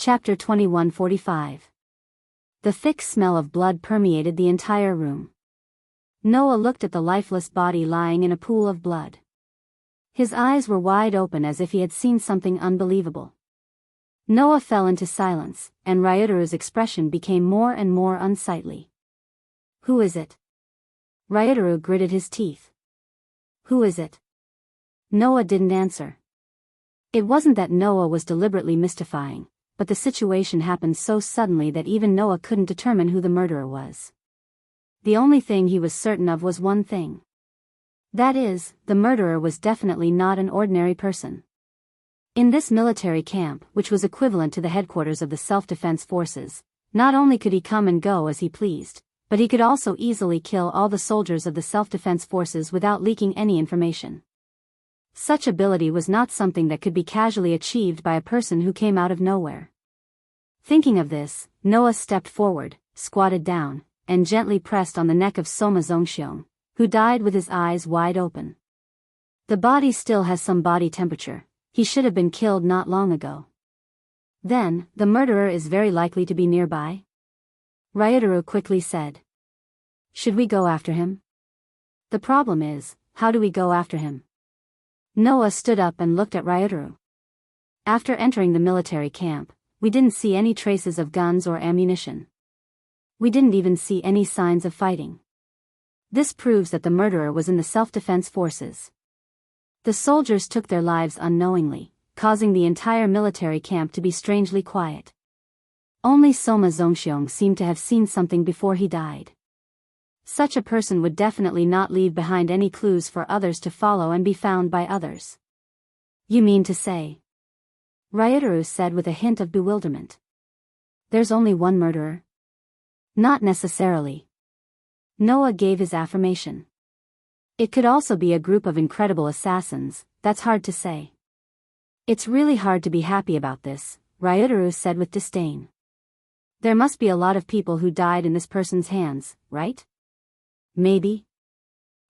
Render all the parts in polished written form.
Chapter 21:45. The thick smell of blood permeated the entire room. Noah looked at the lifeless body lying in a pool of blood. His eyes were wide open as if he had seen something unbelievable. Noah fell into silence, and Ryuteru's expression became more and more unsightly. "Who is it?" Ryuteru gritted his teeth. "Who is it?" Noah didn't answer. It wasn't that Noah was deliberately mystifying, but the situation happened so suddenly that even Noah couldn't determine who the murderer was. The only thing he was certain of was one thing. That is, the murderer was definitely not an ordinary person. In this military camp, which was equivalent to the headquarters of the self-defense forces, not only could he come and go as he pleased, but he could also easily kill all the soldiers of the self-defense forces without leaking any information. Such ability was not something that could be casually achieved by a person who came out of nowhere. Thinking of this, Noah stepped forward, squatted down, and gently pressed on the neck of Soma Zongxiong, who died with his eyes wide open. The body still has some body temperature. He should have been killed not long ago. Then, the murderer is very likely to be nearby? Ryuteru quickly said. Should we go after him? The problem is, how do we go after him? Noah stood up and looked at Ryuteru. After entering the military camp, we didn't see any traces of guns or ammunition. We didn't even see any signs of fighting. This proves that the murderer was in the self-defense forces. The soldiers took their lives unknowingly, causing the entire military camp to be strangely quiet. Only Soma Zongxiong seemed to have seen something before he died. Such a person would definitely not leave behind any clues for others to follow and be found by others. You mean to say? Ryuteru said with a hint of bewilderment. There's only one murderer? Not necessarily. Noah gave his affirmation. It could also be a group of incredible assassins. That's hard to say. It's really hard to be happy about this, Ryuteru said with disdain. There must be a lot of people who died in this person's hands, right? Maybe?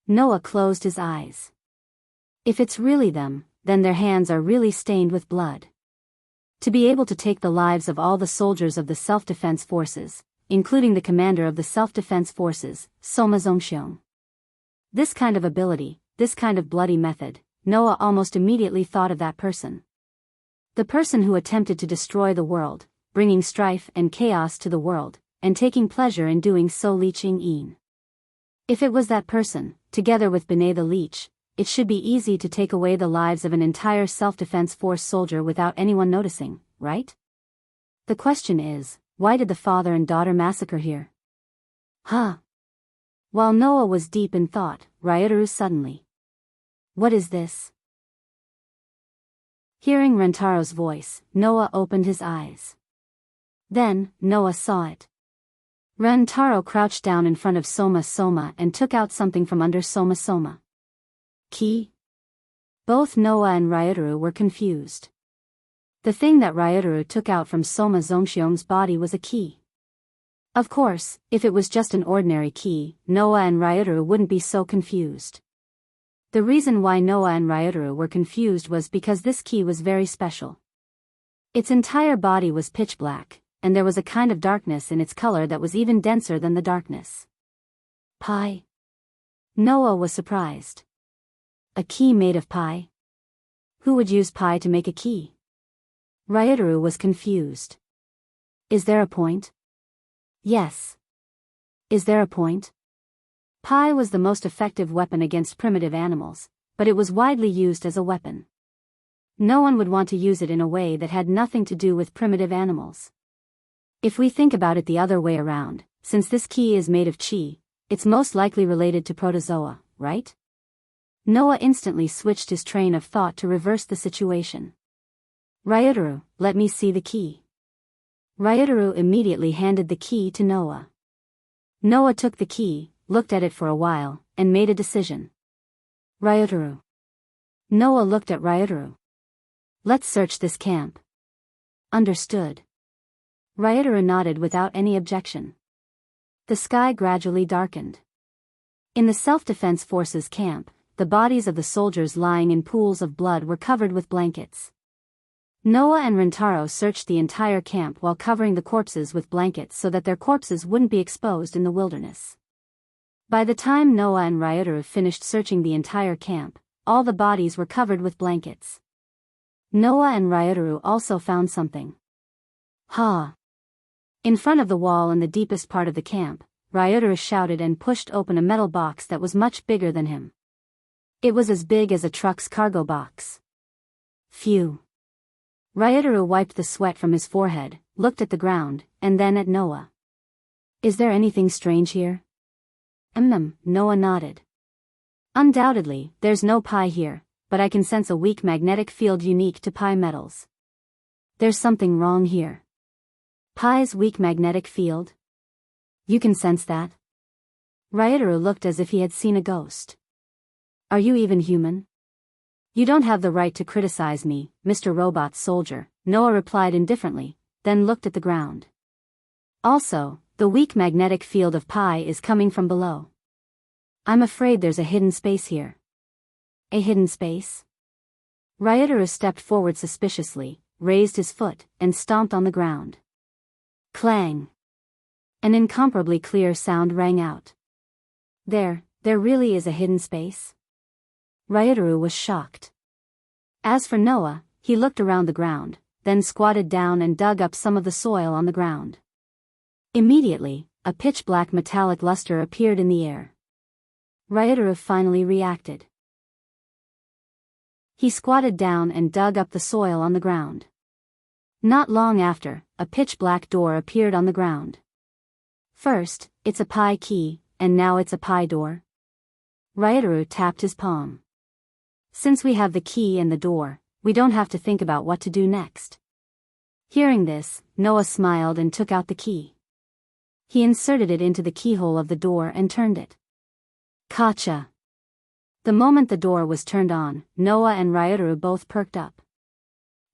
Noah closed his eyes. If it's really them, then their hands are really stained with blood. To be able to take the lives of all the soldiers of the self-defense forces, including the commander of the self-defense forces, Soma Zongxiong. This kind of ability, this kind of bloody method, Noah almost immediately thought of that person. The person who attempted to destroy the world, bringing strife and chaos to the world, and taking pleasure in doing so. Leeching Een. If it was that person, together with Bene the Leech, it should be easy to take away the lives of an entire self-defense force soldier without anyone noticing, right? The question is, why did the father and daughter massacre here? Huh? While Noah was deep in thought, Ryuteru suddenly. What is this? Hearing Rentaro's voice, Noah opened his eyes. Then, Noah saw it. Rentaro crouched down in front of Soma and took out something from under Soma. Key? Both Noah and Ryuteru were confused. The thing that Ryuteru took out from Soma Zongxiong's body was a key. Of course, if it was just an ordinary key, Noah and Ryuteru wouldn't be so confused. The reason why Noah and Ryuteru were confused was because this key was very special. Its entire body was pitch black, and there was a kind of darkness in its color that was even denser than the darkness. Pie? Noah was surprised. A key made of pie? Who would use pie to make a key? Ryuteru was confused. Is there a point? Yes. Is there a point? Pie was the most effective weapon against primitive animals, but it was widely used as a weapon. No one would want to use it in a way that had nothing to do with primitive animals. If we think about it the other way around, since this key is made of chi, it's most likely related to protozoa, right? Noah instantly switched his train of thought to reverse the situation. Ryuteru, let me see the key. Ryuteru immediately handed the key to Noah. Noah took the key, looked at it for a while, and made a decision. Ryuteru. Noah looked at Ryuteru. Let's search this camp. Understood. Ryuteru nodded without any objection. The sky gradually darkened. In the self-defense forces camp, the bodies of the soldiers lying in pools of blood were covered with blankets. Noah and Rintaro searched the entire camp while covering the corpses with blankets so that their corpses wouldn't be exposed in the wilderness. By the time Noah and Ryotaro finished searching the entire camp, all the bodies were covered with blankets. Noah and Ryotaro also found something. Ha! In front of the wall in the deepest part of the camp, Ryotaro shouted and pushed open a metal box that was much bigger than him. It was as big as a truck's cargo box. Phew! Ryotaro wiped the sweat from his forehead, looked at the ground, and then at Noah. Is there anything strange here? Noah nodded. Undoubtedly, there's no pi here, but I can sense a weak magnetic field unique to pi metals. There's something wrong here. Pi's weak magnetic field? You can sense that? Ryotaro looked as if he had seen a ghost. Are you even human? You don't have the right to criticize me, Mr. Robot Soldier, Noah replied indifferently, then looked at the ground. Also, the weak magnetic field of pi is coming from below. I'm afraid there's a hidden space here. A hidden space? Ryotaro stepped forward suspiciously, raised his foot, and stomped on the ground. Clang! An incomparably clear sound rang out. There really is a hidden space? Ryotaro was shocked. As for Noah, he looked around the ground, then squatted down and dug up some of the soil on the ground. Immediately, a pitch-black metallic luster appeared in the air. Ryotaro finally reacted. He squatted down and dug up the soil on the ground. Not long after, a pitch-black door appeared on the ground. First, it's a pi key, and now it's a pi door. Ryotaro tapped his palm. Since we have the key and the door, we don't have to think about what to do next. Hearing this, Noah smiled and took out the key. He inserted it into the keyhole of the door and turned it. Gotcha! The moment the door was turned on, Noah and Ryotaro both perked up.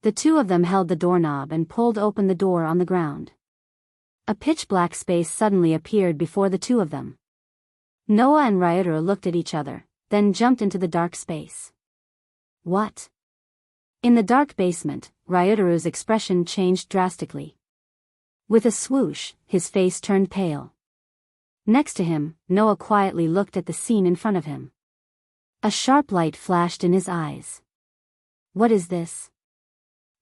The two of them held the doorknob and pulled open the door on the ground. A pitch-black space suddenly appeared before the two of them. Noah and Ryotaro looked at each other, then jumped into the dark space. What? In the dark basement, Ryotaro's expression changed drastically. With a swoosh, his face turned pale. Next to him, Noah quietly looked at the scene in front of him. A sharp light flashed in his eyes. What is this?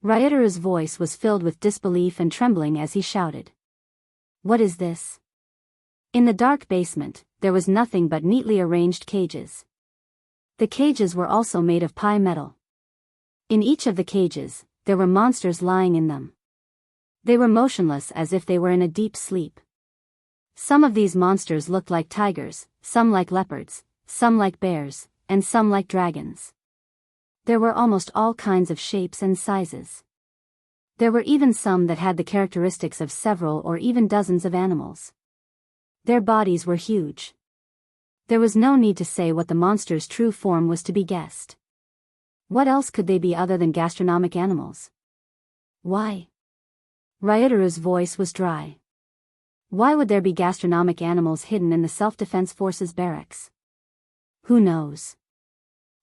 Ryotaro's voice was filled with disbelief and trembling as he shouted. What is this? In the dark basement, there was nothing but neatly arranged cages. The cages were also made of pi metal. In each of the cages, there were monsters lying in them. They were motionless as if they were in a deep sleep. Some of these monsters looked like tigers, some like leopards, some like bears, and some like dragons. There were almost all kinds of shapes and sizes. There were even some that had the characteristics of several or even dozens of animals. Their bodies were huge. There was no need to say what the monster's true form was to be guessed. What else could they be other than gastronomic animals? Why? Ryotaro's voice was dry. Why would there be gastronomic animals hidden in the Self-Defense Forces barracks? Who knows?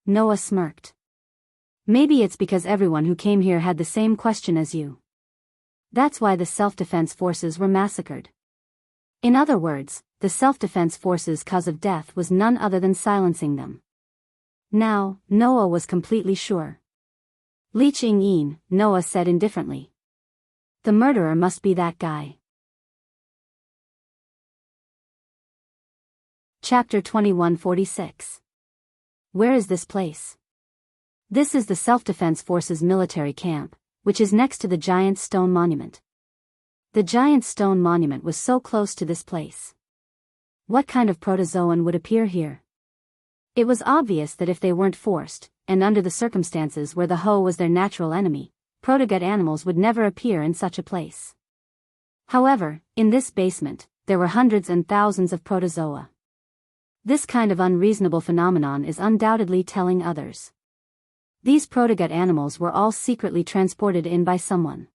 Noah smirked. Maybe it's because everyone who came here had the same question as you. That's why the Self-Defense Forces were massacred. In other words, the Self-Defense Forces' cause of death was none other than silencing them. Now, Noah was completely sure. Li Ching-yin, Noah said indifferently. The murderer must be that guy. Chapter 2146. Where is this place? This is the Self-Defense Forces military camp, which is next to the giant stone monument. The giant stone monument was so close to this place. What kind of protozoan would appear here? It was obvious that if they weren't forced, and under the circumstances where the Ho was their natural enemy, protogut animals would never appear in such a place. However, in this basement, there were hundreds and thousands of protozoa. This kind of unreasonable phenomenon is undoubtedly telling others. These protogut animals were all secretly transported in by someone.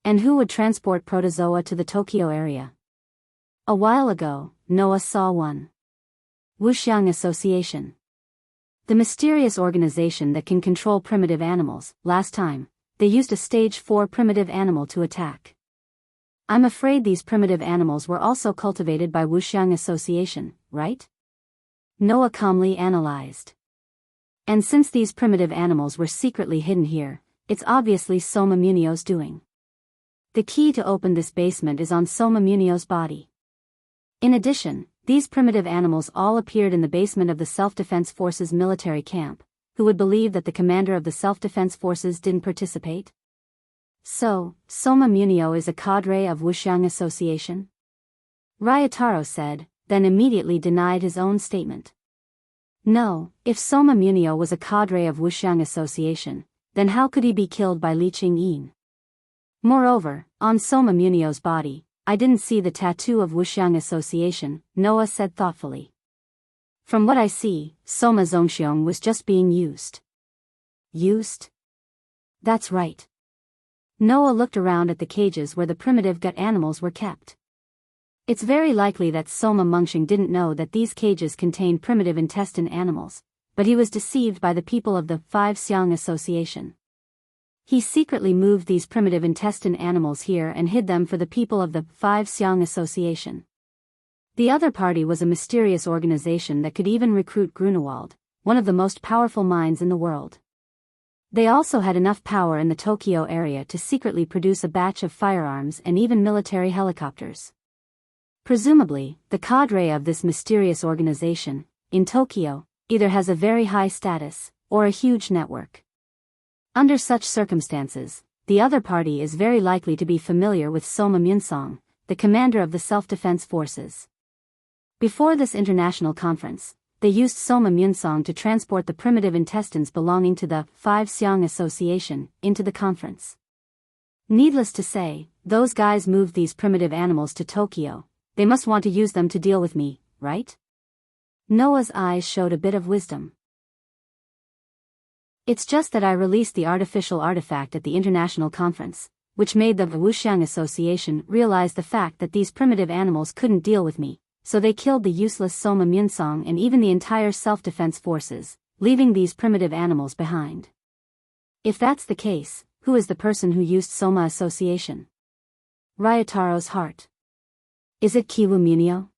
And who would transport protozoa to the Tokyo area? A while ago, Noah saw one. Wuxiang Association. The mysterious organization that can control primitive animals. Last time, they used a stage 4 primitive animal to attack. I'm afraid these primitive animals were also cultivated by Wuxiang Association, right? Noah calmly analyzed. And since these primitive animals were secretly hidden here, it's obviously Soma Munio's doing. The key to open this basement is on Soma Munio's body. In addition, these primitive animals all appeared in the basement of the Self-Defense Forces military camp. Who would believe that the commander of the Self-Defense Forces didn't participate? So, Soma Munio is a cadre of Wuxiang Association? Ryotaro said, then immediately denied his own statement. No, if Soma Munio was a cadre of Wuxiang Association, then how could he be killed by Li Qingyin? Moreover, on Soma Munio's body, I didn't see the tattoo of Wuxiang Association, Noah said thoughtfully. From what I see, Soma Zongxiong was just being used. Used? That's right. Noah looked around at the cages where the primitive gut animals were kept. It's very likely that Soma Mengxing didn't know that these cages contained primitive intestine animals, but he was deceived by the people of the Five Xiang Association. He secretly moved these primitive intestine animals here and hid them for the people of the Five Xiang Association. The other party was a mysterious organization that could even recruit Grunewald, one of the most powerful minds in the world. They also had enough power in the Tokyo area to secretly produce a batch of firearms and even military helicopters. Presumably, the cadre of this mysterious organization, in Tokyo, either has a very high status, or a huge network. Under such circumstances, the other party is very likely to be familiar with Soma Munsong, the commander of the Self-Defense Forces. Before this international conference, they used Soma Munsong to transport the primitive intestines belonging to the Five Xiang Association into the conference. Needless to say, those guys moved these primitive animals to Tokyo. They must want to use them to deal with me, right? Noah's eyes showed a bit of wisdom. It's just that I released the artificial artifact at the international conference, which made the Wuxiang Association realize the fact that these primitive animals couldn't deal with me. So they killed the useless Soma Munsong and even the entire self-defense forces, leaving these primitive animals behind. If that's the case, who is the person who used Soma Association? Ryotaro's heart. Is it Kiwu Munio?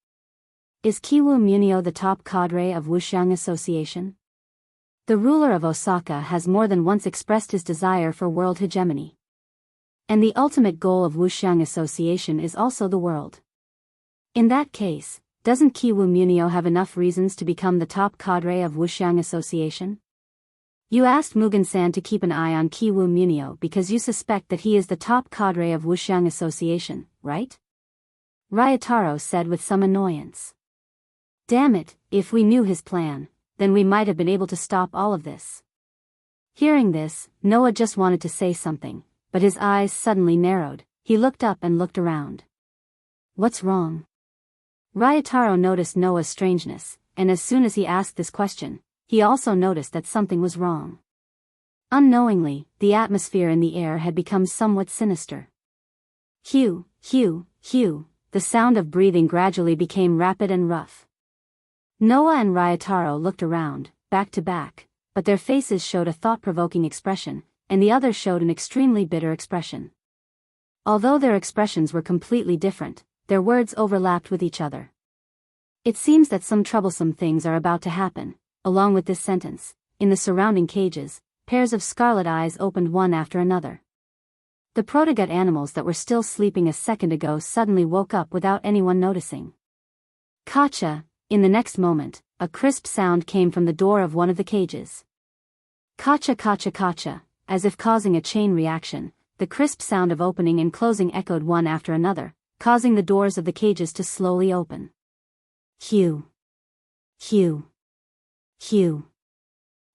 Is Kiwu Munio the top cadre of Wuxiang Association? The ruler of Osaka has more than once expressed his desire for world hegemony. And the ultimate goal of Wuxiang Association is also the world. In that case, doesn't Kiwu Munio have enough reasons to become the top cadre of Wuxiang Association? You asked Mugen-san to keep an eye on Kiwu Munio because you suspect that he is the top cadre of Wuxiang Association, right? Ryotaro said with some annoyance. Damn it, if we knew his plan, then we might have been able to stop all of this. Hearing this, Noah just wanted to say something, but his eyes suddenly narrowed. He looked up and looked around. What's wrong? Ryotaro noticed Noah's strangeness, and as soon as he asked this question, he also noticed that something was wrong. Unknowingly, the atmosphere in the air had become somewhat sinister. Hugh, Hugh, Hugh, the sound of breathing gradually became rapid and rough. Noah and Ryotaro looked around, back to back, but their faces showed a thought-provoking expression, and the other showed an extremely bitter expression. Although their expressions were completely different, their words overlapped with each other. It seems that some troublesome things are about to happen. Along with this sentence, in the surrounding cages, pairs of scarlet eyes opened one after another. The protogut animals that were still sleeping a second ago suddenly woke up without anyone noticing. Kacha, in the next moment, a crisp sound came from the door of one of the cages. Kacha kacha kacha, as if causing a chain reaction, the crisp sound of opening and closing echoed one after another, causing the doors of the cages to slowly open. Hugh. Hugh. Hugh.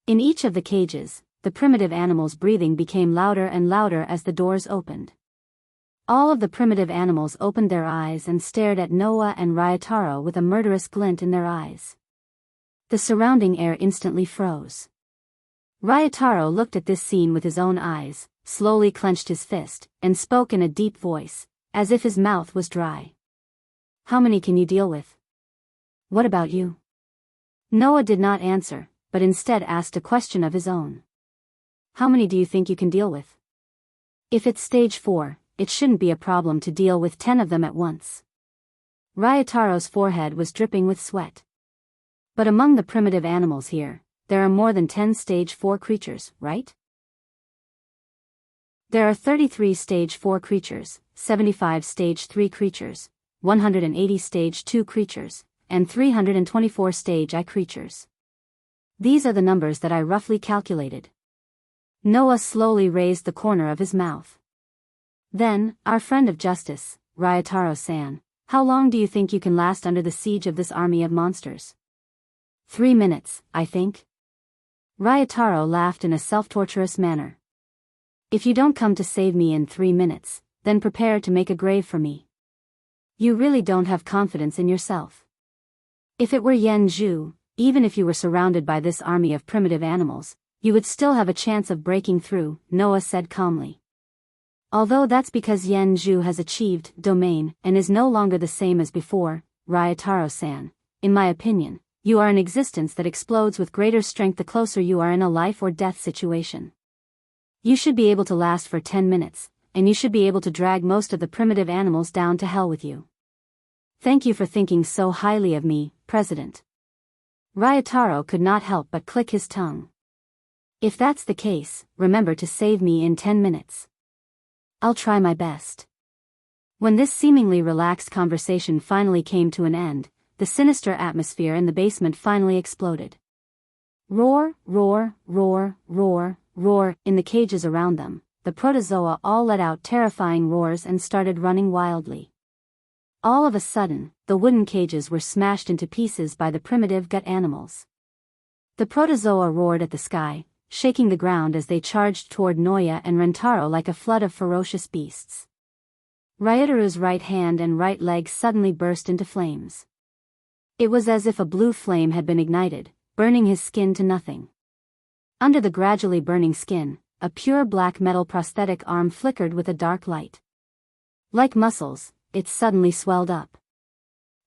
In each of the cages, the primitive animals' breathing became louder and louder as the doors opened. All of the primitive animals opened their eyes and stared at Noah and Ryotaro with a murderous glint in their eyes. The surrounding air instantly froze. Ryotaro looked at this scene with his own eyes, slowly clenched his fist, and spoke in a deep voice, as if his mouth was dry. How many can you deal with? What about you? Noah did not answer, but instead asked a question of his own. How many do you think you can deal with? If it's stage 4, it shouldn't be a problem to deal with 10 of them at once. Ryataro's forehead was dripping with sweat. But among the primitive animals here, there are more than 10 stage 4 creatures, right? There are 33 stage 4 creatures, 75 stage 3 creatures, 180 stage 2 creatures, and 324 stage I creatures. These are the numbers that I roughly calculated. Noah slowly raised the corner of his mouth. Then, our friend of justice, Ryataro-san, how long do you think you can last under the siege of this army of monsters? 3 minutes, I think. Ryataro laughed in a self-torturous manner. If you don't come to save me in 3 minutes, then prepare to make a grave for me. You really don't have confidence in yourself. If it were Yenju, even if you were surrounded by this army of primitive animals, you would still have a chance of breaking through, Noah said calmly. Although that's because Yenju has achieved domain and is no longer the same as before, Ryataro-san, in my opinion, you are an existence that explodes with greater strength the closer you are in a life or death situation. You should be able to last for 10 minutes, and you should be able to drag most of the primitive animals down to hell with you. Thank you for thinking so highly of me, President. Ryataro could not help but click his tongue. If that's the case, remember to save me in 10 minutes. I'll try my best. When this seemingly relaxed conversation finally came to an end, the sinister atmosphere in the basement finally exploded. Roar, roar, roar, roar, roar, in the cages around them, the protozoa all let out terrifying roars and started running wildly. All of a sudden, the wooden cages were smashed into pieces by the primitive gut animals. The protozoa roared at the sky, shaking the ground as they charged toward Noya and Rentaro like a flood of ferocious beasts. Ryutaru's right hand and right leg suddenly burst into flames. It was as if a blue flame had been ignited, burning his skin to nothing. Under the gradually burning skin, a pure black metal prosthetic arm flickered with a dark light. Like muscles, it suddenly swelled up.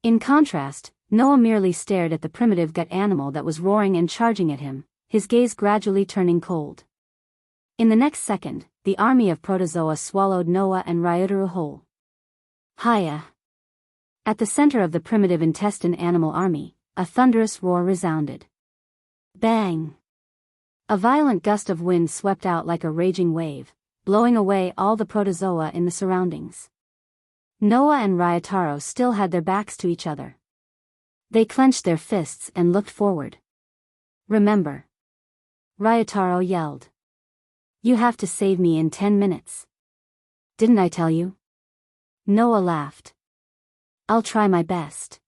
In contrast, Noah merely stared at the primitive gut animal that was roaring and charging at him, his gaze gradually turning cold. In the next second, the army of protozoa swallowed Noah and Ryutaru whole. Hiya! At the center of the primitive intestine animal army, a thunderous roar resounded. Bang! A violent gust of wind swept out like a raging wave, blowing away all the protozoa in the surroundings. Noah and Ryutaro still had their backs to each other. They clenched their fists and looked forward. Remember! Ryutaro yelled. You have to save me in 10 minutes. Didn't I tell you? Noah laughed. I'll try my best.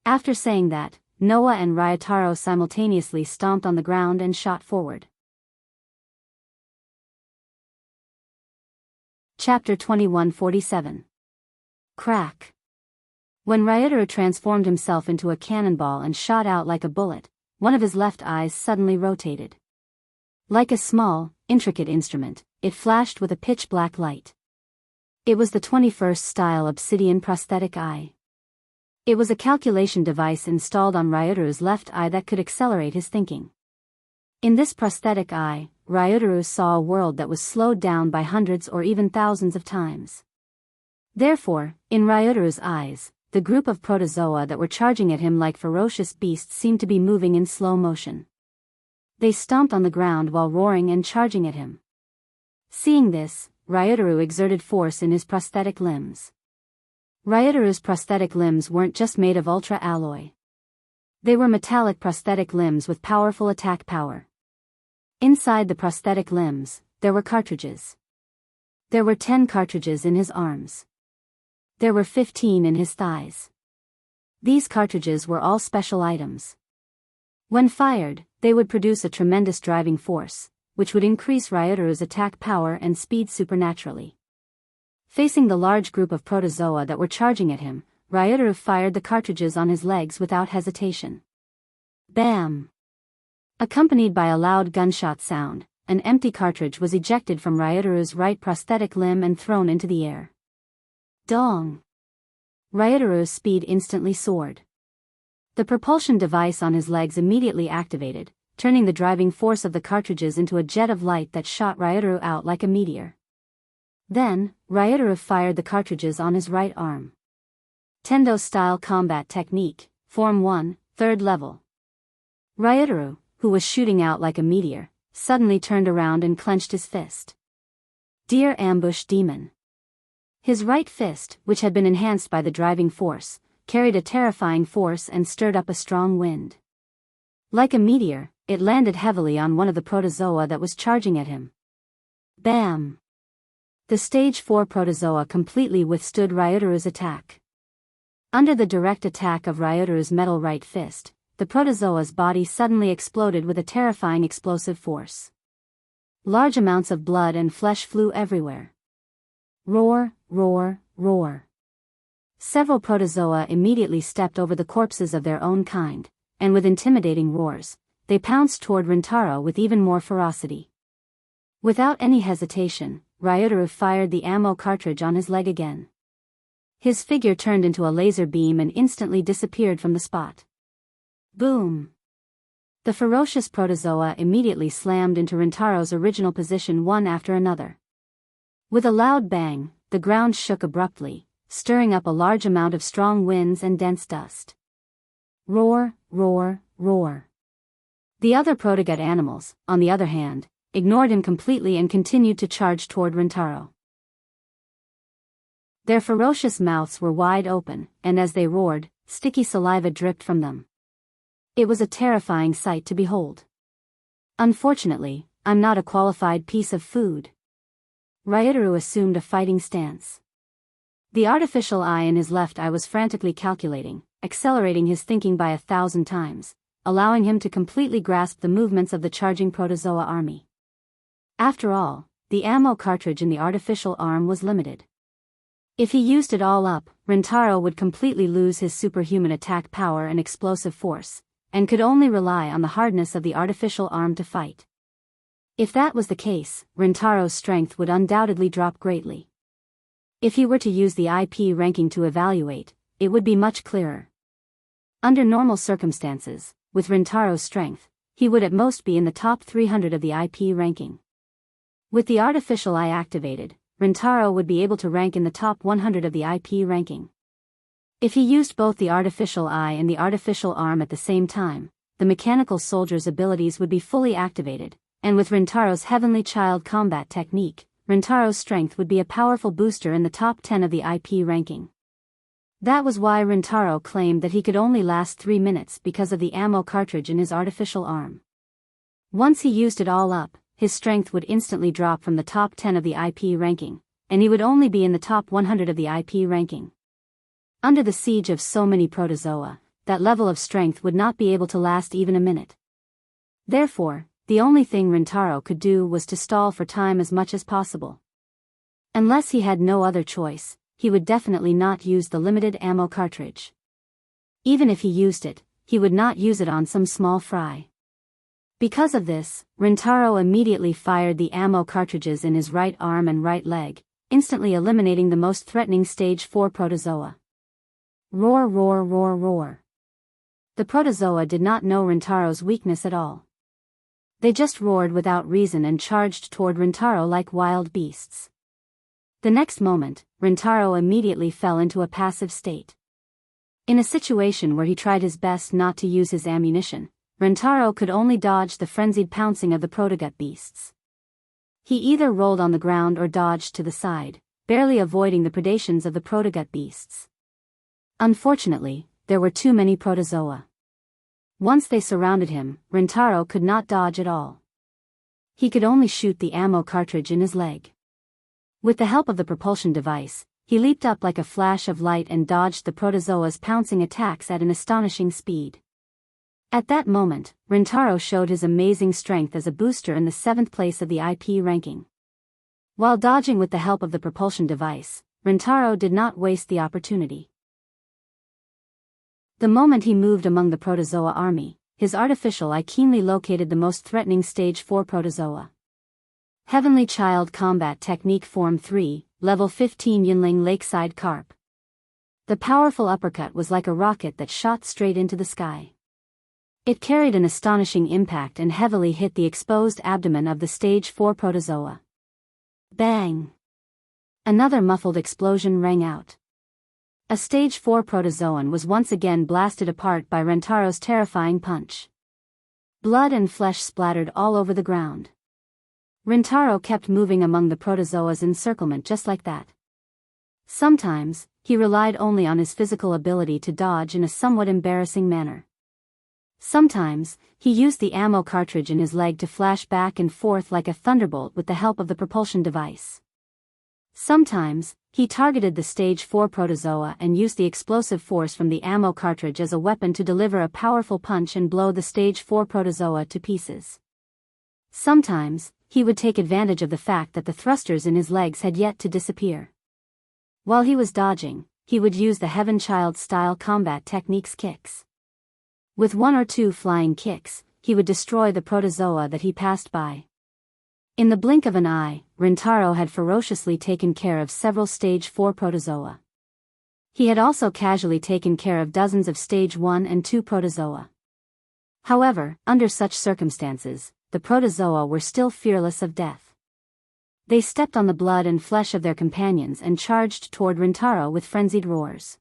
After saying that, Noah and Ryutaro simultaneously stomped on the ground and shot forward. Chapter 2147. Crack. When Ryutaro transformed himself into a cannonball and shot out like a bullet, one of his left eyes suddenly rotated. Like a small, intricate instrument, it flashed with a pitch-black light. It was the 21st style obsidian prosthetic eye. It was a calculation device installed on Ryutaru's left eye that could accelerate his thinking. In this prosthetic eye, Ryutaru saw a world that was slowed down by hundreds or even thousands of times. Therefore, in Ryutaru's eyes, the group of protozoa that were charging at him like ferocious beasts seemed to be moving in slow motion. They stomped on the ground while roaring and charging at him. Seeing this, Ryutaru exerted force in his prosthetic limbs. Ryutaru's prosthetic limbs weren't just made of ultra-alloy. They were metallic prosthetic limbs with powerful attack power. Inside the prosthetic limbs, there were cartridges. There were 10 cartridges in his arms. There were 15 in his thighs. These cartridges were all special items. When fired, they would produce a tremendous driving force, which would increase Ryutaru's attack power and speed supernaturally. Facing the large group of protozoa that were charging at him, Ryutaru fired the cartridges on his legs without hesitation. Bam! Accompanied by a loud gunshot sound, an empty cartridge was ejected from Ryutaru's right prosthetic limb and thrown into the air. Dong! Ryutaru's speed instantly soared. The propulsion device on his legs immediately activated, turning the driving force of the cartridges into a jet of light that shot Ryutaru out like a meteor. Then, Ryutaru fired the cartridges on his right arm. Tendo-style combat technique, Form 1, 3rd level. Ryutaru, who was shooting out like a meteor, suddenly turned around and clenched his fist. Dear ambush demon. His right fist, which had been enhanced by the driving force, carried a terrifying force and stirred up a strong wind. Like a meteor, it landed heavily on one of the protozoa that was charging at him. Bam! The Stage 4 protozoa completely withstood Ryutaru's attack. Under the direct attack of Ryutaru's metal right fist, the protozoa's body suddenly exploded with a terrifying explosive force. Large amounts of blood and flesh flew everywhere. Roar, roar, roar. Several protozoa immediately stepped over the corpses of their own kind, and with intimidating roars, they pounced toward Rintaro with even more ferocity. Without any hesitation, Ryutaru fired the ammo cartridge on his leg again. His figure turned into a laser beam and instantly disappeared from the spot. Boom! The ferocious protozoa immediately slammed into Rintaro's original position one after another. With a loud bang, the ground shook abruptly, stirring up a large amount of strong winds and dense dust. Roar, roar, roar. The other protogut animals, on the other hand, ignored him completely and continued to charge toward Rintaro. Their ferocious mouths were wide open, and as they roared, sticky saliva dripped from them. It was a terrifying sight to behold. Unfortunately, I'm not a qualified piece of food. Ryutaru assumed a fighting stance. The artificial eye in his left eye was frantically calculating, accelerating his thinking by 1,000 times, allowing him to completely grasp the movements of the charging protozoa army. After all, the ammo cartridge in the artificial arm was limited. If he used it all up, Rintaro would completely lose his superhuman attack power and explosive force, and could only rely on the hardness of the artificial arm to fight. If that was the case, Rintaro's strength would undoubtedly drop greatly. If he were to use the IP ranking to evaluate, it would be much clearer. Under normal circumstances, with Rintaro's strength, he would at most be in the top 300 of the IP ranking. With the artificial eye activated, Rintaro would be able to rank in the top 100 of the IP ranking. If he used both the artificial eye and the artificial arm at the same time, the mechanical soldier's abilities would be fully activated, and with Rintaro's Heavenly Child combat technique, Rintaro's strength would be a powerful booster in the top 10 of the IP ranking. That was why Rintaro claimed that he could only last 3 minutes because of the ammo cartridge in his artificial arm. Once he used it all up, his strength would instantly drop from the top 10 of the IP ranking, and he would only be in the top 100 of the IP ranking. Under the siege of so many protozoa, that level of strength would not be able to last even a minute. Therefore, the only thing Rintaro could do was to stall for time as much as possible. Unless he had no other choice, he would definitely not use the limited ammo cartridge. Even if he used it, he would not use it on some small fry. Because of this, Rintaro immediately fired the ammo cartridges in his right arm and right leg, instantly eliminating the most threatening Stage 4 protozoa. Roar, roar, roar, roar. The protozoa did not know Rintaro's weakness at all. They just roared without reason and charged toward Rintaro like wild beasts. The next moment, Rintaro immediately fell into a passive state. In a situation where he tried his best not to use his ammunition, Rintaro could only dodge the frenzied pouncing of the protogut beasts. He either rolled on the ground or dodged to the side, barely avoiding the predations of the protogut beasts. Unfortunately, there were too many protozoa. Once they surrounded him, Rintaro could not dodge at all. He could only shoot the ammo cartridge in his leg. With the help of the propulsion device, he leaped up like a flash of light and dodged the protozoa's pouncing attacks at an astonishing speed. At that moment, Rintaro showed his amazing strength as a booster in the 7th place of the IP ranking. While dodging with the help of the propulsion device, Rintaro did not waste the opportunity. The moment he moved among the protozoa army, his artificial eye keenly located the most threatening Stage 4 protozoa. Heavenly Child Combat Technique Form 3, Level 15 Yunling Lakeside Carp. The powerful uppercut was like a rocket that shot straight into the sky. It carried an astonishing impact and heavily hit the exposed abdomen of the Stage 4 protozoa. Bang! Another muffled explosion rang out. A Stage 4 protozoan was once again blasted apart by Rentaro's terrifying punch. Blood and flesh splattered all over the ground. Rentaro kept moving among the protozoa's encirclement just like that. Sometimes, he relied only on his physical ability to dodge in a somewhat embarrassing manner. Sometimes, he used the ammo cartridge in his leg to flash back and forth like a thunderbolt with the help of the propulsion device. Sometimes, he targeted the Stage 4 protozoa and used the explosive force from the ammo cartridge as a weapon to deliver a powerful punch and blow the Stage 4 protozoa to pieces. Sometimes, he would take advantage of the fact that the thrusters in his legs had yet to disappear. While he was dodging, he would use the Heaven Child-style combat techniques kicks. With one or two flying kicks, he would destroy the protozoa that he passed by. In the blink of an eye, Rentaro had ferociously taken care of several Stage 4 protozoa. He had also casually taken care of dozens of Stage 1 and 2 protozoa. However, under such circumstances, the protozoa were still fearless of death. They stepped on the blood and flesh of their companions and charged toward Rentaro with frenzied roars.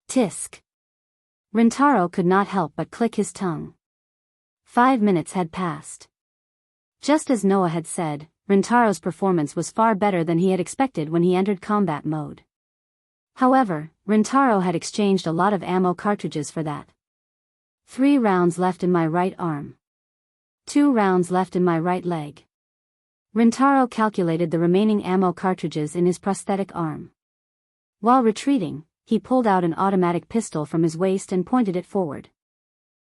Tisk! Rentaro could not help but click his tongue. 5 minutes had passed. Just as Noah had said, Rentaro's performance was far better than he had expected when he entered combat mode. However, Rentaro had exchanged a lot of ammo cartridges for that. 3 rounds left in my right arm. 2 rounds left in my right leg. Rentaro calculated the remaining ammo cartridges in his prosthetic arm. While retreating, he pulled out an automatic pistol from his waist and pointed it forward.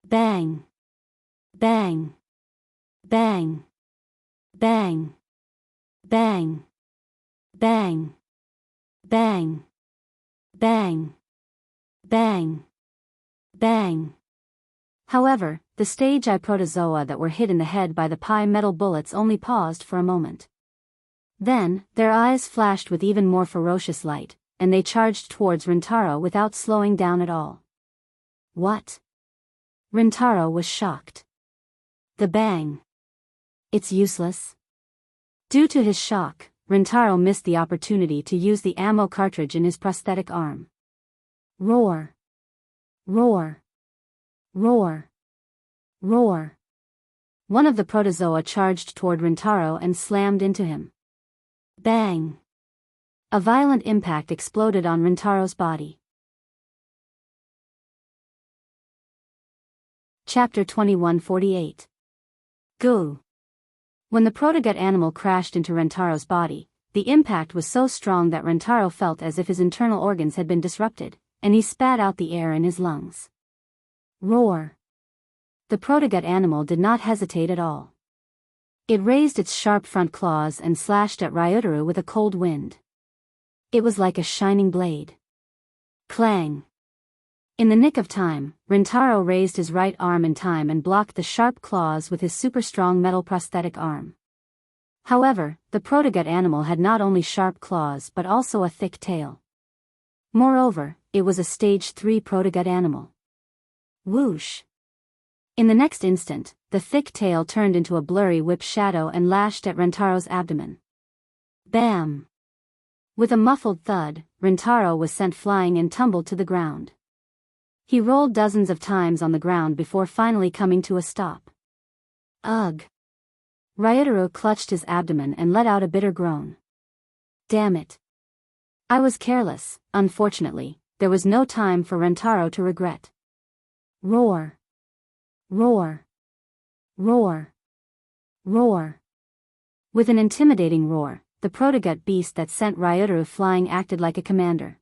Bang! Bang! Bang! Bang! Bang! Bang! Bang! Bang! Bang! Bang! However, the Stage I protozoa that were hit in the head by the pi metal bullets only paused for a moment. Then, their eyes flashed with even more ferocious light, and they charged towards Rentaro without slowing down at all. What? Rentaro was shocked. The bang. It's useless. Due to his shock, Rentaro missed the opportunity to use the ammo cartridge in his prosthetic arm. Roar. Roar. Roar. Roar. One of the protozoa charged toward Rentaro and slammed into him. Bang. A violent impact exploded on Rentaro's body. Chapter 2148. Go. When the protogut animal crashed into Rentaro's body, the impact was so strong that Rentaro felt as if his internal organs had been disrupted, and he spat out the air in his lungs. Roar. The protogut animal did not hesitate at all. It raised its sharp front claws and slashed at Ryutaru with a cold wind. It was like a shining blade. Clang! In the nick of time, Rentaro raised his right arm in time and blocked the sharp claws with his super-strong metal prosthetic arm. However, the protogut animal had not only sharp claws but also a thick tail. Moreover, it was a Stage 3 protogut animal. Whoosh! In the next instant, the thick tail turned into a blurry whip shadow and lashed at Rentaro's abdomen. Bam! With a muffled thud, Rentaro was sent flying and tumbled to the ground. He rolled dozens of times on the ground before finally coming to a stop. Ugh! Ryutaru clutched his abdomen and let out a bitter groan. Damn it! I was careless. Unfortunately, there was no time for Rentaro to regret. Roar! Roar! Roar! Roar! With an intimidating roar, the protogut beast that sent Ryutaru flying acted like a commander.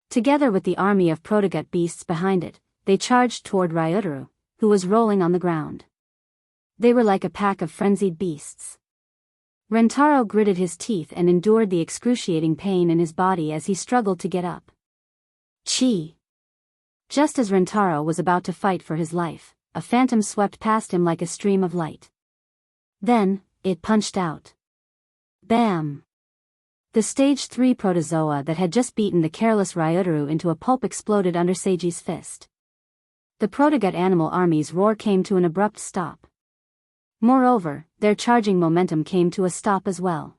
Together with the army of protogut beasts behind it, they charged toward Ryutaru, who was rolling on the ground. They were like a pack of frenzied beasts. Rentaro gritted his teeth and endured the excruciating pain in his body as he struggled to get up. Chi! Just as Rentaro was about to fight for his life, a phantom swept past him like a stream of light. Then, it punched out. Bam! The Stage 3 protozoa that had just beaten the careless Ryutaru into a pulp exploded under Seiji's fist. The protogut animal army's roar came to an abrupt stop. Moreover, their charging momentum came to a stop as well.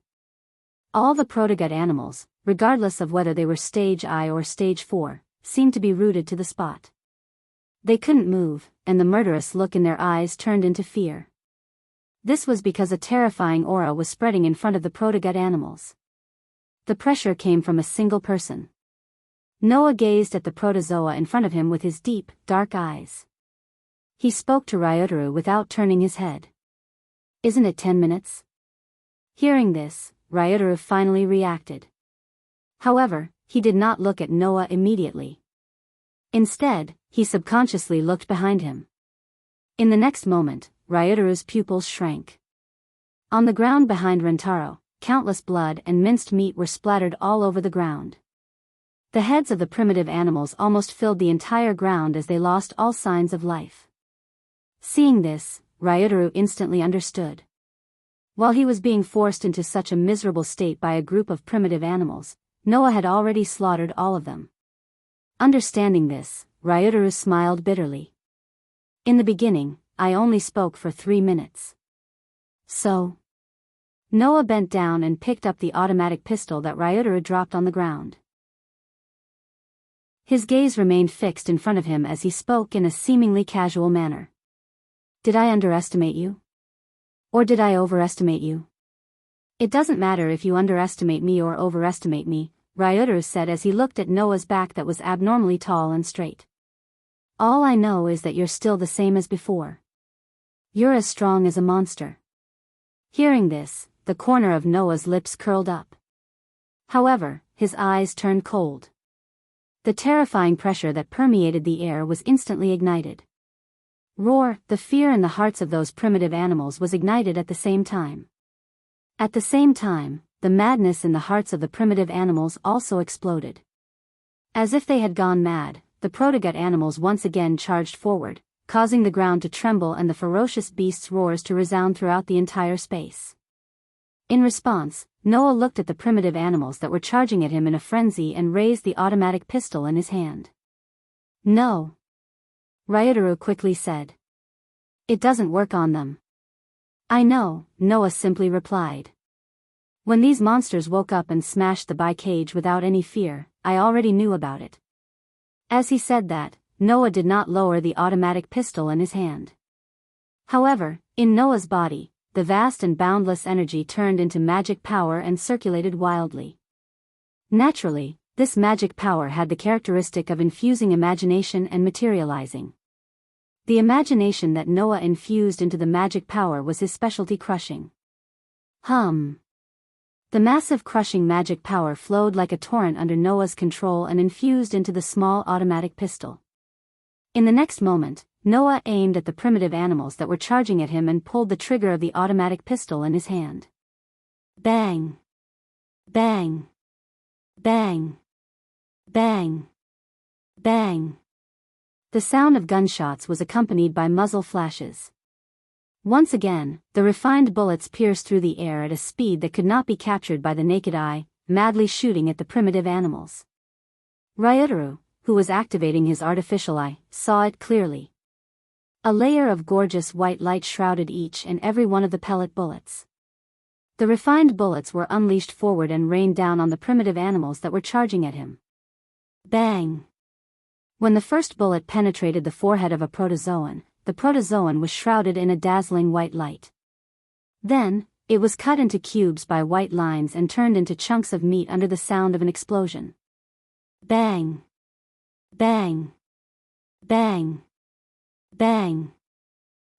All the protogut animals, regardless of whether they were stage I or stage 4, seemed to be rooted to the spot. They couldn't move, and the murderous look in their eyes turned into fear. This was because a terrifying aura was spreading in front of the protogut animals. The pressure came from a single person. Noah gazed at the protozoa in front of him with his deep, dark eyes. He spoke to Ryotaro without turning his head. "Isn't it 10 minutes?" Hearing this, Ryotaro finally reacted. However, he did not look at Noah immediately. Instead, he subconsciously looked behind him. In the next moment, Ryotaro's pupils shrank. On the ground behind Rentaro, countless blood and minced meat were splattered all over the ground. The heads of the primitive animals almost filled the entire ground as they lost all signs of life. Seeing this, Ryotaro instantly understood. While he was being forced into such a miserable state by a group of primitive animals, Noah had already slaughtered all of them. Understanding this, Ryotaro smiled bitterly. "In the beginning, I only spoke for 3 minutes. So?" Noah bent down and picked up the automatic pistol that Ryotaro dropped on the ground. His gaze remained fixed in front of him as he spoke in a seemingly casual manner. "Did I underestimate you? Or did I overestimate you?" "It doesn't matter if you underestimate me or overestimate me," Ryotaro said as he looked at Noah's back that was abnormally tall and straight. "All I know is that you're still the same as before. You're as strong as a monster." Hearing this, the corner of Noah's lips curled up. However, his eyes turned cold. The terrifying pressure that permeated the air was instantly ignited. Roar, the fear in the hearts of those primitive animals was ignited at the same time. At the same time, the madness in the hearts of the primitive animals also exploded. As if they had gone mad, the protogut animals once again charged forward, causing the ground to tremble and the ferocious beast's roars to resound throughout the entire space. In response, Noah looked at the primitive animals that were charging at him in a frenzy and raised the automatic pistol in his hand. "No," Ryotaro quickly said. "It doesn't work on them." "I know," Noah simply replied. "When these monsters woke up and smashed the bi-cage without any fear, I already knew about it." As he said that, Noah did not lower the automatic pistol in his hand. However, in Noah's body, the vast and boundless energy turned into magic power and circulated wildly. Naturally, this magic power had the characteristic of infusing imagination and materializing. The imagination that Noah infused into the magic power was his specialty: crushing. The massive crushing magic power flowed like a torrent under Noah's control and infused into the small automatic pistol. In the next moment, Noah aimed at the primitive animals that were charging at him and pulled the trigger of the automatic pistol in his hand. Bang! Bang! Bang! Bang! Bang! The sound of gunshots was accompanied by muzzle flashes. Once again, the refined bullets pierced through the air at a speed that could not be captured by the naked eye, madly shooting at the primitive animals. Ryotaro, who was activating his artificial eye, saw it clearly. A layer of gorgeous white light shrouded each and every one of the pellet bullets. The refined bullets were unleashed forward and rained down on the primitive animals that were charging at him. Bang! When the first bullet penetrated the forehead of a protozoan, the protozoan was shrouded in a dazzling white light. Then, it was cut into cubes by white lines and turned into chunks of meat under the sound of an explosion. Bang! Bang! Bang! Bang!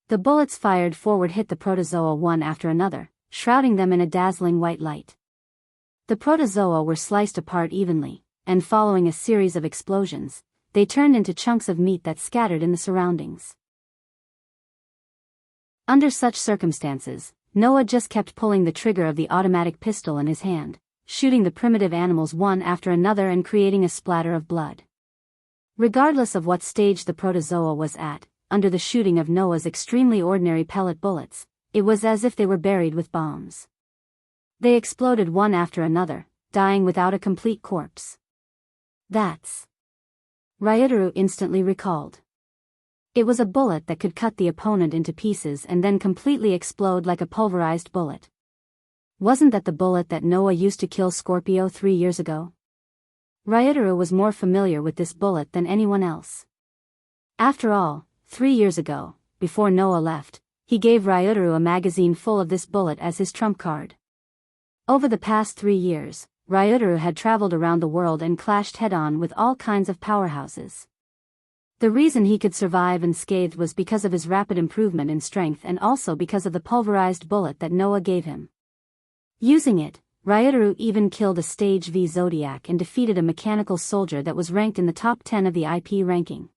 The bullets fired forward hit the protozoa one after another, shrouding them in a dazzling white light. The protozoa were sliced apart evenly, and following a series of explosions, they turned into chunks of meat that scattered in the surroundings. Under such circumstances, Noah just kept pulling the trigger of the automatic pistol in his hand, shooting the primitive animals one after another and creating a splatter of blood. Regardless of what stage the protozoa was at, under the shooting of Noah's extremely ordinary pellet bullets, it was as if they were buried with bombs. They exploded one after another, dying without a complete corpse. That's... Ryotaro instantly recalled. It was a bullet that could cut the opponent into pieces and then completely explode like a pulverized bullet. Wasn't that the bullet that Noah used to kill Scorpio 3 years ago? Ryotaro was more familiar with this bullet than anyone else. After all, 3 years ago, before Noah left, he gave Ryotaro a magazine full of this bullet as his trump card. Over the past 3 years, Ryotaro had traveled around the world and clashed head-on with all kinds of powerhouses. The reason he could survive unscathed was because of his rapid improvement in strength and also because of the pulverized bullet that Noah gave him. Using it, Ryotaro even killed a Stage V Zodiac and defeated a mechanical soldier that was ranked in the top 10 of the IP ranking.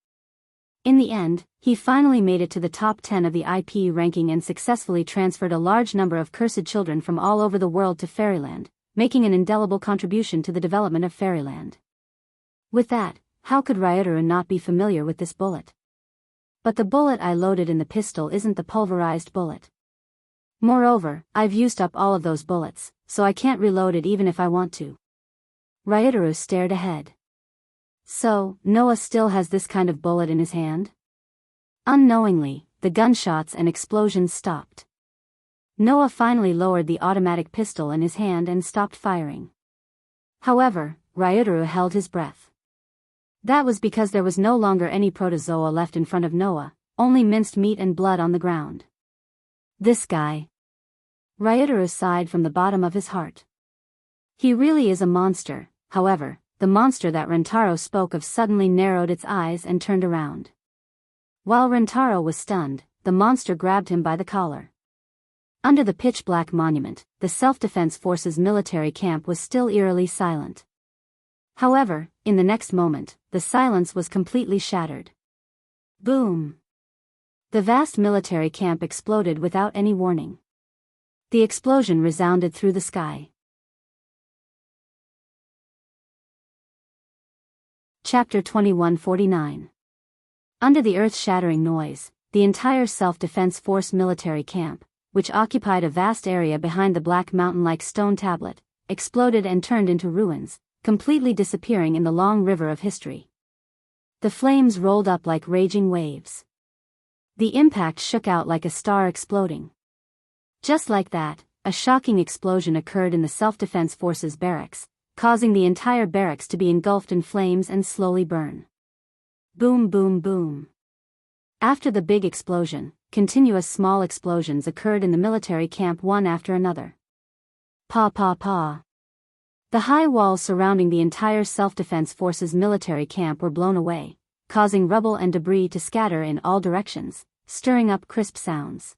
In the end, he finally made it to the top 10 of the IP ranking and successfully transferred a large number of cursed children from all over the world to Fairyland, making an indelible contribution to the development of Fairyland. With that, how could Ryotaro not be familiar with this bullet? But the bullet I loaded in the pistol isn't the pulverized bullet. Moreover, I've used up all of those bullets, so I can't reload it even if I want to. Ryotaro stared ahead. So, Noah still has this kind of bullet in his hand? Unknowingly, the gunshots and explosions stopped. Noah finally lowered the automatic pistol in his hand and stopped firing. However, Ryotaro held his breath. That was because there was no longer any protozoa left in front of Noah, only minced meat and blood on the ground. This guy. Ryotaro sighed from the bottom of his heart. He really is a monster. However, the monster that Rentaro spoke of suddenly narrowed its eyes and turned around. While Rentaro was stunned, the monster grabbed him by the collar. Under the pitch-black monument, the Self-Defense Forces military camp was still eerily silent. However, in the next moment, the silence was completely shattered. Boom! The vast military camp exploded without any warning. The explosion resounded through the sky. Chapter 2149. Under the earth-shattering noise, the entire Self-Defense Force military camp, which occupied a vast area behind the black mountain-like stone tablet, exploded and turned into ruins, completely disappearing in the long river of history. The flames rolled up like raging waves. The impact shook out like a star exploding. Just like that, a shocking explosion occurred in the Self-Defense Forces barracks, causing the entire barracks to be engulfed in flames and slowly burn. Boom, boom, boom. After the big explosion, continuous small explosions occurred in the military camp one after another. Pa pa pa. The high walls surrounding the entire Self-Defense Forces military camp were blown away, causing rubble and debris to scatter in all directions, stirring up crisp sounds.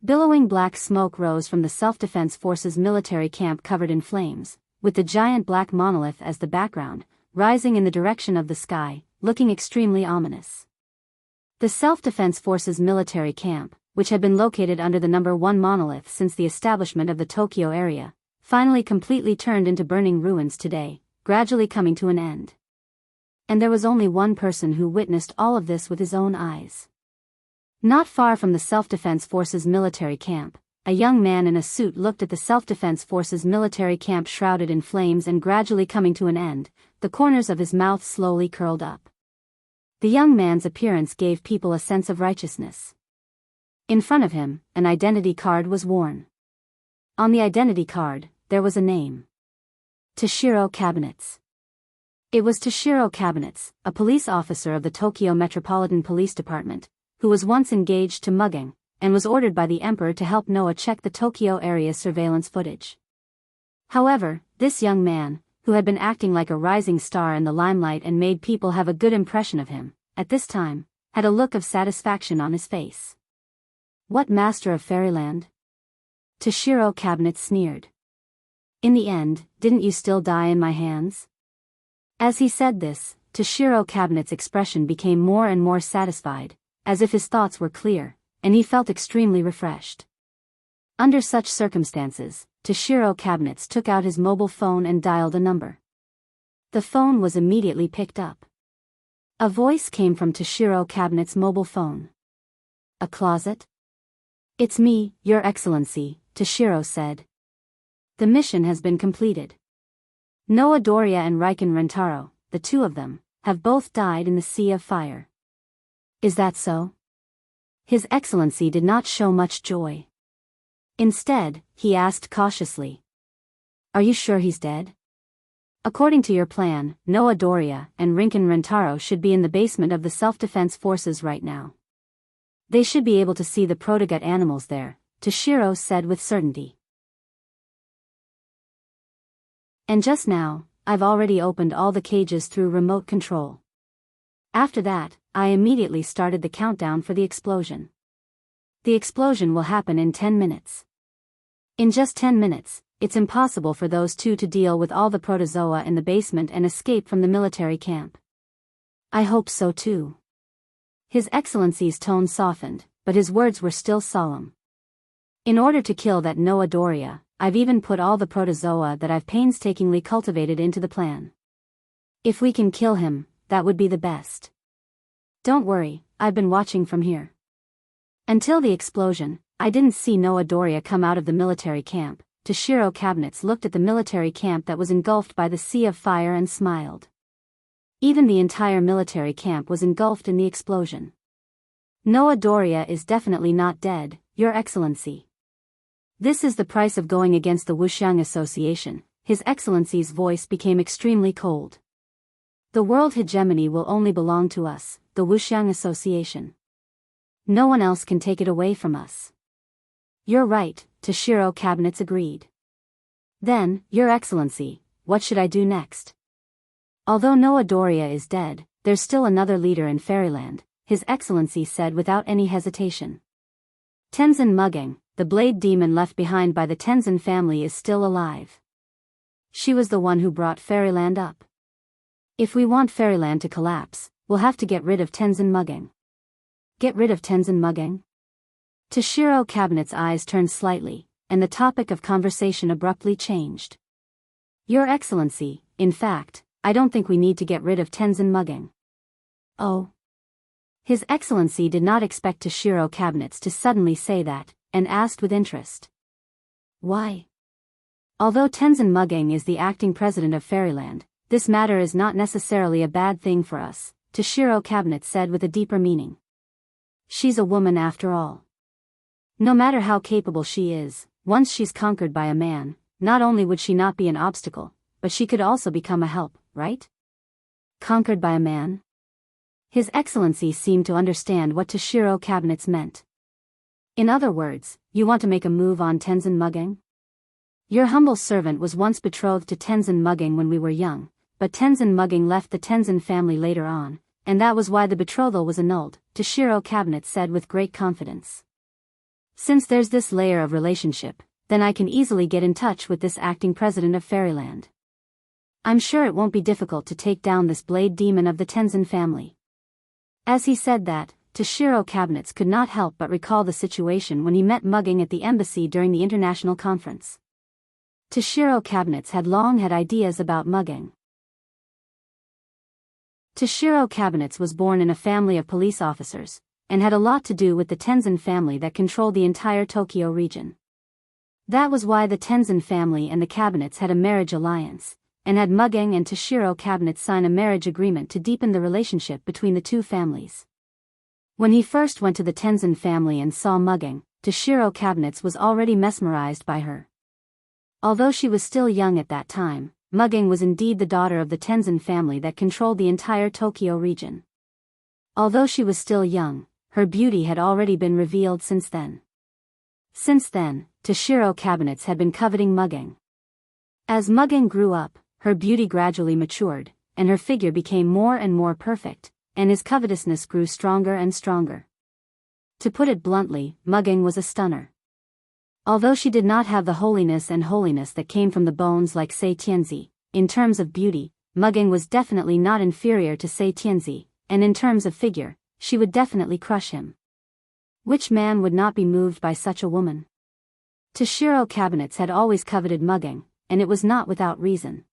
Billowing black smoke rose from the Self-Defense Forces military camp covered in flames, with the giant black monolith as the background, rising in the direction of the sky, looking extremely ominous. The Self-Defense Forces military camp, which had been located under the number 1 monolith since the establishment of the Tokyo area, finally completely turned into burning ruins today, gradually coming to an end. And there was only one person who witnessed all of this with his own eyes. Not far from the Self-Defense Forces military camp, a young man in a suit looked at the Self-Defense Forces military camp shrouded in flames and gradually coming to an end, the corners of his mouth slowly curled up. The young man's appearance gave people a sense of righteousness. In front of him, an identity card was worn. On the identity card, there was a name. Toshiro Cabinets. It was Toshiro Cabinets, a police officer of the Tokyo Metropolitan Police Department, who was once engaged to mugging, and was ordered by the emperor to help Noah check the Tokyo area's surveillance footage. However, this young man, who had been acting like a rising star in the limelight and made people have a good impression of him, at this time, had a look of satisfaction on his face. What master of Fairyland? Toshiro Cabinets sneered. In the end, didn't you still die in my hands? As he said this, Toshiro Cabinets' expression became more and more satisfied, as if his thoughts were clear, and he felt extremely refreshed. Under such circumstances, Toshiro Cabinets took out his mobile phone and dialed a number. The phone was immediately picked up. A voice came from Toshiro Cabinets' mobile phone. A closet? It's me, Your Excellency, Toshiro said. The mission has been completed. Noah Doria and Riken Rentaro, the two of them, have both died in the Sea of Fire. Is that so? His Excellency did not show much joy. Instead, he asked cautiously. Are you sure he's dead? According to your plan, Noah Doria and Rinken Rentaro should be in the basement of the self-defense forces right now. They should be able to see the protogut animals there, Toshiro said with certainty. And just now, I've already opened all the cages through remote control. After that, I immediately started the countdown for the explosion. The explosion will happen in 10 minutes. In just 10 minutes, it's impossible for those two to deal with all the protozoa in the basement and escape from the military camp. I hope so too. His Excellency's tone softened, but his words were still solemn. In order to kill that Noah Doria, I've even put all the protozoa that I've painstakingly cultivated into the plan. If we can kill him, that would be the best. Don't worry, I've been watching from here. Until the explosion, I didn't see Noah Doria come out of the military camp. Toshiro Cabinets looked at the military camp that was engulfed by the sea of fire and smiled. Even the entire military camp was engulfed in the explosion. Noah Doria is definitely not dead, Your Excellency. This is the price of going against the Wuxiang Association. His Excellency's voice became extremely cold. The world hegemony will only belong to us, the Wuxiang Association. No one else can take it away from us. You're right, Toshiro Cabinets agreed. Then, Your Excellency, what should I do next? Although Noah Doria is dead, there's still another leader in Fairyland, His Excellency said without any hesitation. Tenzin Mugging, the blade demon left behind by the Tenzin family, is still alive. She was the one who brought Fairyland up. If we want Fairyland to collapse, we'll have to get rid of Tenzin Mugging. Get rid of Tenzin Mugging? Toshiro Cabinet's eyes turned slightly, and the topic of conversation abruptly changed. Your Excellency, in fact, I don't think we need to get rid of Tenzin Mugging. Oh. His Excellency did not expect Toshiro Cabinets to suddenly say that, and asked with interest. Why? Although Tenzin Mugging is the acting president of Fairyland, this matter is not necessarily a bad thing for us, Toshiro Cabinet said with a deeper meaning. She's a woman after all. No matter how capable she is, once she's conquered by a man, not only would she not be an obstacle, but she could also become a help, right? Conquered by a man? His Excellency seemed to understand what Toshiro Cabinets meant. In other words, you want to make a move on Tenzin Mugging? Your humble servant was once betrothed to Tenzin Mugging when we were young, but Tenzin Mugging left the Tenzin family later on, and that was why the betrothal was annulled, Toshiro Cabinet said with great confidence. Since there's this layer of relationship, then I can easily get in touch with this acting president of Fairyland. I'm sure it won't be difficult to take down this blade demon of the Tenzin family. As he said that, Toshiro Cabinets could not help but recall the situation when he met Mugging at the embassy during the international conference. Toshiro Cabinets had long had ideas about Mugging. Toshiro Cabinets was born in a family of police officers, and had a lot to do with the Tenzin family that controlled the entire Tokyo region. That was why the Tenzin family and the Cabinets had a marriage alliance, and had Mugging and Toshiro Cabinets sign a marriage agreement to deepen the relationship between the two families. When he first went to the Tenzin family and saw Mugging, Toshiro Cabinets was already mesmerized by her. Although she was still young at that time, Mugging was indeed the daughter of the Tenzin family that controlled the entire Tokyo region. Although she was still young, her beauty had already been revealed since then. Since then, Toshiro Cabinets had been coveting Mugging. As Mugging grew up, her beauty gradually matured, and her figure became more and more perfect, and his covetousness grew stronger and stronger. To put it bluntly, Mugging was a stunner. Although she did not have the holiness that came from the bones like Sei Tianzi, in terms of beauty, Mugging was definitely not inferior to Sei Tianzi, and in terms of figure, she would definitely crush him. Which man would not be moved by such a woman? Toshiro Cabinets had always coveted Mugging, and it was not without reason.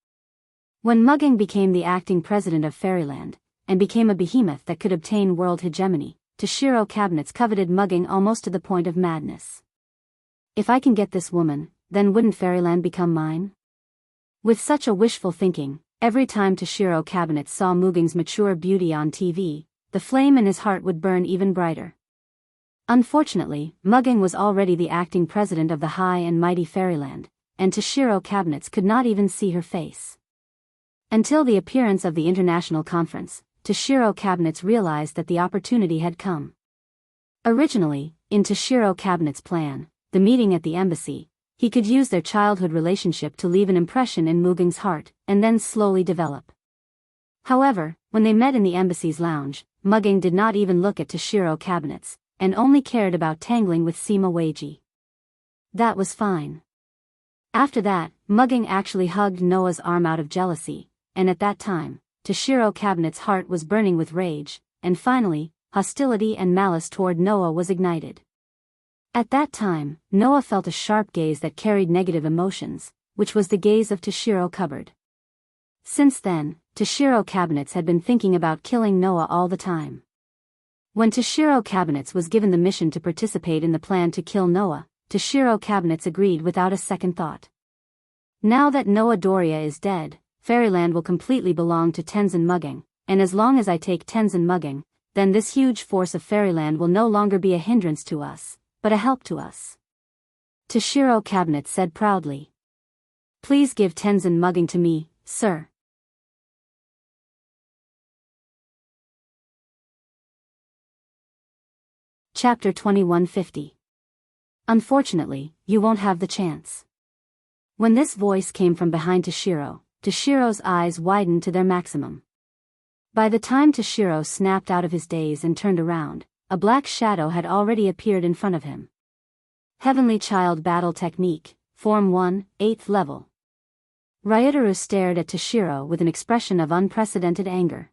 When Mugging became the acting president of Fairyland, and became a behemoth that could obtain world hegemony, Toshiro Cabinets coveted Mugging almost to the point of madness. If I can get this woman, then wouldn't Fairyland become mine? With such a wishful thinking, every time Toshiro Cabinets saw Mugging's mature beauty on TV, the flame in his heart would burn even brighter. Unfortunately, Mugging was already the acting president of the high and mighty Fairyland, and Toshiro Cabinets could not even see her face. Until the appearance of the international conference, Toshiro Cabinets realized that the opportunity had come. Originally, in Toshiro Cabinets' plan, the meeting at the embassy, he could use their childhood relationship to leave an impression in Mugging's heart, and then slowly develop. However, when they met in the embassy's lounge, Mugging did not even look at Toshiro Cabinets, and only cared about tangling with Sima Weiji. That was fine. After that, Mugging actually hugged Noah's arm out of jealousy, and at that time, Toshiro Cabinets' heart was burning with rage, and finally, hostility and malice toward Noah was ignited. At that time, Noah felt a sharp gaze that carried negative emotions, which was the gaze of Toshiro Cupboard. Since then, Toshiro Cabinets had been thinking about killing Noah all the time. When Toshiro Cabinets was given the mission to participate in the plan to kill Noah, Toshiro Cabinets agreed without a second thought. Now that Noah Doria is dead, Fairyland will completely belong to Tenzin Mugging, and as long as I take Tenzin Mugging, then this huge force of Fairyland will no longer be a hindrance to us, but a help to us. Toshiro Cabinets said proudly. Please give Tenzin Mugging to me, sir. Chapter 2150. Unfortunately, you won't have the chance. When this voice came from behind Toshiro, Toshiro's eyes widened to their maximum. By the time Toshiro snapped out of his daze and turned around, a black shadow had already appeared in front of him. Heavenly Child Battle Technique, Form 1, 8th Level. Ryutaru stared at Toshiro with an expression of unprecedented anger.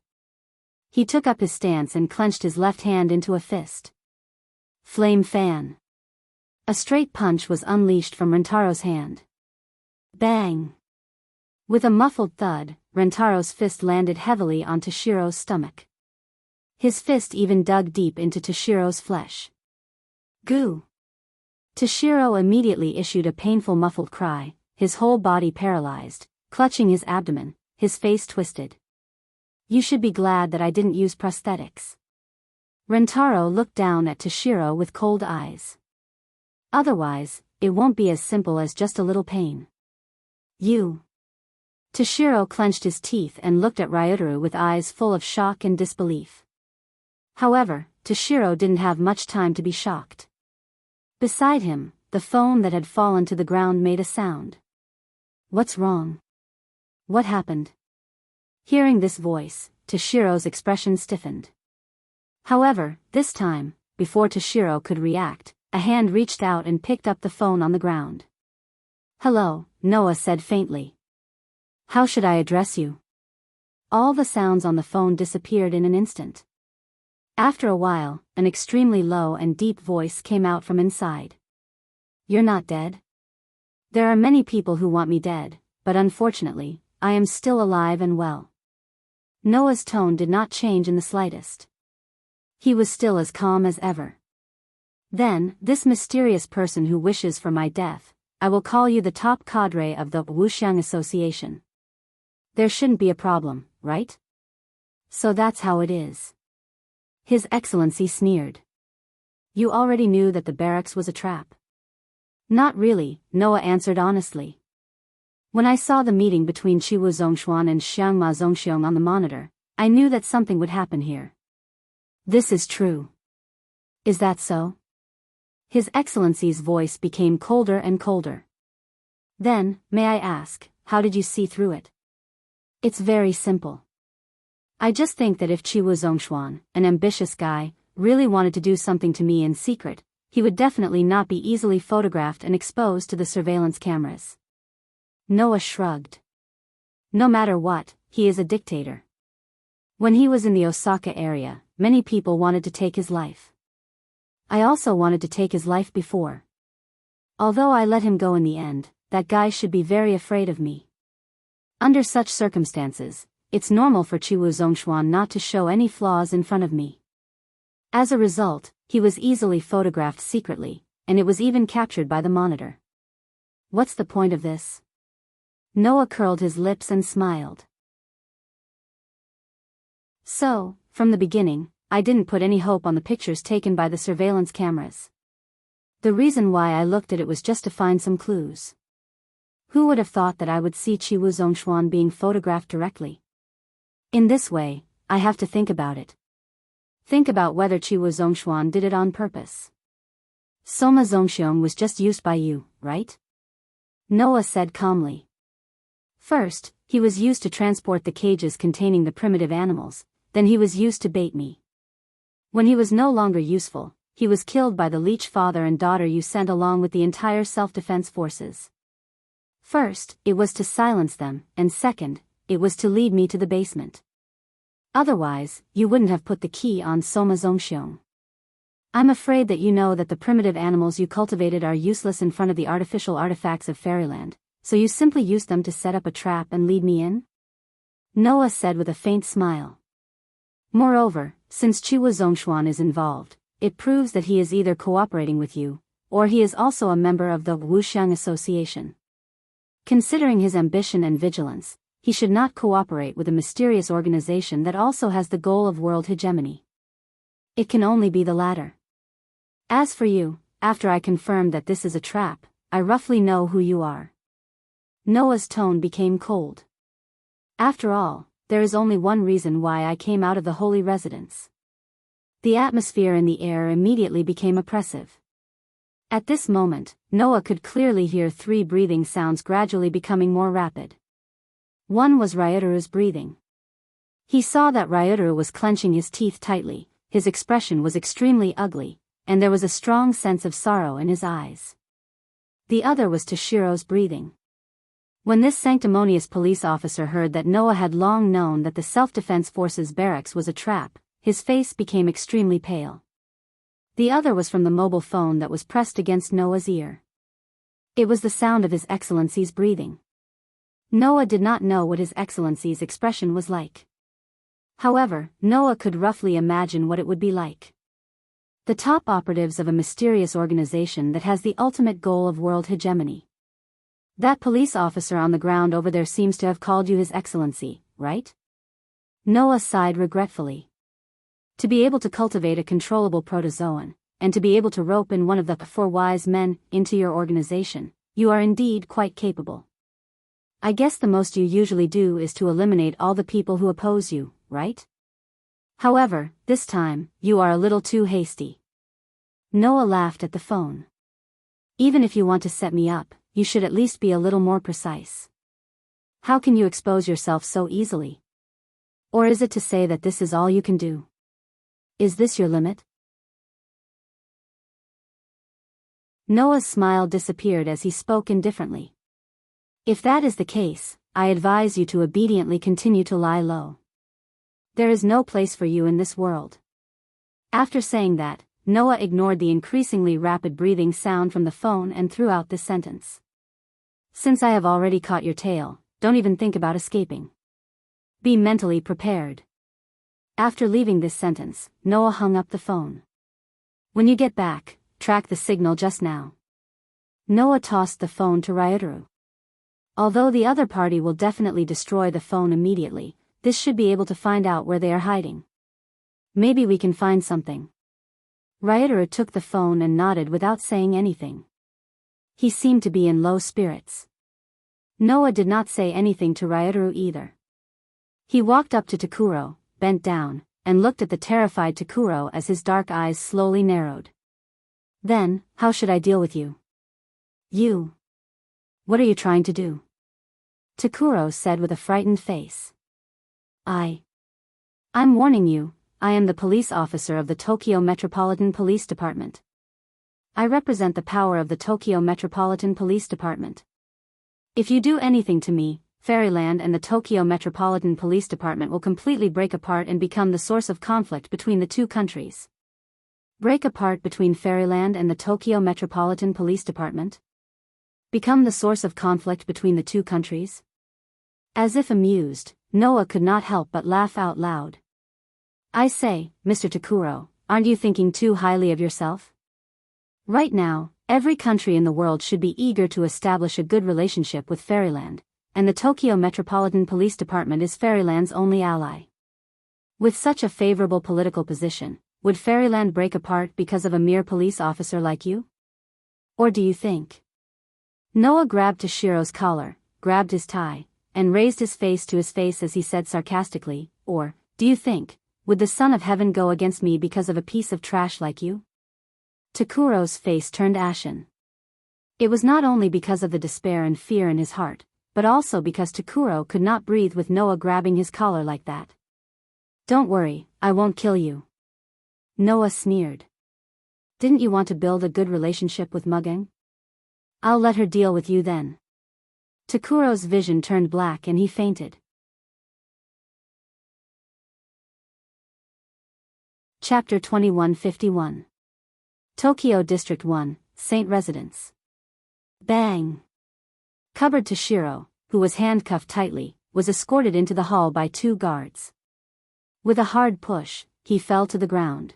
He took up his stance and clenched his left hand into a fist. Flame Fan. A straight punch was unleashed from Rentaro's hand. Bang! With a muffled thud, Rentaro's fist landed heavily on Toshiro's stomach. His fist even dug deep into Toshiro's flesh. Goo! Toshiro immediately issued a painful muffled cry, his whole body paralyzed, clutching his abdomen, his face twisted. You should be glad that I didn't use prosthetics. Rentaro looked down at Toshiro with cold eyes. Otherwise, it won't be as simple as just a little pain. You. Toshiro clenched his teeth and looked at Ryutaru with eyes full of shock and disbelief. However, Toshiro didn't have much time to be shocked. Beside him, the phone that had fallen to the ground made a sound. What's wrong? What happened? Hearing this voice, Toshiro's expression stiffened. However, this time, before Toshiro could react, a hand reached out and picked up the phone on the ground. Hello, Noah said faintly. How should I address you? All the sounds on the phone disappeared in an instant. After a while, an extremely low and deep voice came out from inside. You're not dead? There are many people who want me dead, but unfortunately, I am still alive and well. Noah's tone did not change in the slightest. He was still as calm as ever. Then, this mysterious person who wishes for my death, I will call you the top cadre of the Wuxiang Association. There shouldn't be a problem, right? So that's how it is. His Excellency sneered. You already knew that the barracks was a trap. Not really, Noah answered honestly. When I saw the meeting between Chiwu Zhongshuan and Xiangma Zhongxiong on the monitor, I knew that something would happen here. This is true. Is that so? His Excellency's voice became colder and colder. Then, may I ask, how did you see through it? It's very simple. I just think that if Chiwu Zhongshuan, an ambitious guy, really wanted to do something to me in secret, he would definitely not be easily photographed and exposed to the surveillance cameras. Noah shrugged. No matter what, he is a dictator. When he was in the Osaka area, many people wanted to take his life. I also wanted to take his life before. Although I let him go in the end, that guy should be very afraid of me. Under such circumstances, it's normal for Chiwu Zhongshuan not to show any flaws in front of me. As a result, he was easily photographed secretly, and it was even captured by the monitor. What's the point of this? Noah curled his lips and smiled. So, from the beginning, I didn't put any hope on the pictures taken by the surveillance cameras. The reason why I looked at it was just to find some clues. Who would have thought that I would see Chiwu Zhongshuan being photographed directly? In this way, I have to think about it. Think about whether Chiwu Zhongshuan did it on purpose. Soma Zhongshuan was just used by you, right? Noah said calmly. First, he was used to transport the cages containing the primitive animals, then he was used to bait me. When he was no longer useful, he was killed by the leech father and daughter you sent along with the entire self-defense forces. First, it was to silence them, and second, it was to lead me to the basement. Otherwise, you wouldn't have put the key on Soma Zhongshuan. I'm afraid that you know that the primitive animals you cultivated are useless in front of the artificial artifacts of Fairyland, so you simply used them to set up a trap and lead me in? Noah said with a faint smile. Moreover, since Chiwu Zhongshuan is involved, it proves that he is either cooperating with you, or he is also a member of the Wuxiang Association. Considering his ambition and vigilance, he should not cooperate with a mysterious organization that also has the goal of world hegemony. It can only be the latter. As for you, after I confirm that this is a trap, I roughly know who you are. Noah's tone became cold. After all, there is only one reason why I came out of the holy residence. The atmosphere in the air immediately became oppressive. At this moment, Noah could clearly hear 3 breathing sounds gradually becoming more rapid. One was Ryuteru's breathing. He saw that Ryuteru was clenching his teeth tightly, his expression was extremely ugly, and there was a strong sense of sorrow in his eyes. The other was Toshiro's breathing. When this sanctimonious police officer heard that Noah had long known that the self-defense forces barracks was a trap, his face became extremely pale. The other was from the mobile phone that was pressed against Noah's ear. It was the sound of His Excellency's breathing. Noah did not know what His Excellency's expression was like. However, Noah could roughly imagine what it would be like. The top operatives of a mysterious organization that has the ultimate goal of world hegemony. That police officer on the ground over there seems to have called you His Excellency, right? Noah sighed regretfully. To be able to cultivate a controllable protozoan, and to be able to rope in one of the 4 wise men into your organization, you are indeed quite capable. I guess the most you usually do is to eliminate all the people who oppose you, right? However, this time, you are a little too hasty. Noah laughed at the phone. Even if you want to set me up, you should at least be a little more precise. How can you expose yourself so easily? Or is it to say that this is all you can do? Is this your limit? Noah's smile disappeared as he spoke indifferently. If that is the case, I advise you to obediently continue to lie low. There is no place for you in this world. After saying that, Noah ignored the increasingly rapid breathing sound from the phone and threw out this sentence. Since I have already caught your tail, don't even think about escaping. Be mentally prepared. After leaving this sentence, Noah hung up the phone. When you get back, track the signal just now. Noah tossed the phone to Ryuteru. Although the other party will definitely destroy the phone immediately, this should be able to find out where they are hiding. Maybe we can find something. Ryuteru took the phone and nodded without saying anything. He seemed to be in low spirits. Noah did not say anything to Ryuteru either. He walked up to Takuro, bent down, and looked at the terrified Takuro as his dark eyes slowly narrowed. Then, how should I deal with you? You. What are you trying to do? Takuro said with a frightened face. I'm warning you, I am the police officer of the Tokyo Metropolitan Police Department. I represent the power of the Tokyo Metropolitan Police Department. If you do anything to me, Fairyland and the Tokyo Metropolitan Police Department will completely break apart and become the source of conflict between the 2 countries. Break apart between Fairyland and the Tokyo Metropolitan Police Department? Become the source of conflict between the 2 countries? As if amused, Noah could not help but laugh out loud. I say, Mr. Takuro, aren't you thinking too highly of yourself? Right now, every country in the world should be eager to establish a good relationship with Fairyland, and the Tokyo Metropolitan Police Department is Fairyland's only ally. With such a favorable political position, would Fairyland break apart because of a mere police officer like you? Or do you think? Noah grabbed Toshiro's collar, grabbed his tie, and raised his face to his face as he said sarcastically, or, do you think, would the Son of Heaven go against me because of a piece of trash like you? Takuro's face turned ashen. It was not only because of the despair and fear in his heart, but also because Takuro could not breathe with Noah grabbing his collar like that. Don't worry, I won't kill you. Noah sneered. Didn't you want to build a good relationship with Mugen? I'll let her deal with you then. Takuro's vision turned black and he fainted. Chapter 2151. Tokyo District 1, Saint Residence. Bang! Cupboard Toshiro, who was handcuffed tightly, was escorted into the hall by 2 guards. With a hard push, he fell to the ground.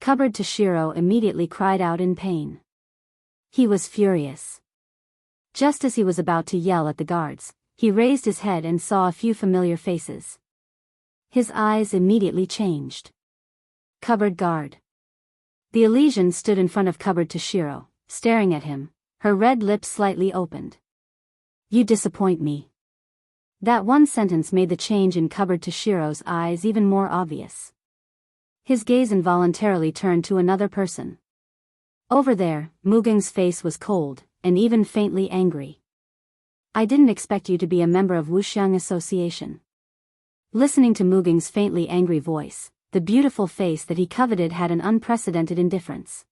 Cupboard Toshiro immediately cried out in pain. He was furious. Just as he was about to yell at the guards, he raised his head and saw a few familiar faces. His eyes immediately changed. Cupboard guard. The Elysian stood in front of Cupboard Toshiro, staring at him, her red lips slightly opened. You disappoint me. That one sentence made the change in Cupboard Toshiro's eyes even more obvious. His gaze involuntarily turned to another person. Over there, Mugen's face was cold, and even faintly angry. I didn't expect you to be a member of Wuxiang Association. Listening to Mugen's faintly angry voice, the beautiful face that he coveted had an unprecedented indifference.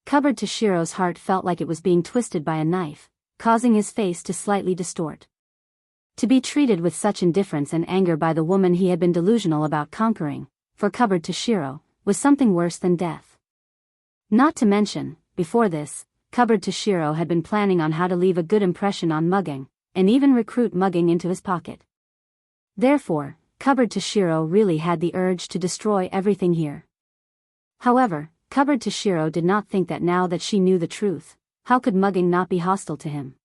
Cupboard Toshiro's heart felt like it was being twisted by a knife, causing his face to slightly distort. To be treated with such indifference and anger by the woman he had been delusional about conquering, for Cupboard Toshiro, was something worse than death. Not to mention, before this, Cupboard Toshiro had been planning on how to leave a good impression on Mugen, and even recruit Mugen into his pocket. Therefore, Cupboard Toshiro really had the urge to destroy everything here. However, Cupboard Toshiro did not think that now that she knew the truth, how could Mugen not be hostile to him?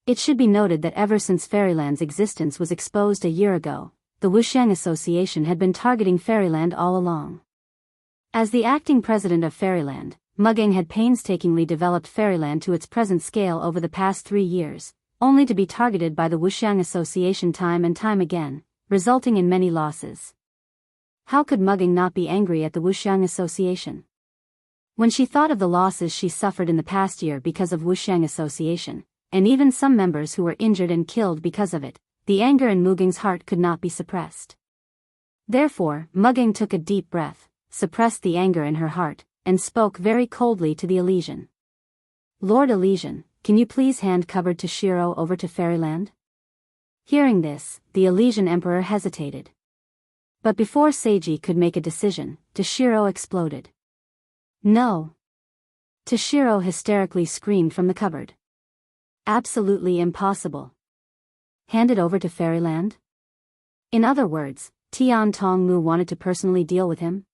It should be noted that ever since Fairyland's existence was exposed a year ago, the Wuxiang Association had been targeting Fairyland all along. As the acting president of Fairyland, Mugen had painstakingly developed Fairyland to its present scale over the past 3 years, only to be targeted by the Wuxiang Association time and time again, resulting in many losses. How could Mugen not be angry at the Wuxiang Association? When she thought of the losses she suffered in the past year because of Wuxiang Association, and even some members who were injured and killed because of it, the anger in Mugen's heart could not be suppressed. Therefore, Mugen took a deep breath, suppressed the anger in her heart, and spoke very coldly to the Elysian. Lord Elysian, can you please hand Cupboard Toshiro over to Fairyland? Hearing this, the Elysian Emperor hesitated. But before Seiji could make a decision, Toshiro exploded. No! Toshiro hysterically screamed from the cupboard. Absolutely impossible. Hand it over to Fairyland? In other words, Tian Tongmu wanted to personally deal with him?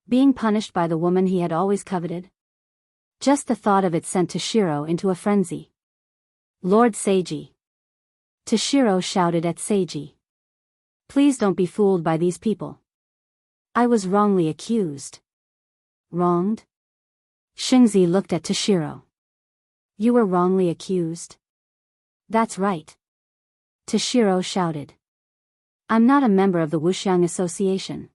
Being punished by the woman he had always coveted? Just the thought of it sent Toshiro into a frenzy. Lord Seiji! Toshiro shouted at Seiji. Please don't be fooled by these people. I was wrongly accused. Wronged? Shingzi looked at Toshiro. You were wrongly accused? That's right. Toshiro shouted. I'm not a member of the Wuxiang Association.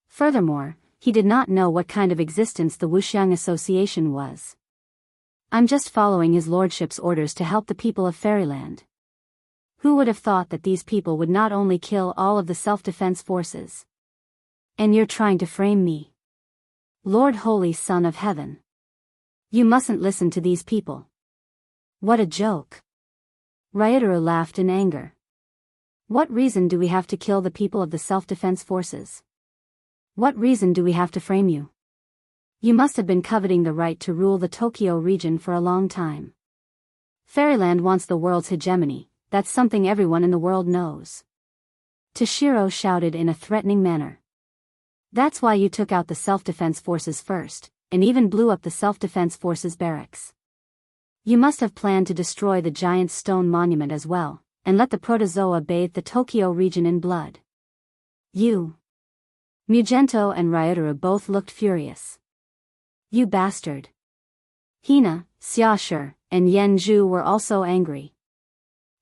Furthermore, he did not know what kind of existence the Wuxiang Association was. I'm just following his lordship's orders to help the people of Fairyland. Who would have thought that these people would not only kill all of the self-defense forces? And you're trying to frame me? Lord Holy Son of Heaven. You mustn't listen to these people. What a joke. Ryotaro laughed in anger. What reason do we have to kill the people of the self-defense forces? What reason do we have to frame you? You must have been coveting the right to rule the Tokyo region for a long time. Fairyland wants the world's hegemony, that's something everyone in the world knows. Toshiro shouted in a threatening manner. That's why you took out the self-defense forces first, and even blew up the self-defense forces barracks. You must have planned to destroy the giant stone monument as well, and let the protozoa bathe the Tokyo region in blood. You. Mugento and Ryotaro both looked furious. You bastard. Hina, Xiaoshi, and Yenju were also angry.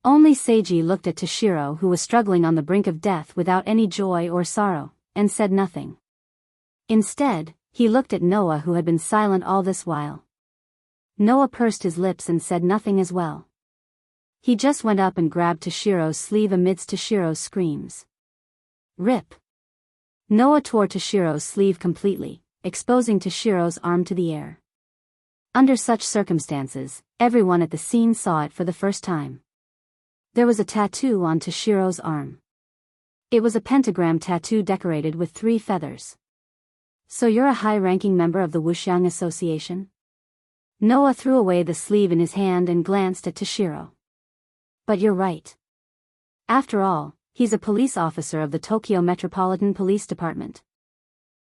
Only Seiji looked at Toshiro, who was struggling on the brink of death without any joy or sorrow, and said nothing. Instead, he looked at Noah, who had been silent all this while. Noah pursed his lips and said nothing as well. He just went up and grabbed Toshiro's sleeve amidst Toshiro's screams. Rip. Noah tore Toshiro's sleeve completely, exposing Toshiro's arm to the air. Under such circumstances, everyone at the scene saw it for the first time. There was a tattoo on Toshiro's arm. It was a pentagram tattoo decorated with 3 feathers. So you're a high-ranking member of the Wuxiang Association? Noah threw away the sleeve in his hand and glanced at Toshiro. But you're right. After all, he's a police officer of the Tokyo Metropolitan Police Department.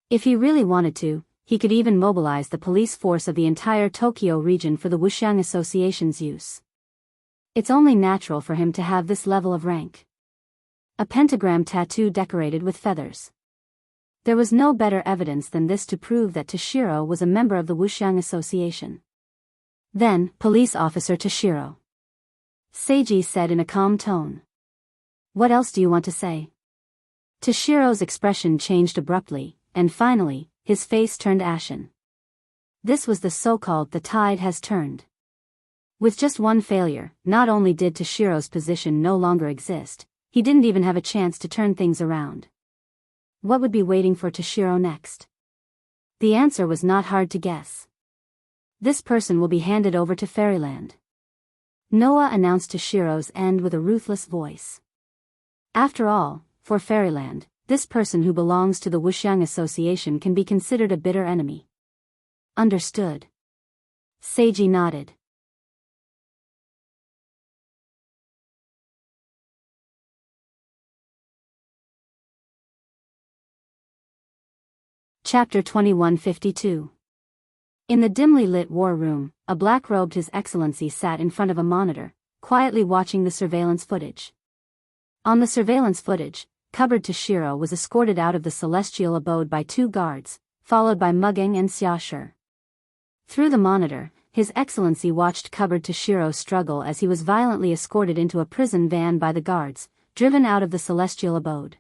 If he really wanted to, he could even mobilize the police force of the entire Tokyo region for the Wuxiang Association's use. It's only natural for him to have this level of rank. A pentagram tattoo decorated with feathers. There was no better evidence than this to prove that Toshiro was a member of the Wuxiang Association. Then, Police Officer Toshiro. Seiji said in a calm tone. What else do you want to say? Toshiro's expression changed abruptly, and finally, his face turned ashen. This was the so-called "the tide has turned." With just one failure, not only did Toshiro's position no longer exist, he didn't even have a chance to turn things around. What would be waiting for Toshiro next? The answer was not hard to guess. This person will be handed over to Fairyland. Noah announced Toshiro's end with a ruthless voice. After all, for Fairyland, this person who belongs to the Wuxiang Association can be considered a bitter enemy. Understood. Seiji nodded. Chapter 2152. In the dimly lit war room, a black-robed His Excellency sat in front of a monitor, quietly watching the surveillance footage. On the surveillance footage, Cupboard Toshiro was escorted out of the celestial abode by 2 guards, followed by Mugging and Xiaoshi. Through the monitor, His Excellency watched Cupboard Toshiro struggle as he was violently escorted into a prison van by the guards, driven out of the celestial abode.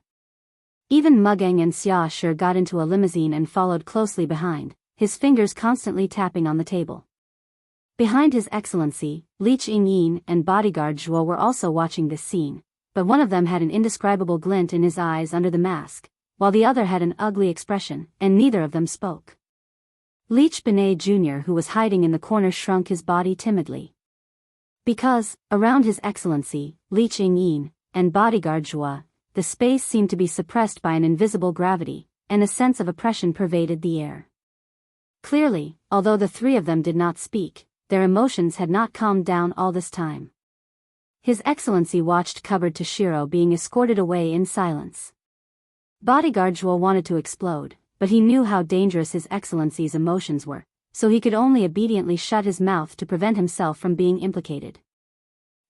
Even Mugging and Xiaoshi got into a limousine and followed closely behind, his fingers constantly tapping on the table. Behind His Excellency, Li Qingyin and bodyguard Zhuo were also watching this scene, but one of them had an indescribable glint in his eyes under the mask, while the other had an ugly expression, and neither of them spoke. Leech Benet Jr., who was hiding in the corner, shrunk his body timidly. Because, around His Excellency, Li Qingyin, and bodyguard Zhuo, the space seemed to be suppressed by an invisible gravity, and a sense of oppression pervaded the air. Clearly, although the 3 of them did not speak, their emotions had not calmed down all this time. His Excellency watched Cupboard Toshiro being escorted away in silence. Bodyguard Zhuo wanted to explode, but he knew how dangerous His Excellency's emotions were, so he could only obediently shut his mouth to prevent himself from being implicated.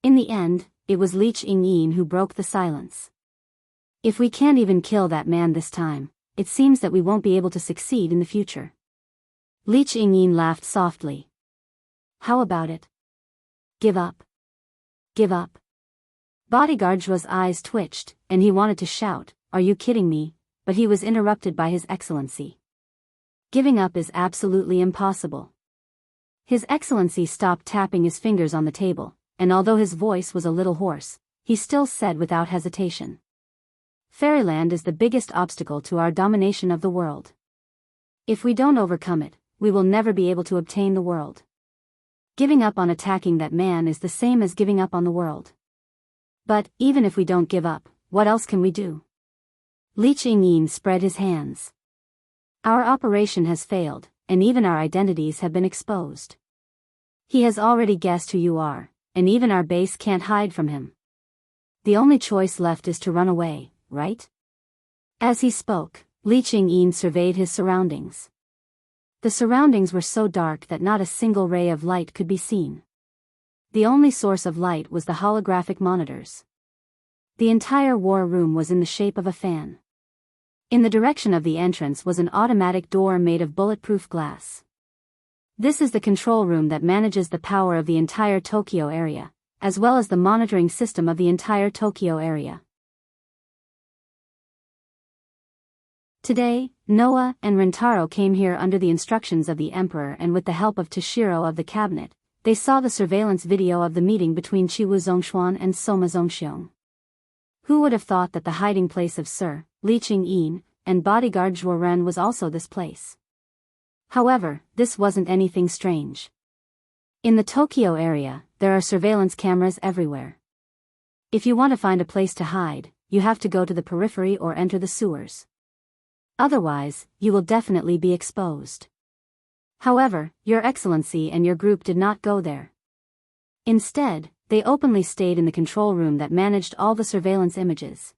In the end, it was Li Qingyin who broke the silence. If we can't even kill that man this time, it seems that we won't be able to succeed in the future. Li Qingyin laughed softly. How about it? Give up. Give up. Bodyguard Zhuo's eyes twitched, and he wanted to shout, "Are you kidding me?" but he was interrupted by His Excellency. Giving up is absolutely impossible. His Excellency stopped tapping his fingers on the table, and although his voice was a little hoarse, he still said without hesitation. Fairyland is the biggest obstacle to our domination of the world. If we don't overcome it, we will never be able to obtain the world. Giving up on attacking that man is the same as giving up on the world. But, even if we don't give up, what else can we do? Li Qingyin spread his hands. Our operation has failed, and even our identities have been exposed. He has already guessed who you are, and even our base can't hide from him. The only choice left is to run away, right? As he spoke, Li Qingyin surveyed his surroundings. The surroundings were so dark that not a single ray of light could be seen. The only source of light was the holographic monitors. The entire war room was in the shape of a fan. In the direction of the entrance was an automatic door made of bulletproof glass. This is the control room that manages the power of the entire Tokyo area, as well as the monitoring system of the entire Tokyo area. Today, Noah and Rintaro came here under the instructions of the Emperor, and with the help of Toshiro of the cabinet, they saw the surveillance video of the meeting between Chiwu Zhongshuan and Soma Zhongxiong. Who would have thought that the hiding place of Sir Li Qingyin and bodyguard Zhuo Ren was also this place? However, this wasn't anything strange. In the Tokyo area, there are surveillance cameras everywhere. If you want to find a place to hide, you have to go to the periphery or enter the sewers. Otherwise, you will definitely be exposed. However, Your Excellency and your group did not go there. Instead, they openly stayed in the control room that managed all the surveillance images.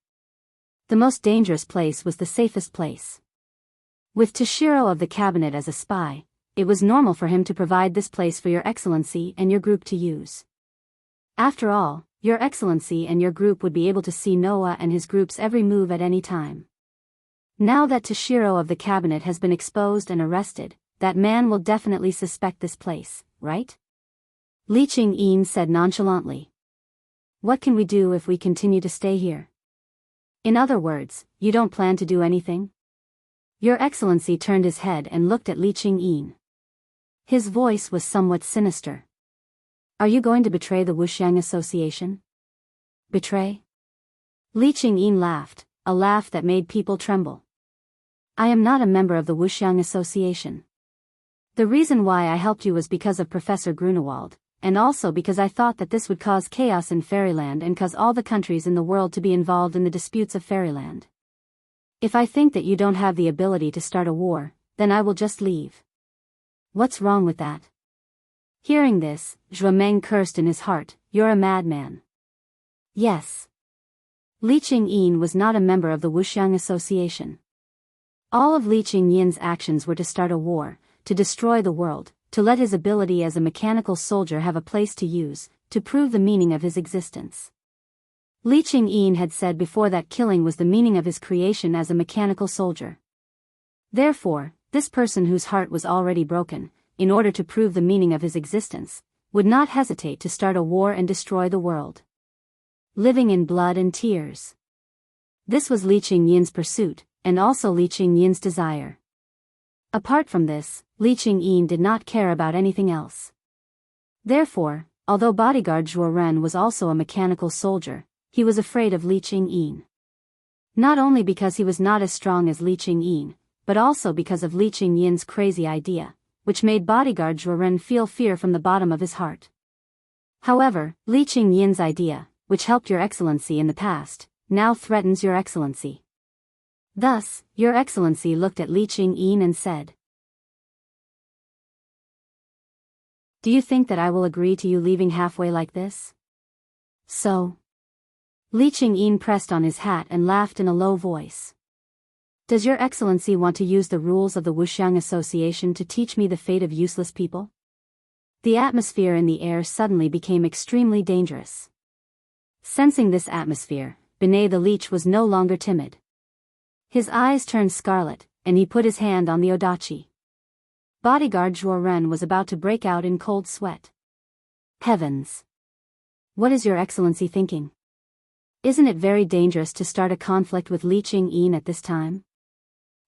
The most dangerous place was the safest place. With Toshiro of the cabinet as a spy, it was normal for him to provide this place for Your Excellency and your group to use. After all, Your Excellency and your group would be able to see Noah and his group's every move at any time. Now that Toshiro of the cabinet has been exposed and arrested, that man will definitely suspect this place, right? Li Qingyin said nonchalantly. What can we do if we continue to stay here? In other words, you don't plan to do anything? Your Excellency turned his head and looked at Li Qingyin. His voice was somewhat sinister. Are you going to betray the Wuxiang Association? Betray? Li Qingyin laughed, a laugh that made people tremble. I am not a member of the Wuxiang Association. The reason why I helped you was because of Professor Grunewald, and also because I thought that this would cause chaos in Fairyland and cause all the countries in the world to be involved in the disputes of Fairyland. If I think that you don't have the ability to start a war, then I will just leave. What's wrong with that? Hearing this, Zhuo Meng cursed in his heart, you're a madman. Yes. Li Qingyin was not a member of the Wuxiang Association. All of Li Qingyin's actions were to start a war, to destroy the world, to let his ability as a mechanical soldier have a place to use, to prove the meaning of his existence. Li Qingyin had said before that killing was the meaning of his creation as a mechanical soldier. Therefore, this person whose heart was already broken, in order to prove the meaning of his existence, would not hesitate to start a war and destroy the world. Living in blood and tears. This was Li Qingyin's pursuit, and also Li Qingyin's desire. Apart from this, Li Qingyin did not care about anything else. Therefore, although bodyguard Zhuo Ren was also a mechanical soldier, he was afraid of Li Qingyin. Not only because he was not as strong as Li Qingyin, but also because of Li Qingyin's crazy idea, which made bodyguard Zhuo Ren feel fear from the bottom of his heart. However, Li Qingyin's idea, which helped Your Excellency in the past, now threatens Your Excellency. Thus, Your Excellency looked at Li Qingyin and said, Do you think that I will agree to you leaving halfway like this? So? Li Qingyin pressed on his hat and laughed in a low voice. Does Your Excellency want to use the rules of the Wuxiang Association to teach me the fate of useless people? The atmosphere in the air suddenly became extremely dangerous. Sensing this atmosphere, Binet the Leech was no longer timid. His eyes turned scarlet, and he put his hand on the odachi. Bodyguard Zhuo Ren was about to break out in cold sweat. Heavens! What is Your Excellency thinking? Isn't it very dangerous to start a conflict with Li Qingyin at this time?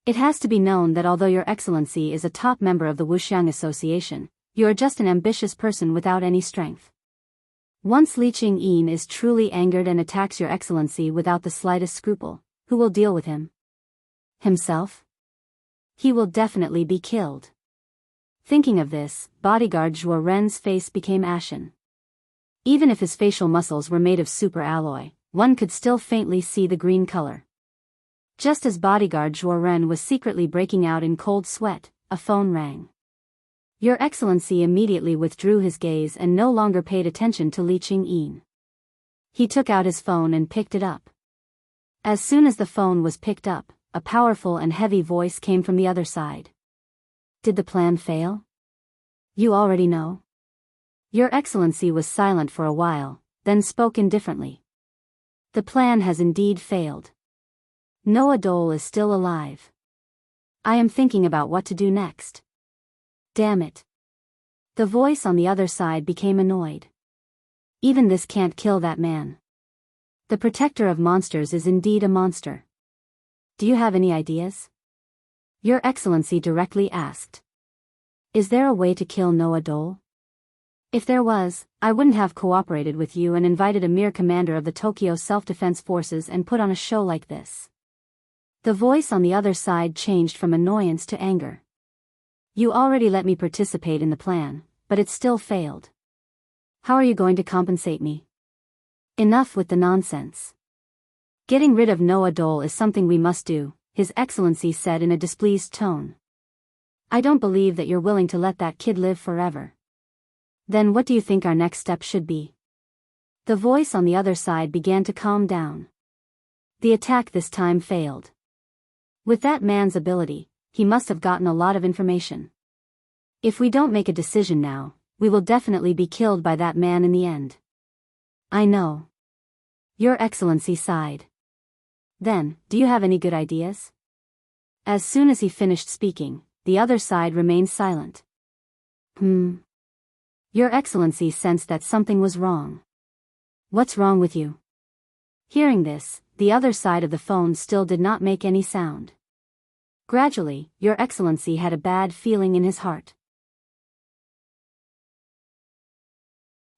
It has to be known that although Your Excellency is a top member of the Wuxiang Association, you are just an ambitious person without any strength. Once Li Qingyin is truly angered and attacks Your Excellency without the slightest scruple, who will deal with him? Himself? He will definitely be killed. Thinking of this, bodyguard Zhuo Ren's face became ashen. Even if his facial muscles were made of super alloy, one could still faintly see the green color. Just as bodyguard Zhuo Ren was secretly breaking out in cold sweat, a phone rang. Your Excellency immediately withdrew his gaze and no longer paid attention to Li Qingyin. He took out his phone and picked it up. As soon as the phone was picked up, a powerful and heavy voice came from the other side. Did the plan fail? You already know. Your Excellency was silent for a while, then spoke indifferently. The plan has indeed failed. Noah Dole is still alive. I am thinking about what to do next. Damn it. The voice on the other side became annoyed. Even this can't kill that man. The protector of monsters is indeed a monster. Do you have any ideas? Your Excellency directly asked. Is there a way to kill Noah Dole? If there was, I wouldn't have cooperated with you and invited a mere commander of the Tokyo Self-Defense Forces and put on a show like this. The voice on the other side changed from annoyance to anger. You already let me participate in the plan, but it still failed. How are you going to compensate me? Enough with the nonsense. Getting rid of Noah Dole is something we must do, His Excellency said in a displeased tone. I don't believe that you're willing to let that kid live forever. Then what do you think our next step should be? The voice on the other side began to calm down. The attack this time failed. With that man's ability, he must have gotten a lot of information. If we don't make a decision now, we will definitely be killed by that man in the end. I know. Your Excellency sighed. Then, do you have any good ideas? As soon as he finished speaking, the other side remained silent. Your Excellency sensed that something was wrong. What's wrong with you? Hearing this, the other side of the phone still did not make any sound. Gradually, Your Excellency had a bad feeling in his heart.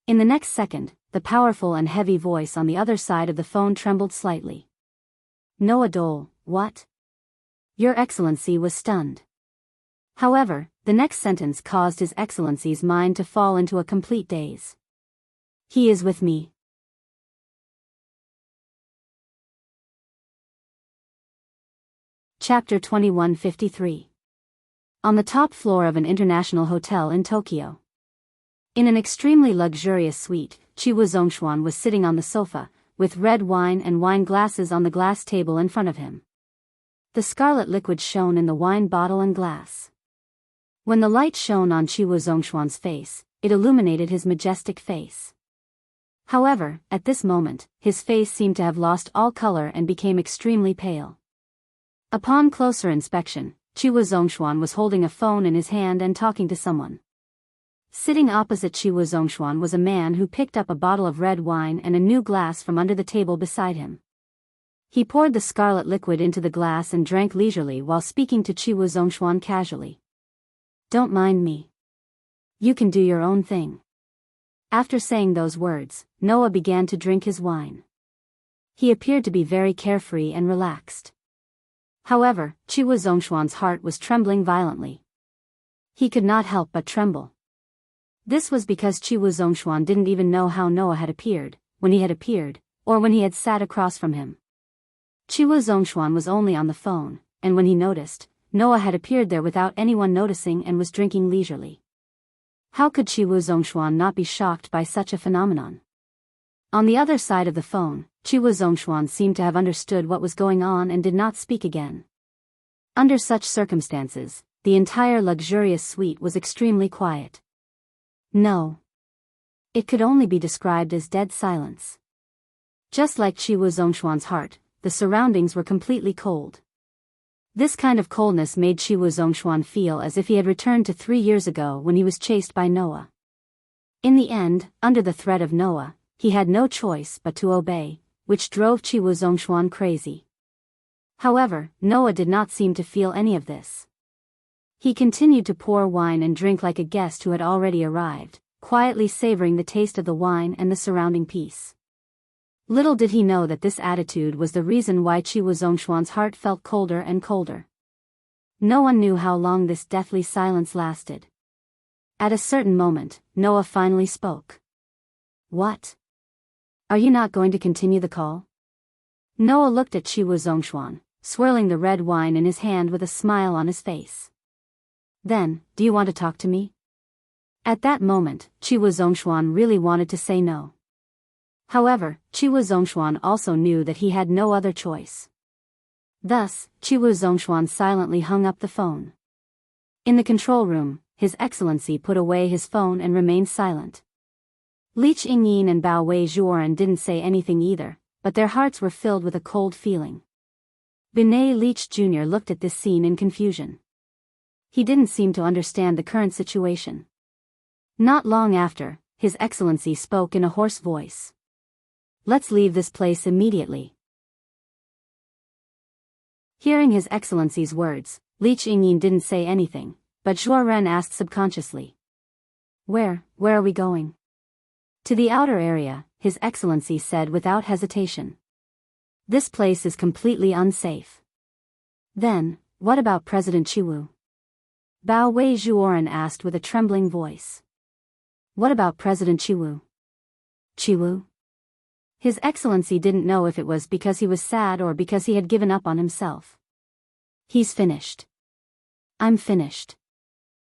In the next second, the powerful and heavy voice on the other side of the phone trembled slightly. Noah Dole, what? Your Excellency was stunned. However, the next sentence caused His Excellency's mind to fall into a complete daze. He is with me. Chapter 2153. On the top floor of an international hotel in Tokyo. In an extremely luxurious suite, Chiwu Zhongshuan was sitting on the sofa, with red wine and wine glasses on the glass table in front of him. The scarlet liquid shone in the wine bottle and glass. When the light shone on Chiwu Zhongshuan's face, it illuminated his majestic face. However, at this moment, his face seemed to have lost all color and became extremely pale. Upon closer inspection, Chiwu Zhongshuan was holding a phone in his hand and talking to someone. Sitting opposite Chiwu Zhongshuan was a man who picked up a bottle of red wine and a new glass from under the table beside him. He poured the scarlet liquid into the glass and drank leisurely while speaking to Chiwu Zhongshuan casually. Don't mind me. You can do your own thing. After saying those words, Noah began to drink his wine. He appeared to be very carefree and relaxed. However, Chiwu Zhongshuan's heart was trembling violently. He could not help but tremble. This was because Chiwu Zhongshuan didn't even know how Noah had appeared, when he had appeared, or when he had sat across from him. Chiwu Zhongshuan was only on the phone, and when he noticed, Noah had appeared there without anyone noticing and was drinking leisurely. How could Chiwu Zhongshuan not be shocked by such a phenomenon? On the other side of the phone, Chiwu Zhongshuan seemed to have understood what was going on and did not speak again. Under such circumstances, the entire luxurious suite was extremely quiet. No. It could only be described as dead silence. Just like Chiwu Zhongshuan's heart, the surroundings were completely cold. This kind of coldness made Chiwu Zhongshuan feel as if he had returned to 3 years ago when he was chased by Noah. In the end, under the threat of Noah, he had no choice but to obey, which drove Chiwu Zhongshuan crazy. However, Noah did not seem to feel any of this. He continued to pour wine and drink like a guest who had already arrived, quietly savoring the taste of the wine and the surrounding peace. Little did he know that this attitude was the reason why Chiwu Zhongshuan's heart felt colder and colder. No one knew how long this deathly silence lasted. At a certain moment, Noah finally spoke. What? Are you not going to continue the call? Noah looked at Chiwu Zhongshuan, swirling the red wine in his hand with a smile on his face. Then, do you want to talk to me? At that moment, Chiwu Zhongshuan really wanted to say no. However, Chiwu Zhongshuan also knew that he had no other choice. Thus, Chiwu Zhongshuan silently hung up the phone. In the control room, His Excellency put away his phone and remained silent. Li Qingyin and Bao Wei Zhuoran didn't say anything either, but their hearts were filled with a cold feeling. Binet Leach Jr. looked at this scene in confusion. He didn't seem to understand the current situation. Not long after, His Excellency spoke in a hoarse voice. "Let's leave this place immediately." Hearing His Excellency's words, Li Qingyin didn't say anything, but Zhuo Ren asked subconsciously. Where are we going?" "To the outer area," His Excellency said without hesitation. "This place is completely unsafe." "Then, what about President Chiwu?" Bao Wei Zhuoren asked with a trembling voice. "What about President Chiwu?" "Chiwu?" His Excellency didn't know if it was because he was sad or because he had given up on himself. "He's finished." "I'm finished."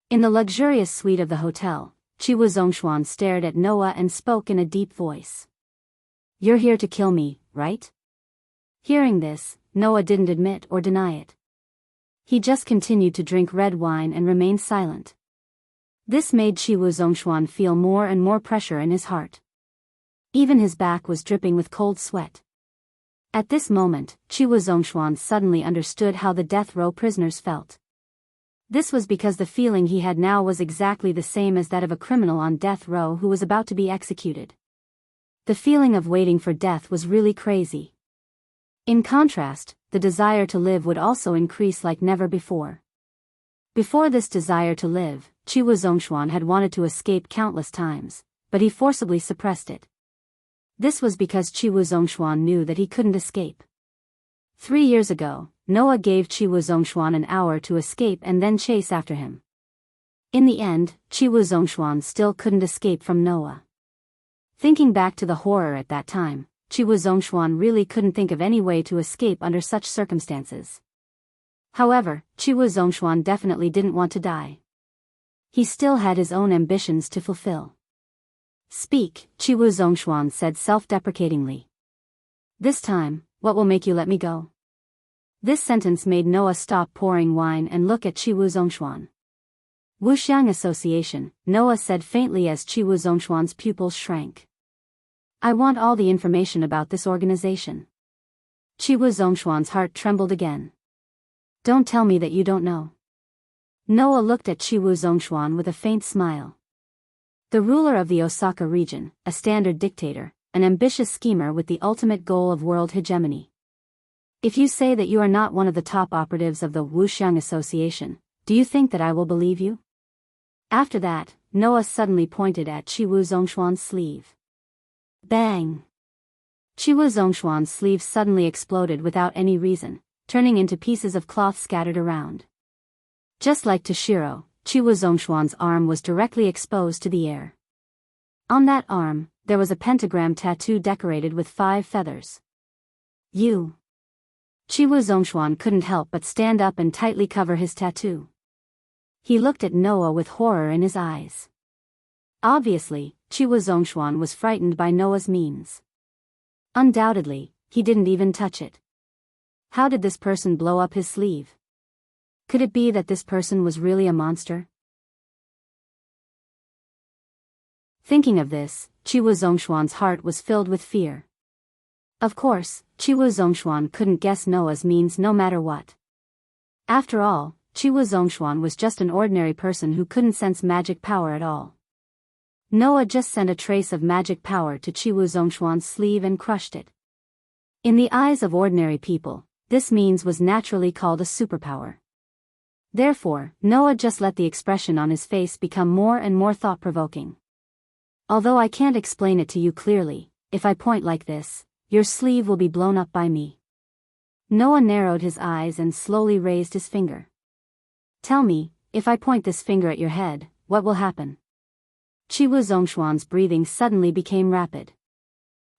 In the luxurious suite of the hotel, Chiwu Zhongshuan stared at Noah and spoke in a deep voice. "You're here to kill me, right?" Hearing this, Noah didn't admit or deny it. He just continued to drink red wine and remain silent. This made Chiwu Zhongshuan feel more and more pressure in his heart. Even his back was dripping with cold sweat. At this moment, Chiwu Zhongshuan suddenly understood how the death row prisoners felt. This was because the feeling he had now was exactly the same as that of a criminal on death row who was about to be executed. The feeling of waiting for death was really crazy. In contrast, the desire to live would also increase like never before. Before this desire to live, Chiwu Zhongshuan had wanted to escape countless times, but he forcibly suppressed it. This was because Chiwu Zhongshuan knew that he couldn't escape. 3 years ago, Noah gave Chiwu Zhongshuan an hour to escape and then chase after him. In the end, Chiwu Zhongshuan still couldn't escape from Noah. Thinking back to the horror at that time, Chiwu Zhongshuan really couldn't think of any way to escape under such circumstances. However, Chiwu Zhongshuan definitely didn't want to die. He still had his own ambitions to fulfill. "Speak," Chiwu Zhongshuan said self-deprecatingly. "This time, what will make you let me go?" This sentence made Noah stop pouring wine and look at Chiwu Zhongshuan. "Wuxiang Association," Noah said faintly as Chiwu Zhongshuan's pupils shrank. "I want all the information about this organization." Chiwu Zhongshuan's heart trembled again. "Don't tell me that you don't know." Noah looked at Chiwu Zhongshuan with a faint smile. The ruler of the Osaka region, a standard dictator, an ambitious schemer with the ultimate goal of world hegemony. If you say that you are not one of the top operatives of the Wuxiang Association, do you think that I will believe you? After that, Noah suddenly pointed at Chiwu Zhongshuan's sleeve. Bang! Chiwu Zhongshuan's sleeve suddenly exploded without any reason, turning into pieces of cloth scattered around. Just like Toshiro, Chiwu Zhongshuan's arm was directly exposed to the air. On that arm, there was a pentagram tattoo decorated with 5 feathers. "You." Chiwu Zhongshuan couldn't help but stand up and tightly cover his tattoo. He looked at Noah with horror in his eyes. Obviously, Chiwu Zhongshuan was frightened by Noah's means. Undoubtedly, he didn't even touch it. How did this person blow up his sleeve? Could it be that this person was really a monster? Thinking of this, Chiwu Zhongshuan's heart was filled with fear. Of course, Chiwu Zhongshuan couldn't guess Noah's means no matter what. After all, Chiwu Zhongshuan was just an ordinary person who couldn't sense magic power at all. Noah just sent a trace of magic power to Chiwu Zhongshuan's sleeve and crushed it. In the eyes of ordinary people, this means was naturally called a superpower. Therefore, Noah just let the expression on his face become more and more thought-provoking. "Although I can't explain it to you clearly, if I point like this, your sleeve will be blown up by me." Noah narrowed his eyes and slowly raised his finger. "Tell me, if I point this finger at your head, what will happen?" Chiwu Zhongshuan's breathing suddenly became rapid.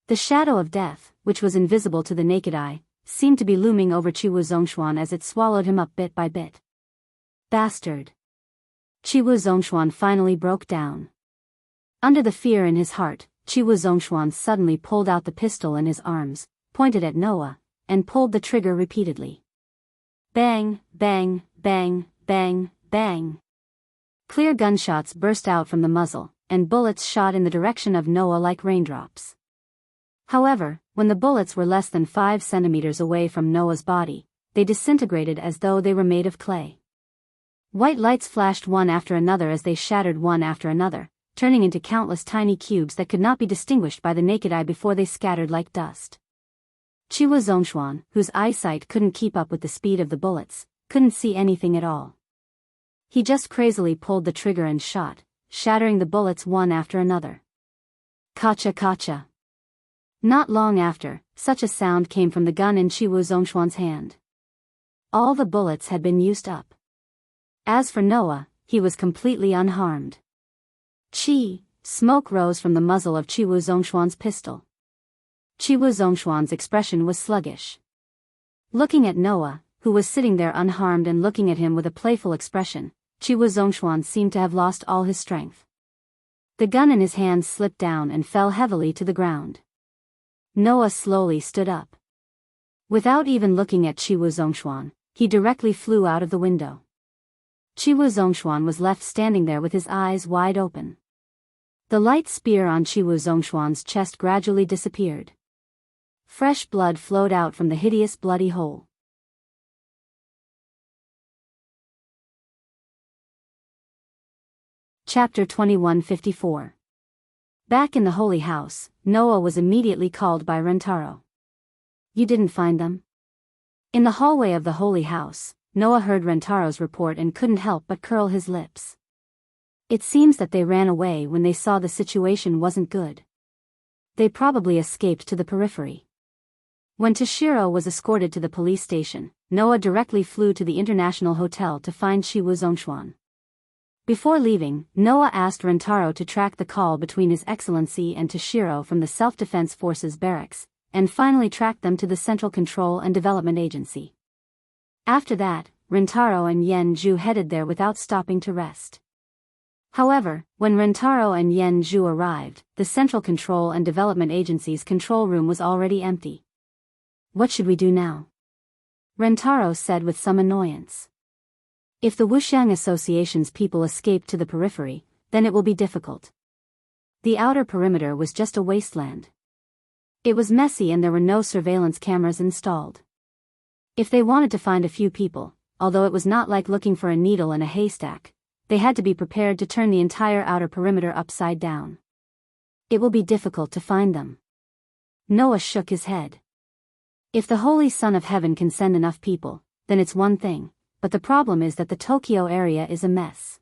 The shadow of death, which was invisible to the naked eye, seemed to be looming over Chiwu Zhongshuan as it swallowed him up bit by bit. "Bastard!" Chiwu Zhongshuan finally broke down. Under the fear in his heart, Chiwu Zhongshuan suddenly pulled out the pistol in his arms, pointed at Noah, and pulled the trigger repeatedly. Bang, bang, bang, bang, bang. Clear gunshots burst out from the muzzle, and bullets shot in the direction of Noah like raindrops. However, when the bullets were less than 5 centimeters away from Noah's body, they disintegrated as though they were made of clay. White lights flashed one after another as they shattered one after another, turning into countless tiny cubes that could not be distinguished by the naked eye before they scattered like dust. Chiwu Zhongshuan, whose eyesight couldn't keep up with the speed of the bullets, couldn't see anything at all. He just crazily pulled the trigger and shot, shattering the bullets one after another. Kacha kacha. Not long after, such a sound came from the gun in Chiwu Zhongshuan's hand. All the bullets had been used up. As for Noah, he was completely unharmed. Smoke rose from the muzzle of Chiwu Zhongshuan's pistol. Chiwu Zhongshuan's expression was sluggish. Looking at Noah, who was sitting there unharmed and looking at him with a playful expression, Chiwu Zhongshuan seemed to have lost all his strength. The gun in his hand slipped down and fell heavily to the ground. Noah slowly stood up. Without even looking at Chiwu Zhongshuan, he directly flew out of the window. Chiwu Zhongshuan was left standing there with his eyes wide open. The light spear on Chiwu Zhongshuan's chest gradually disappeared. Fresh blood flowed out from the hideous bloody hole. Chapter 2154. Back in the holy house, Noah was immediately called by Rentaro. You didn't find them? In the hallway of the holy house, Noah heard Rentaro's report and couldn't help but curl his lips. It seems that they ran away when they saw the situation wasn't good. They probably escaped to the periphery. When Toshiro was escorted to the police station, Noah directly flew to the International Hotel to find Chiwu Zhongshuan. Before leaving, Noah asked Rentaro to track the call between His Excellency and Toshiro from the Self-Defense Forces barracks, and finally track them to the Central Control and Development Agency. After that, Rentaro and Yen Zhu headed there without stopping to rest. However, when Rentaro and Yen Zhu arrived, the Central Control and Development Agency's control room was already empty. What should we do now? Rentaro said with some annoyance. If the Wuxiang Association's people escape to the periphery, then it will be difficult. The outer perimeter was just a wasteland. It was messy and there were no surveillance cameras installed. If they wanted to find a few people, although it was not like looking for a needle in a haystack, they had to be prepared to turn the entire outer perimeter upside down. It will be difficult to find them. Noah shook his head. If the Holy Son of Heaven can send enough people, then it's one thing. But the problem is that the Tokyo area is a mess.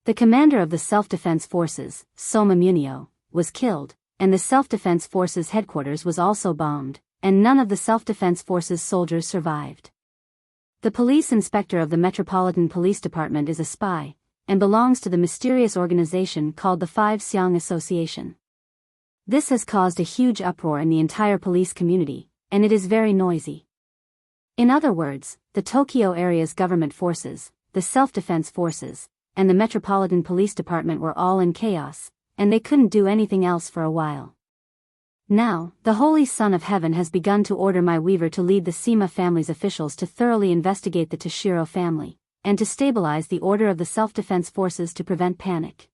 The commander of the Self-Defense Forces, Soma Munio, was killed, and the Self-Defense Forces headquarters was also bombed, and none of the Self-Defense Forces soldiers survived. The police inspector of the Metropolitan Police Department is a spy, and belongs to the mysterious organization called the Five Xiang Association. This has caused a huge uproar in the entire police community, and it is very noisy. In other words, the Tokyo area's government forces, the self-defense forces, and the Metropolitan Police Department were all in chaos, and they couldn't do anything else for a while. Now, the Holy Son of Heaven has begun to order my weaver to lead the Sima family's officials to thoroughly investigate the Toshiro family, and to stabilize the order of the self-defense forces to prevent panic.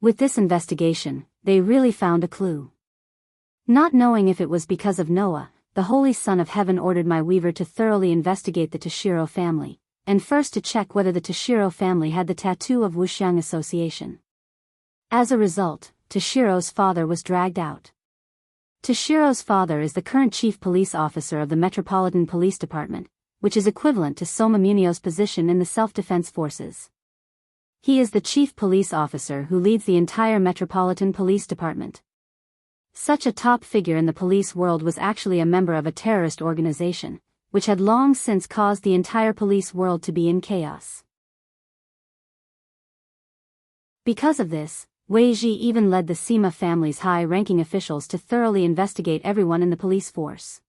With this investigation, they really found a clue. Not knowing if it was because of Noah, the Holy Son of Heaven ordered my weaver to thoroughly investigate the Toshiro family, and first to check whether the Toshiro family had the tattoo of Wuxiang Association. As a result, Toshiro's father was dragged out. Toshiro's father is the current chief police officer of the Metropolitan Police Department, which is equivalent to Soma Munio's position in the self-defense forces. He is the chief police officer who leads the entire Metropolitan Police Department. Such a top figure in the police world was actually a member of a terrorist organization, which had long since caused the entire police world to be in chaos. Because of this, Wei Ji even led the Sima family's high-ranking officials to thoroughly investigate everyone in the police force.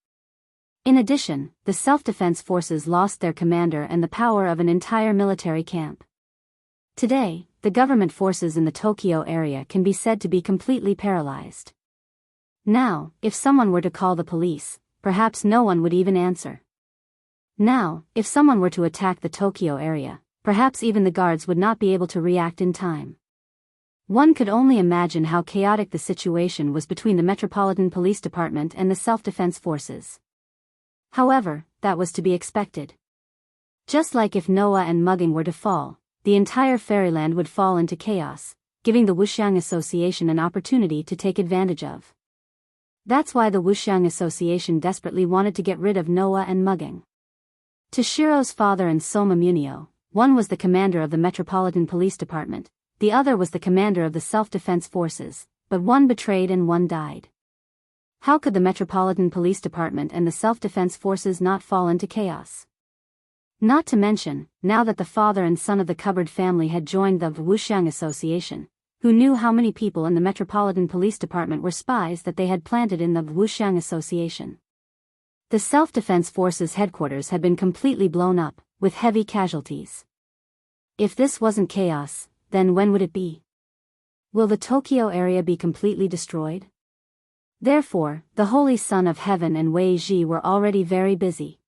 In addition, the self-defense forces lost their commander and the power of an entire military camp. Today, the government forces in the Tokyo area can be said to be completely paralyzed. Now, if someone were to call the police, perhaps no one would even answer. Now, if someone were to attack the Tokyo area, perhaps even the guards would not be able to react in time. One could only imagine how chaotic the situation was between the Metropolitan Police Department and the self-defense forces. However, that was to be expected. Just like if Noah and Mugging were to fall, the entire fairyland would fall into chaos, giving the Wuxiang Association an opportunity to take advantage of. That's why the Wuxiang Association desperately wanted to get rid of Noah and Mugging. Toshiro's father and Soma Munio, one was the commander of the Metropolitan Police Department, the other was the commander of the self-defense forces, but one betrayed and one died. How could the Metropolitan Police Department and the self-defense forces not fall into chaos? Not to mention, now that the father and son of the Cupboard family had joined the Wuxiang Association, who knew how many people in the Metropolitan Police Department were spies that they had planted in the Wuxiang Association. The self-defense forces headquarters had been completely blown up, with heavy casualties. If this wasn't chaos, then when would it be? Will the Tokyo area be completely destroyed? Therefore, the Holy Son of Heaven and Wei Ji were already very busy.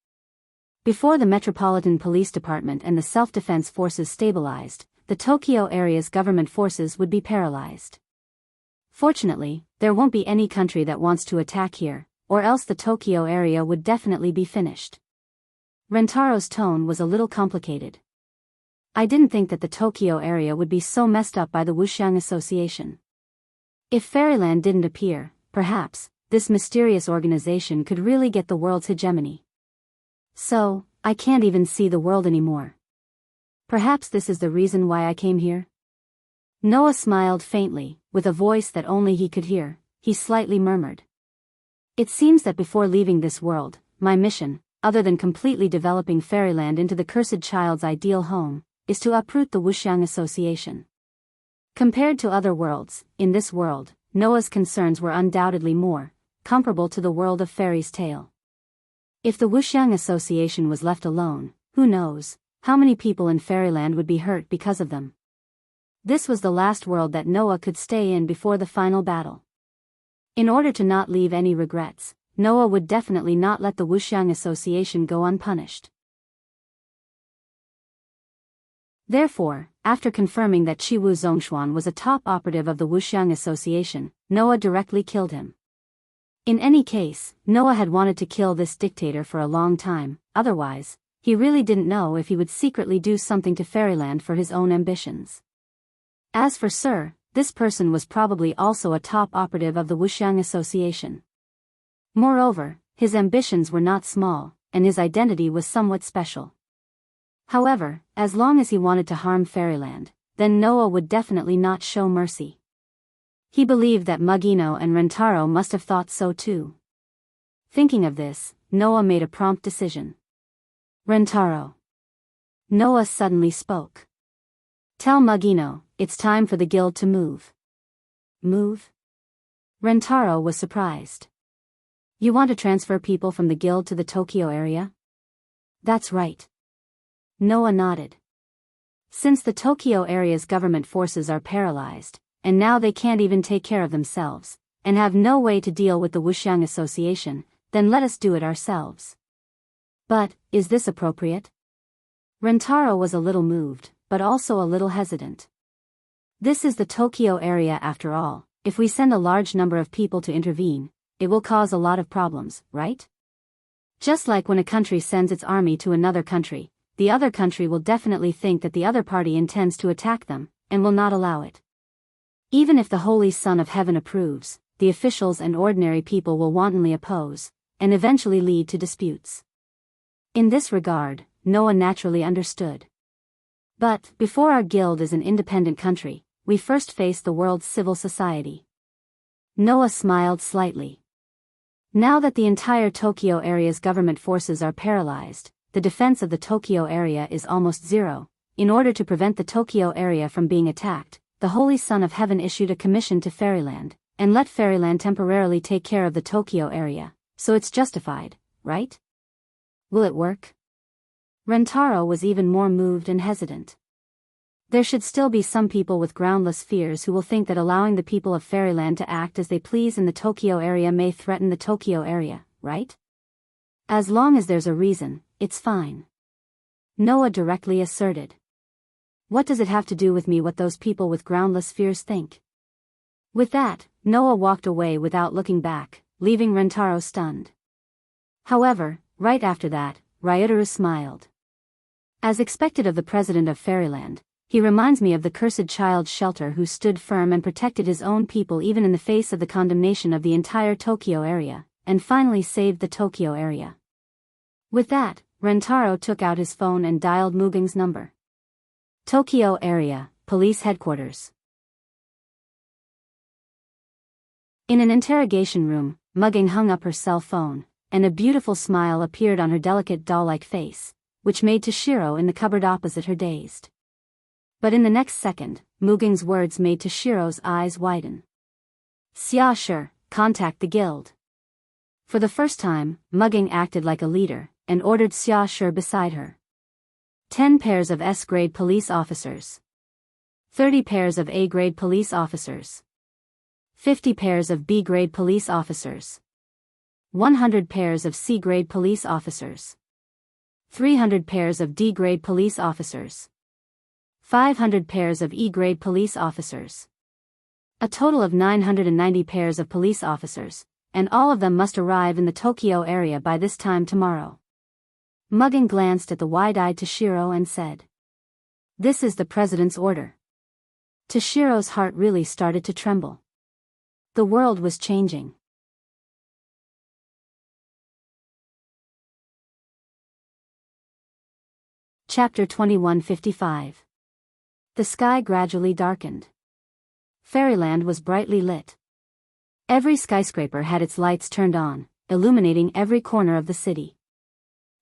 Before the Metropolitan Police Department and the self-defense forces stabilized, the Tokyo area's government forces would be paralyzed. Fortunately, there won't be any country that wants to attack here, or else the Tokyo area would definitely be finished. Rentaro's tone was a little complicated. I didn't think that the Tokyo area would be so messed up by the Wuxiang Association. If Fairyland didn't appear, perhaps, this mysterious organization could really get the world's hegemony. So, I can't even see the world anymore. Perhaps this is the reason why I came here? Noah smiled faintly, with a voice that only he could hear. He slightly murmured. It seems that before leaving this world, my mission, other than completely developing Fairyland into the cursed child's ideal home, is to uproot the Wuxiang Association. Compared to other worlds, in this world, Noah's concerns were undoubtedly more comparable to the world of Fairy's Tale. If the Wuxiang Association was left alone, who knows how many people in Fairyland would be hurt because of them. This was the last world that Noah could stay in before the final battle. In order to not leave any regrets, Noah would definitely not let the Wuxiang Association go unpunished. Therefore, after confirming that Chiwu Zhongshuan was a top operative of the Wuxiang Association, Noah directly killed him. In any case, Noah had wanted to kill this dictator for a long time, otherwise, he really didn't know if he would secretly do something to Fairyland for his own ambitions. As for Sir, this person was probably also a top operative of the Wuxiang Association. Moreover, his ambitions were not small, and his identity was somewhat special. However, as long as he wanted to harm Fairyland, then Noah would definitely not show mercy. He believed that Mugino and Rentaro must have thought so too. Thinking of this, Noah made a prompt decision. Rentaro. Noah suddenly spoke. Tell Mugino, it's time for the guild to move. Move? Rentaro was surprised. You want to transfer people from the guild to the Tokyo area? That's right. Noah nodded. Since the Tokyo area's government forces are paralyzed, and now they can't even take care of themselves, and have no way to deal with the Wuxiang Association, then let us do it ourselves. But, is this appropriate? Rentaro was a little moved, but also a little hesitant. This is the Tokyo area after all. If we send a large number of people to intervene, it will cause a lot of problems, right? Just like when a country sends its army to another country, the other country will definitely think that the other party intends to attack them, and will not allow it. Even if the Holy Son of Heaven approves, the officials and ordinary people will wantonly oppose, and eventually lead to disputes. In this regard, Noah naturally understood. But, before our guild is an independent country, we first face the world's civil society. Noah smiled slightly. Now that the entire Tokyo area's government forces are paralyzed, the defense of the Tokyo area is almost zero. In order to prevent the Tokyo area from being attacked, the Holy Son of Heaven issued a commission to Fairyland, and let Fairyland temporarily take care of the Tokyo area, so it's justified, right? Will it work? Rentaro was even more moved and hesitant. There should still be some people with groundless fears who will think that allowing the people of Fairyland to act as they please in the Tokyo area may threaten the Tokyo area, right? As long as there's a reason, it's fine. Noah directly asserted. What does it have to do with me what those people with groundless fears think? With that, Noah walked away without looking back, leaving Rentaro stunned. However, right after that, Ryutaru smiled. As expected of the president of Fairyland, he reminds me of the cursed child shelter who stood firm and protected his own people even in the face of the condemnation of the entire Tokyo area, and finally saved the Tokyo area. With that, Rentaro took out his phone and dialed Muging's number. Tokyo area, police headquarters. In an interrogation room, Muging hung up her cell phone, and a beautiful smile appeared on her delicate doll-like face, which made Toshiro in the cupboard opposite her dazed. But in the next second, Muging's words made Toshiro's eyes widen. "Xia sure, contact the guild." For the first time, Muging acted like a leader, and ordered Xia sure beside her. 10 pairs of S-grade police officers. 30 pairs of A-grade police officers. 50 pairs of B-grade police officers. 100 pairs of C-grade police officers. 300 pairs of D-grade police officers. 500 pairs of E-grade police officers. A total of 990 pairs of police officers, and all of them must arrive in the Tokyo area by this time tomorrow. Muging glanced at the wide-eyed Toshiro and said, "This is the president's order." Toshiro's heart really started to tremble. The world was changing. Chapter 2155. The sky gradually darkened. Fairyland was brightly lit. Every skyscraper had its lights turned on, illuminating every corner of the city.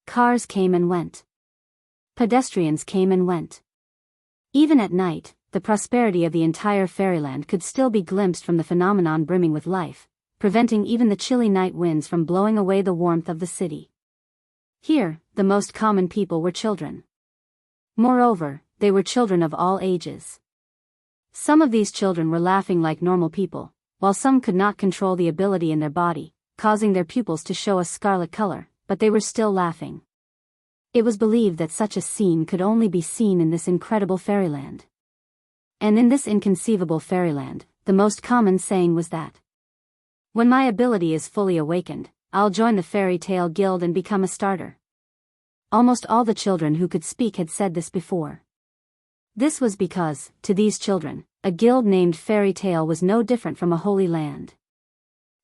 Cars came and went. Pedestrians came and went. Even at night, the prosperity of the entire Fairyland could still be glimpsed from the phenomenon brimming with life, preventing even the chilly night winds from blowing away the warmth of the city. Here, the most common people were children. Moreover, they were children of all ages. Some of these children were laughing like normal people, while some could not control the ability in their body, causing their pupils to show a scarlet color, but they were still laughing. It was believed that such a scene could only be seen in this incredible fairyland. And in this inconceivable fairyland, the most common saying was that, "When my ability is fully awakened, I'll join the fairy tale guild and become a starter." Almost all the children who could speak had said this before. This was because, to these children, a guild named Fairy Tale was no different from a holy land.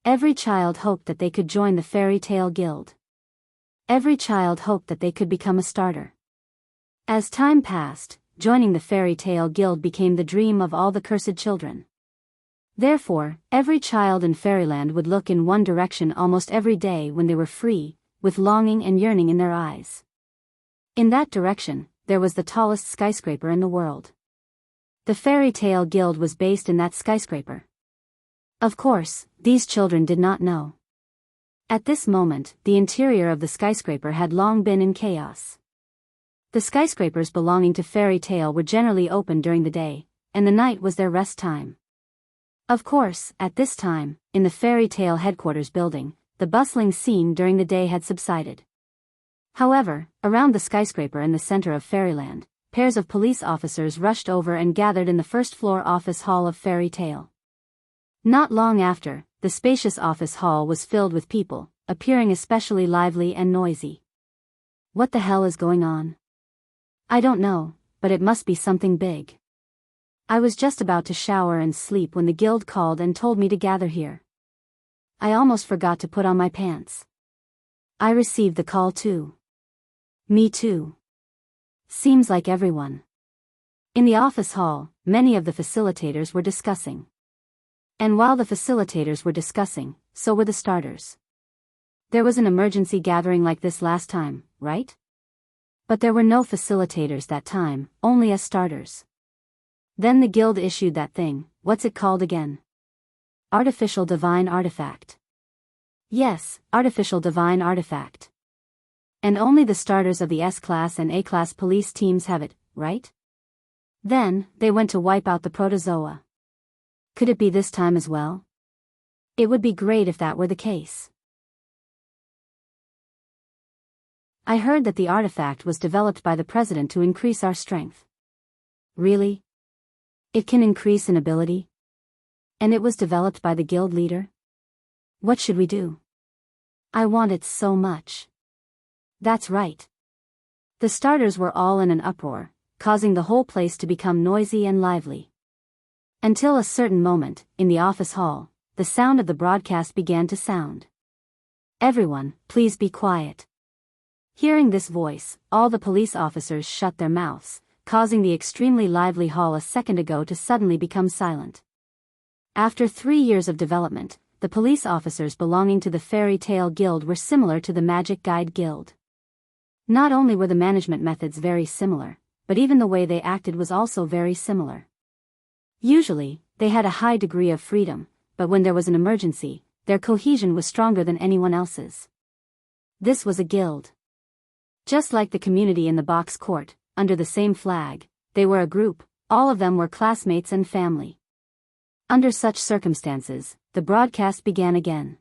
Every child hoped that they could join the Fairy Tale Guild. Every child hoped that they could become a starter. As time passed, joining the Fairy Tale Guild became the dream of all the cursed children. Therefore, every child in Fairyland would look in one direction almost every day when they were free, with longing and yearning in their eyes. In that direction, there was the tallest skyscraper in the world. The Fairy Tale Guild was based in that skyscraper. Of course, these children did not know. At this moment, the interior of the skyscraper had long been in chaos. The skyscrapers belonging to Fairy Tale were generally open during the day, and the night was their rest time. Of course, at this time, in the Fairy Tale headquarters building, the bustling scene during the day had subsided. However, around the skyscraper in the center of Fairyland, pairs of police officers rushed over and gathered in the first-floor office hall of Fairy Tale. Not long after, the spacious office hall was filled with people, appearing especially lively and noisy. What the hell is going on? I don't know, but it must be something big. I was just about to shower and sleep when the guild called and told me to gather here. I almost forgot to put on my pants. I received the call too. Me too. Seems like everyone. In the office hall, many of the facilitators were discussing. And while the facilitators were discussing, so were the starters. There was an emergency gathering like this last time, right? But there were no facilitators that time, only us starters. Then the guild issued that thing, what's it called again? Artificial Divine Artifact. Yes, Artificial Divine Artifact. And only the starters of the S-Class and A-Class police teams have it, right? Then, they went to wipe out the protozoa. Could it be this time as well? It would be great if that were the case. I heard that the artifact was developed by the president to increase our strength. Really? It can increase in ability? And it was developed by the guild leader? What should we do? I want it so much. That's right. The starters were all in an uproar, causing the whole place to become noisy and lively. Until a certain moment, in the office hall, the sound of the broadcast began to sound. Everyone, please be quiet. Hearing this voice, all the police officers shut their mouths, causing the extremely lively hall a second ago to suddenly become silent. After 3 years of development, the police officers belonging to the Fairy Tale Guild were similar to the Magic Guide Guild. Not only were the management methods very similar, but even the way they acted was also very similar. Usually, they had a high degree of freedom, but when there was an emergency, their cohesion was stronger than anyone else's. This was a guild. Just like the community in the box court, under the same flag, they were a group, all of them were classmates and family. Under such circumstances, the broadcast began again.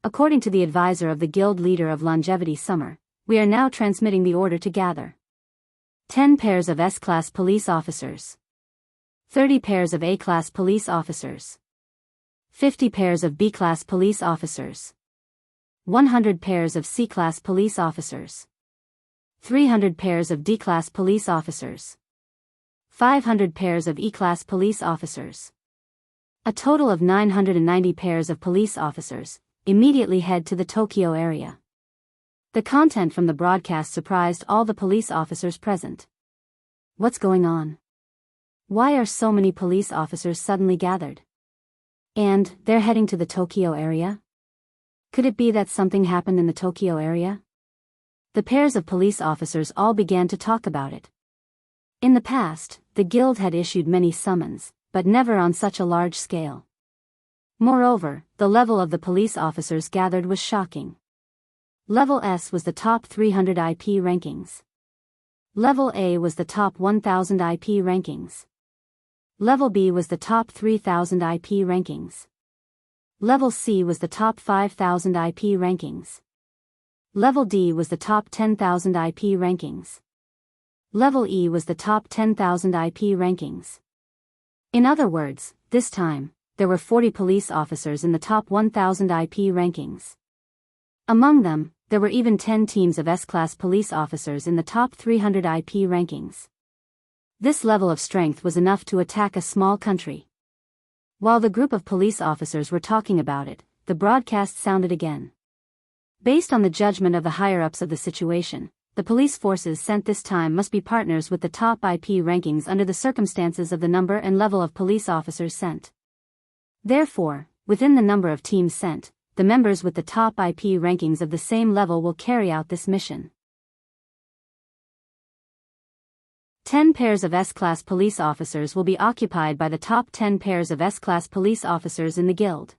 According to the advisor of the guild leader of Longevity Summer, we are now transmitting the order to gather 10 pairs of S-class police officers, 30 pairs of A-class police officers, 50 pairs of B-class police officers, 100 pairs of C-class police officers, 300 pairs of D-class police officers, 500 pairs of E-class police officers. A total of 990 pairs of police officers immediately head to the Tokyo area. The content from the broadcast surprised all the police officers present. What's going on? Why are so many police officers suddenly gathered? And they're heading to the Tokyo area? Could it be that something happened in the Tokyo area? The pairs of police officers all began to talk about it. In the past, the guild had issued many summons, but never on such a large scale. Moreover, the level of the police officers gathered was shocking. Level S was the top 300 IP rankings. Level A was the top 1000 IP rankings. Level B was the top 3000 IP rankings. Level C was the top 5000 IP rankings. Level D was the top 10,000 IP rankings. Level E was the top 10,000 IP rankings. In other words, this time, there were 40 police officers in the top 1000 IP rankings. Among them, there were even 10 teams of S-class police officers in the top 300 IP rankings. This level of strength was enough to attack a small country. While the group of police officers were talking about it, the broadcast sounded again. Based on the judgment of the higher-ups of the situation, the police forces sent this time must be partners with the top IP rankings under the circumstances of the number and level of police officers sent. Therefore, within the number of teams sent, the members with the top IP rankings of the same level will carry out this mission. 10 pairs of S-class police officers will be occupied by the top 10 pairs of S-class police officers in the guild.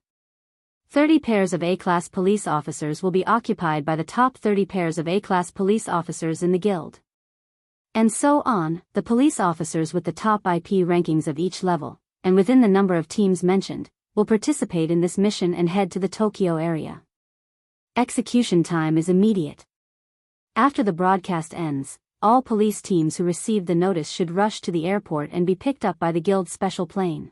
30 pairs of A-class police officers will be occupied by the top 30 pairs of A-class police officers in the guild. And so on, the police officers with the top IP rankings of each level, and within the number of teams mentioned, will participate in this mission and head to the Tokyo area. Execution time is immediate. After the broadcast ends, all police teams who received the notice should rush to the airport and be picked up by the guild's special plane.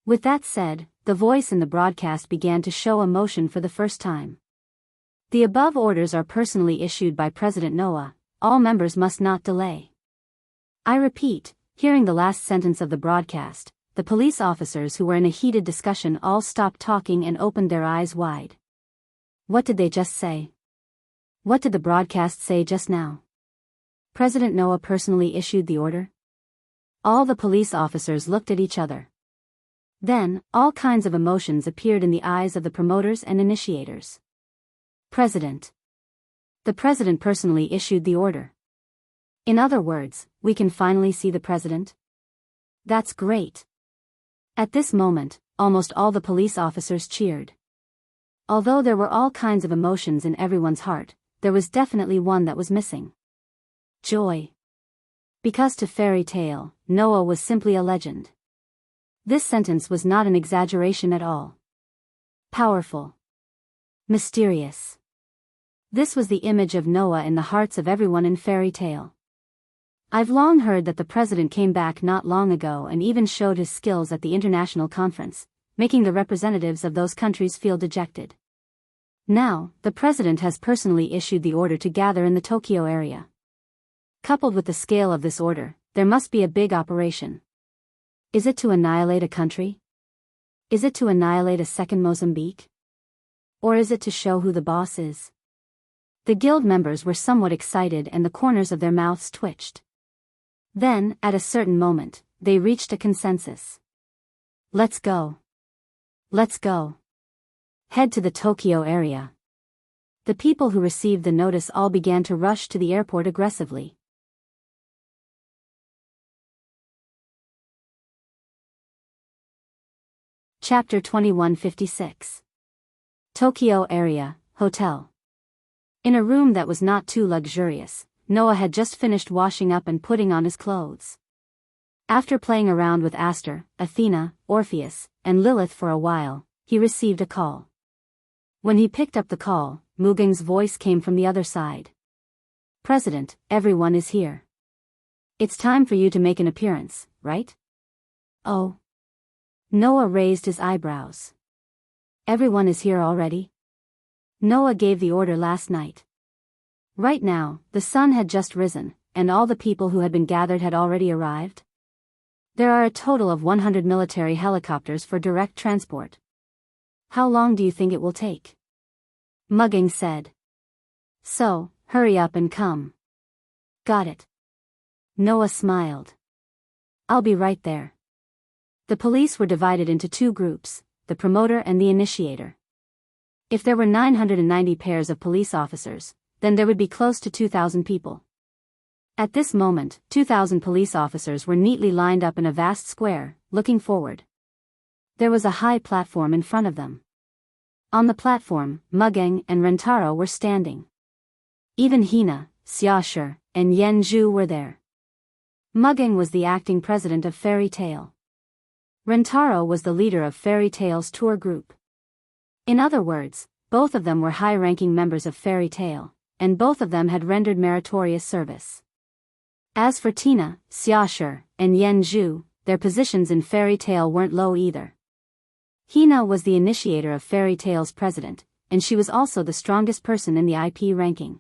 With that said, the voice in the broadcast began to show emotion for the first time. The above orders are personally issued by President Noah. All members must not delay. I repeat, hearing the last sentence of the broadcast, the police officers who were in a heated discussion all stopped talking and opened their eyes wide. What did they just say? What did the broadcast say just now? President Noah personally issued the order? All the police officers looked at each other. Then, all kinds of emotions appeared in the eyes of the promoters and initiators. President. The president personally issued the order. In other words, we can finally see the president? That's great. At this moment, almost all the police officers cheered. Although there were all kinds of emotions in everyone's heart, there was definitely one that was missing. Joy. Because to Fairy Tale, Noah was simply a legend. This sentence was not an exaggeration at all. Powerful. Mysterious. This was the image of Noah in the hearts of everyone in Fairy Tale. I've long heard that the president came back not long ago and even showed his skills at the international conference, making the representatives of those countries feel dejected. Now, the president has personally issued the order to gather in the Tokyo area. Coupled with the scale of this order, there must be a big operation. Is it to annihilate a country? Is it to annihilate a second Mozambique? Or is it to show who the boss is? The guild members were somewhat excited and the corners of their mouths twitched. Then, at a certain moment, they reached a consensus. Let's go. Let's go. Head to the Tokyo area. The people who received the notice all began to rush to the airport aggressively. Chapter 2156. Tokyo Area, Hotel. In a room that was not too luxurious, Noah had just finished washing up and putting on his clothes. After playing around with Aster, Athena, Orpheus, and Lilith for a while, he received a call. When he picked up the call, Mugeng's voice came from the other side. President, everyone is here. It's time for you to make an appearance, right? Oh. Noah raised his eyebrows. Everyone is here already? Noah gave the order last night. Right now, the sun had just risen, and all the people who had been gathered had already arrived. There are a total of 100 military helicopters for direct transport. How long do you think it will take? Mugeng said. So, hurry up and come. Got it. Noah smiled. I'll be right there. The police were divided into two groups, the promoter and the initiator. If there were 990 pairs of police officers, then there would be close to 2,000 people. At this moment, 2,000 police officers were neatly lined up in a vast square, looking forward. There was a high platform in front of them. On the platform, Mugeng and Rentaro were standing. Even Hina, Xiaoshi, and Yanzhu were there. Mugeng was the acting president of Fairy Tale. Rentaro was the leader of Fairy Tale's tour group. In other words, both of them were high-ranking members of Fairy Tale, and both of them had rendered meritorious service. As for Tina, Xiaoshi, and Yanzhu, their positions in Fairy Tale weren't low either. Hina was the initiator of Fairy Tale's president, and she was also the strongest person in the IP ranking.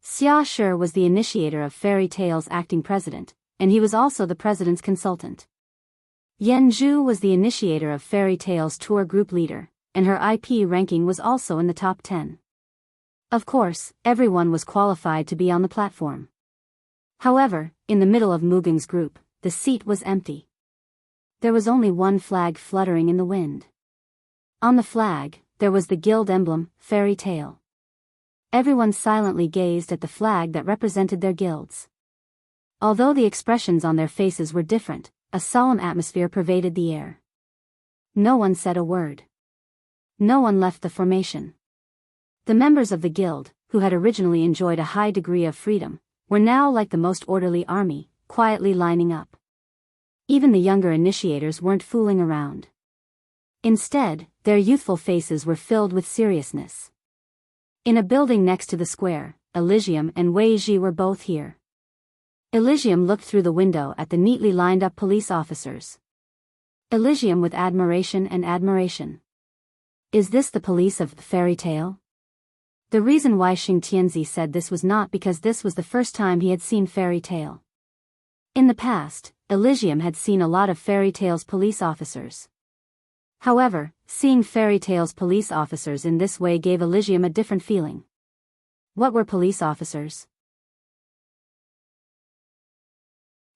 Xiaoshi was the initiator of Fairy Tale's acting president, and he was also the president's consultant. Yanzhu was the initiator of Fairy Tale's tour group leader, and her IP ranking was also in the top 10. Of course, everyone was qualified to be on the platform. However, in the middle of Mugeng's group, the seat was empty. There was only one flag fluttering in the wind. On the flag, there was the guild emblem, Fairy Tale. Everyone silently gazed at the flag that represented their guilds. Although the expressions on their faces were different, a solemn atmosphere pervaded the air. No one said a word. No one left the formation. The members of the guild, who had originally enjoyed a high degree of freedom, were now like the most orderly army, quietly lining up. Even the younger initiators weren't fooling around. Instead, their youthful faces were filled with seriousness. In a building next to the square, Elysium and Wei Ji were both here. Elysium looked through the window at the neatly lined-up police officers. Elysium with admiration and admiration. Is this the police of Fairy Tale? The reason why Xing Tianzi said this was not because this was the first time he had seen Fairy Tale. In the past, Elysium had seen a lot of Fairy Tale's police officers. However, seeing Fairy Tale's police officers in this way gave Elysium a different feeling. What were police officers?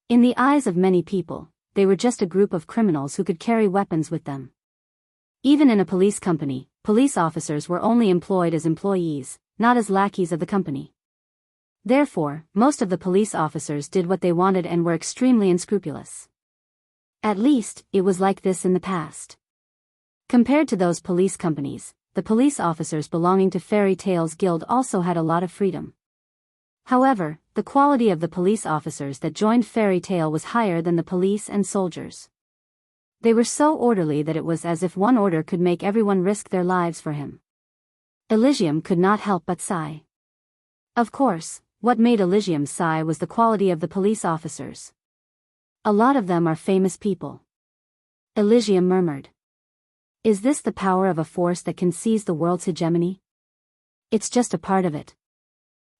In the eyes of many people, they were just a group of criminals who could carry weapons with them. Even in a police company, police officers were only employed as employees, not as lackeys of the company. Therefore, most of the police officers did what they wanted and were extremely unscrupulous. At least, it was like this in the past. Compared to those police companies, the police officers belonging to Fairy Tale's guild also had a lot of freedom. However, the quality of the police officers that joined Fairy Tale was higher than the police and soldiers. They were so orderly that it was as if one order could make everyone risk their lives for him. Elysium could not help but sigh. Of course, What made Elysium sigh was the quality of the police officers. A lot of them are famous people. Elysium murmured. Is this the power of a force that can seize the world's hegemony? It's just a part of it.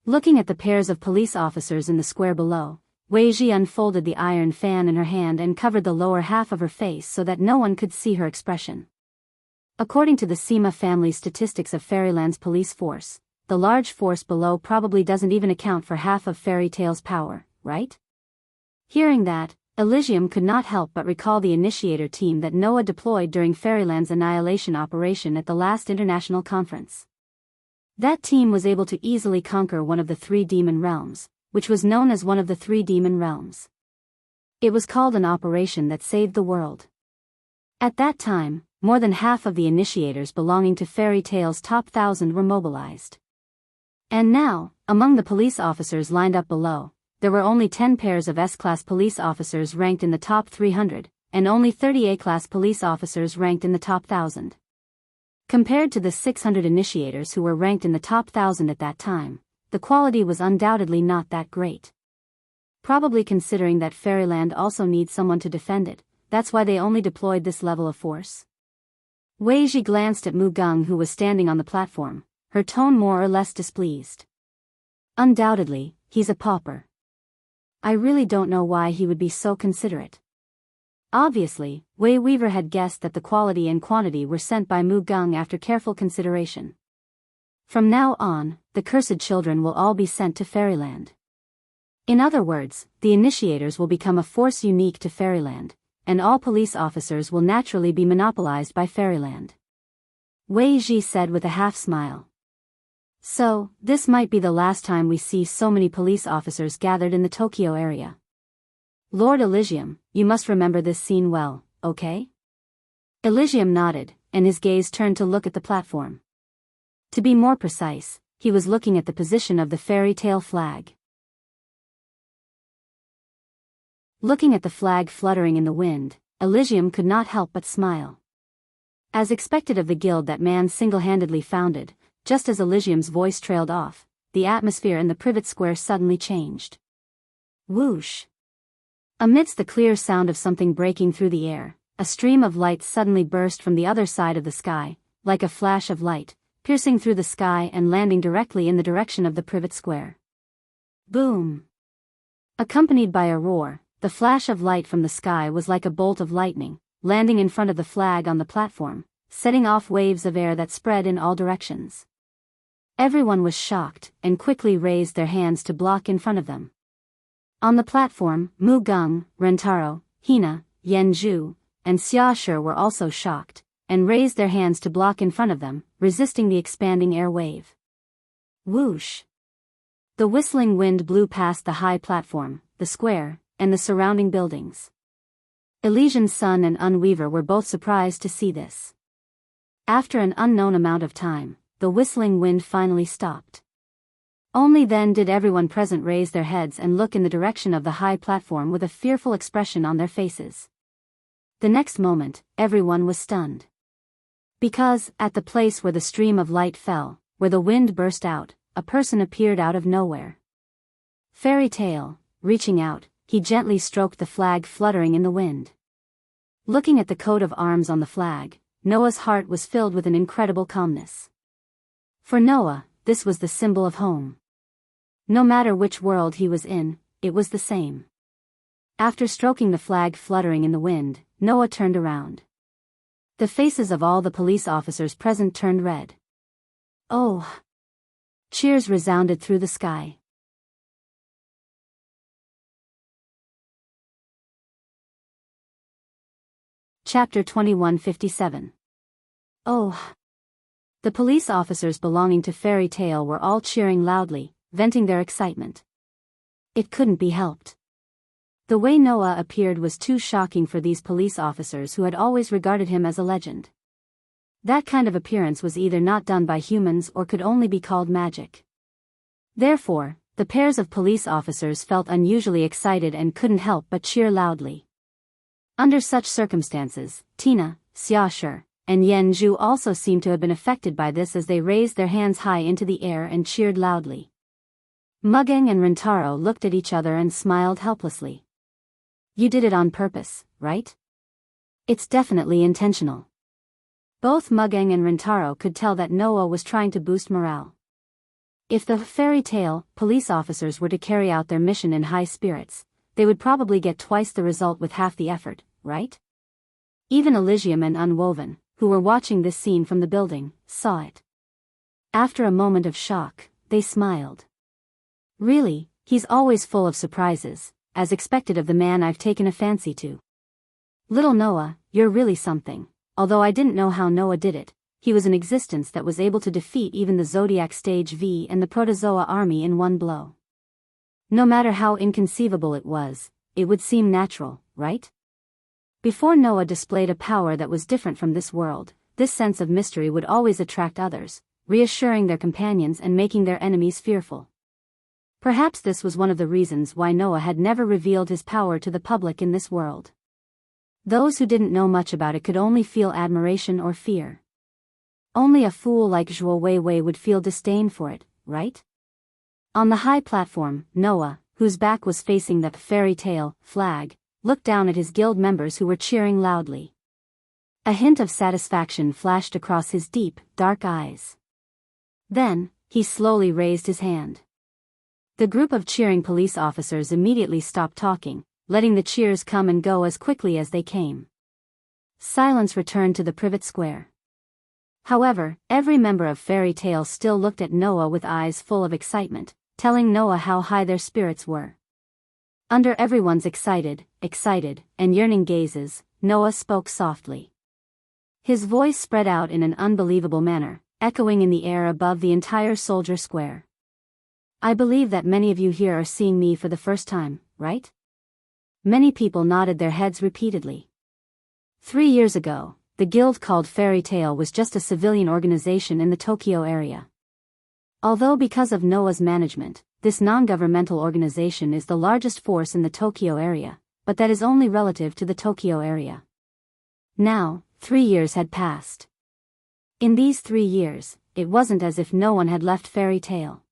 Looking at the pairs of police officers in the square below, Wei Ji unfolded the iron fan in her hand and covered the lower half of her face so that no one could see her expression. According to the Sima family statistics of Fairyland's police force, the large force below probably doesn't even account for half of Fairy Tale's power, right? Hearing that, Elysium could not help but recall the initiator team that Noah deployed during Fairyland's annihilation operation at the last international conference. That team was able to easily conquer one of the 3 demon realms, which was known as one of the 3 demon realms. It was called an operation that saved the world. At that time, more than half of the initiators belonging to Fairy Tale's top 1,000 were mobilized. And now, among the police officers lined up below, there were only 10 pairs of S-class police officers ranked in the top 300, and only 30 A-class police officers ranked in the top 1,000. Compared to the 600 initiators who were ranked in the top 1,000 at that time, the quality was undoubtedly not that great. Probably considering that Fairyland also needs someone to defend it, that's why they only deployed this level of force. Wei Ji glanced at Mu Gang, who was standing on the platform, her tone more or less displeased. Undoubtedly, he's a pauper. I really don't know why he would be so considerate. Obviously, Wei Weaver had guessed that the quality and quantity were sent by Mu Gang after careful consideration. From now on, the cursed children will all be sent to Fairyland. In other words, the initiators will become a force unique to Fairyland, and all police officers will naturally be monopolized by Fairyland. Wei Ji said with a half-smile. So, this might be the last time we see so many police officers gathered in the Tokyo area. Lord Elysium, you must remember this scene well, okay? Elysium nodded, and his gaze turned to look at the platform. To be more precise, he was looking at the position of the Fairy Tale flag. Looking at the flag fluttering in the wind, Elysium could not help but smile. As expected of the guild that man single-handedly founded, just as Elysium's voice trailed off, the atmosphere in the privet square suddenly changed. Whoosh! Amidst the clear sound of something breaking through the air, a stream of light suddenly burst from the other side of the sky, like a flash of light, piercing through the sky and landing directly in the direction of the privet square. Boom! Accompanied by a roar, the flash of light from the sky was like a bolt of lightning, landing in front of the flag on the platform, setting off waves of air that spread in all directions. Everyone was shocked, and quickly raised their hands to block in front of them. On the platform, Mu Gang, Rentaro, Hina, Yanju, and Xiaoshi were also shocked, and raised their hands to block in front of them, resisting the expanding air wave. Whoosh! The whistling wind blew past the high platform, the square, and the surrounding buildings. Elysian's son and Unweaver were both surprised to see this. After an unknown amount of time, the whistling wind finally stopped. Only then did everyone present raise their heads and look in the direction of the high platform with a fearful expression on their faces. The next moment, everyone was stunned. Because, at the place where the stream of light fell, where the wind burst out, a person appeared out of nowhere. Fairy Tale, reaching out, he gently stroked the flag fluttering in the wind. Looking at the coat of arms on the flag, Noah's heart was filled with an incredible calmness. For Noah, this was the symbol of home. No matter which world he was in, it was the same. After stroking the flag fluttering in the wind, Noah turned around. The faces of all the police officers present turned red. Oh! Cheers resounded through the sky. Chapter 2157. Oh! The police officers belonging to Fairy Tale were all cheering loudly, venting their excitement. It couldn't be helped. The way Noah appeared was too shocking for these police officers who had always regarded him as a legend. That kind of appearance was either not done by humans or could only be called magic. Therefore, the pairs of police officers felt unusually excited and couldn't help but cheer loudly. Under such circumstances, Tina, Xiaoshi, and Yanju also seemed to have been affected by this as they raised their hands high into the air and cheered loudly. Mugeng and Rintaro looked at each other and smiled helplessly. You did it on purpose, right? It's definitely intentional. Both Mugeng and Rintaro could tell that Noah was trying to boost morale. If the fairy tale police officers were to carry out their mission in high spirits, they would probably get twice the result with half the effort, right? Even Elysium and Unwoven, who were watching this scene from the building, saw it. After a moment of shock, they smiled. Really, he's always full of surprises, as expected of the man I've taken a fancy to. Little Noah, you're really something. Although I didn't know how Noah did it, he was an existence that was able to defeat even the Zodiac Stage V and the Protozoa army in one blow. No matter how inconceivable it would seem natural, right? Before Noah displayed a power that was different from this world, this sense of mystery would always attract others, reassuring their companions and making their enemies fearful. Perhaps this was one of the reasons why Noah had never revealed his power to the public in this world. Those who didn't know much about it could only feel admiration or fear. Only a fool like Zhuo Weiwei would feel disdain for it, right? On the high platform, Noah, whose back was facing the fairy tale flag, looked down at his guild members who were cheering loudly. A hint of satisfaction flashed across his deep, dark eyes. Then, he slowly raised his hand. The group of cheering police officers immediately stopped talking, letting the cheers come and go as quickly as they came. Silence returned to the privet square. However, every member of Fairy Tale still looked at Noah with eyes full of excitement, telling Noah how high their spirits were. Under everyone's excited, and yearning gazes, Noah spoke softly. His voice spread out in an unbelievable manner, echoing in the air above the entire soldier square. I believe that many of you here are seeing me for the first time, right? Many people nodded their heads repeatedly. 3 years ago, the guild called Fairy Tale was just a civilian organization in the Tokyo area. Although because of Noah's management, this non-governmental organization is the largest force in the Tokyo area, but that is only relative to the Tokyo area. Now, 3 years had passed. In these 3 years, it wasn't as if no one had left Fairy Tale.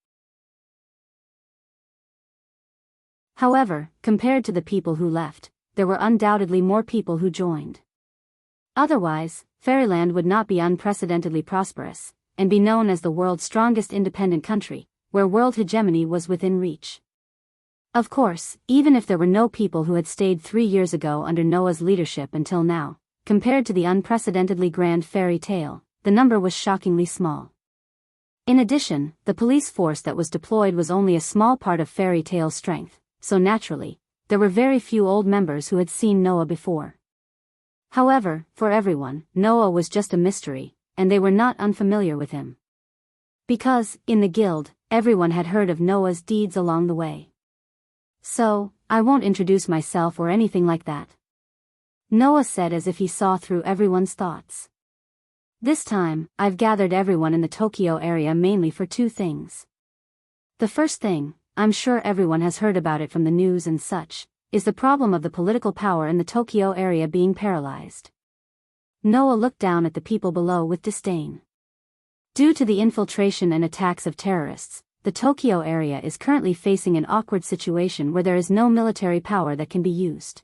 However, compared to the people who left, there were undoubtedly more people who joined. Otherwise, Fairyland would not be unprecedentedly prosperous, and be known as the world's strongest independent country, where world hegemony was within reach. Of course, even if there were no people who had stayed 3 years ago under Noah's leadership until now, compared to the unprecedentedly grand Fairy Tale, the number was shockingly small. In addition, the police force that was deployed was only a small part of Fairy Tale's strength, so naturally, there were very few old members who had seen Noah before. However, for everyone, Noah was just a mystery, and they were not unfamiliar with him. Because, in the guild, everyone had heard of Noah's deeds along the way. So, I won't introduce myself or anything like that. Noah said as if he saw through everyone's thoughts. This time, I've gathered everyone in the Tokyo area mainly for 2 things. The first thing, I'm sure everyone has heard about it from the news and such, is the problem of the political power in the Tokyo area being paralyzed. Noah looked down at the people below with disdain. Due to the infiltration and attacks of terrorists, the Tokyo area is currently facing an awkward situation where there is no military power that can be used.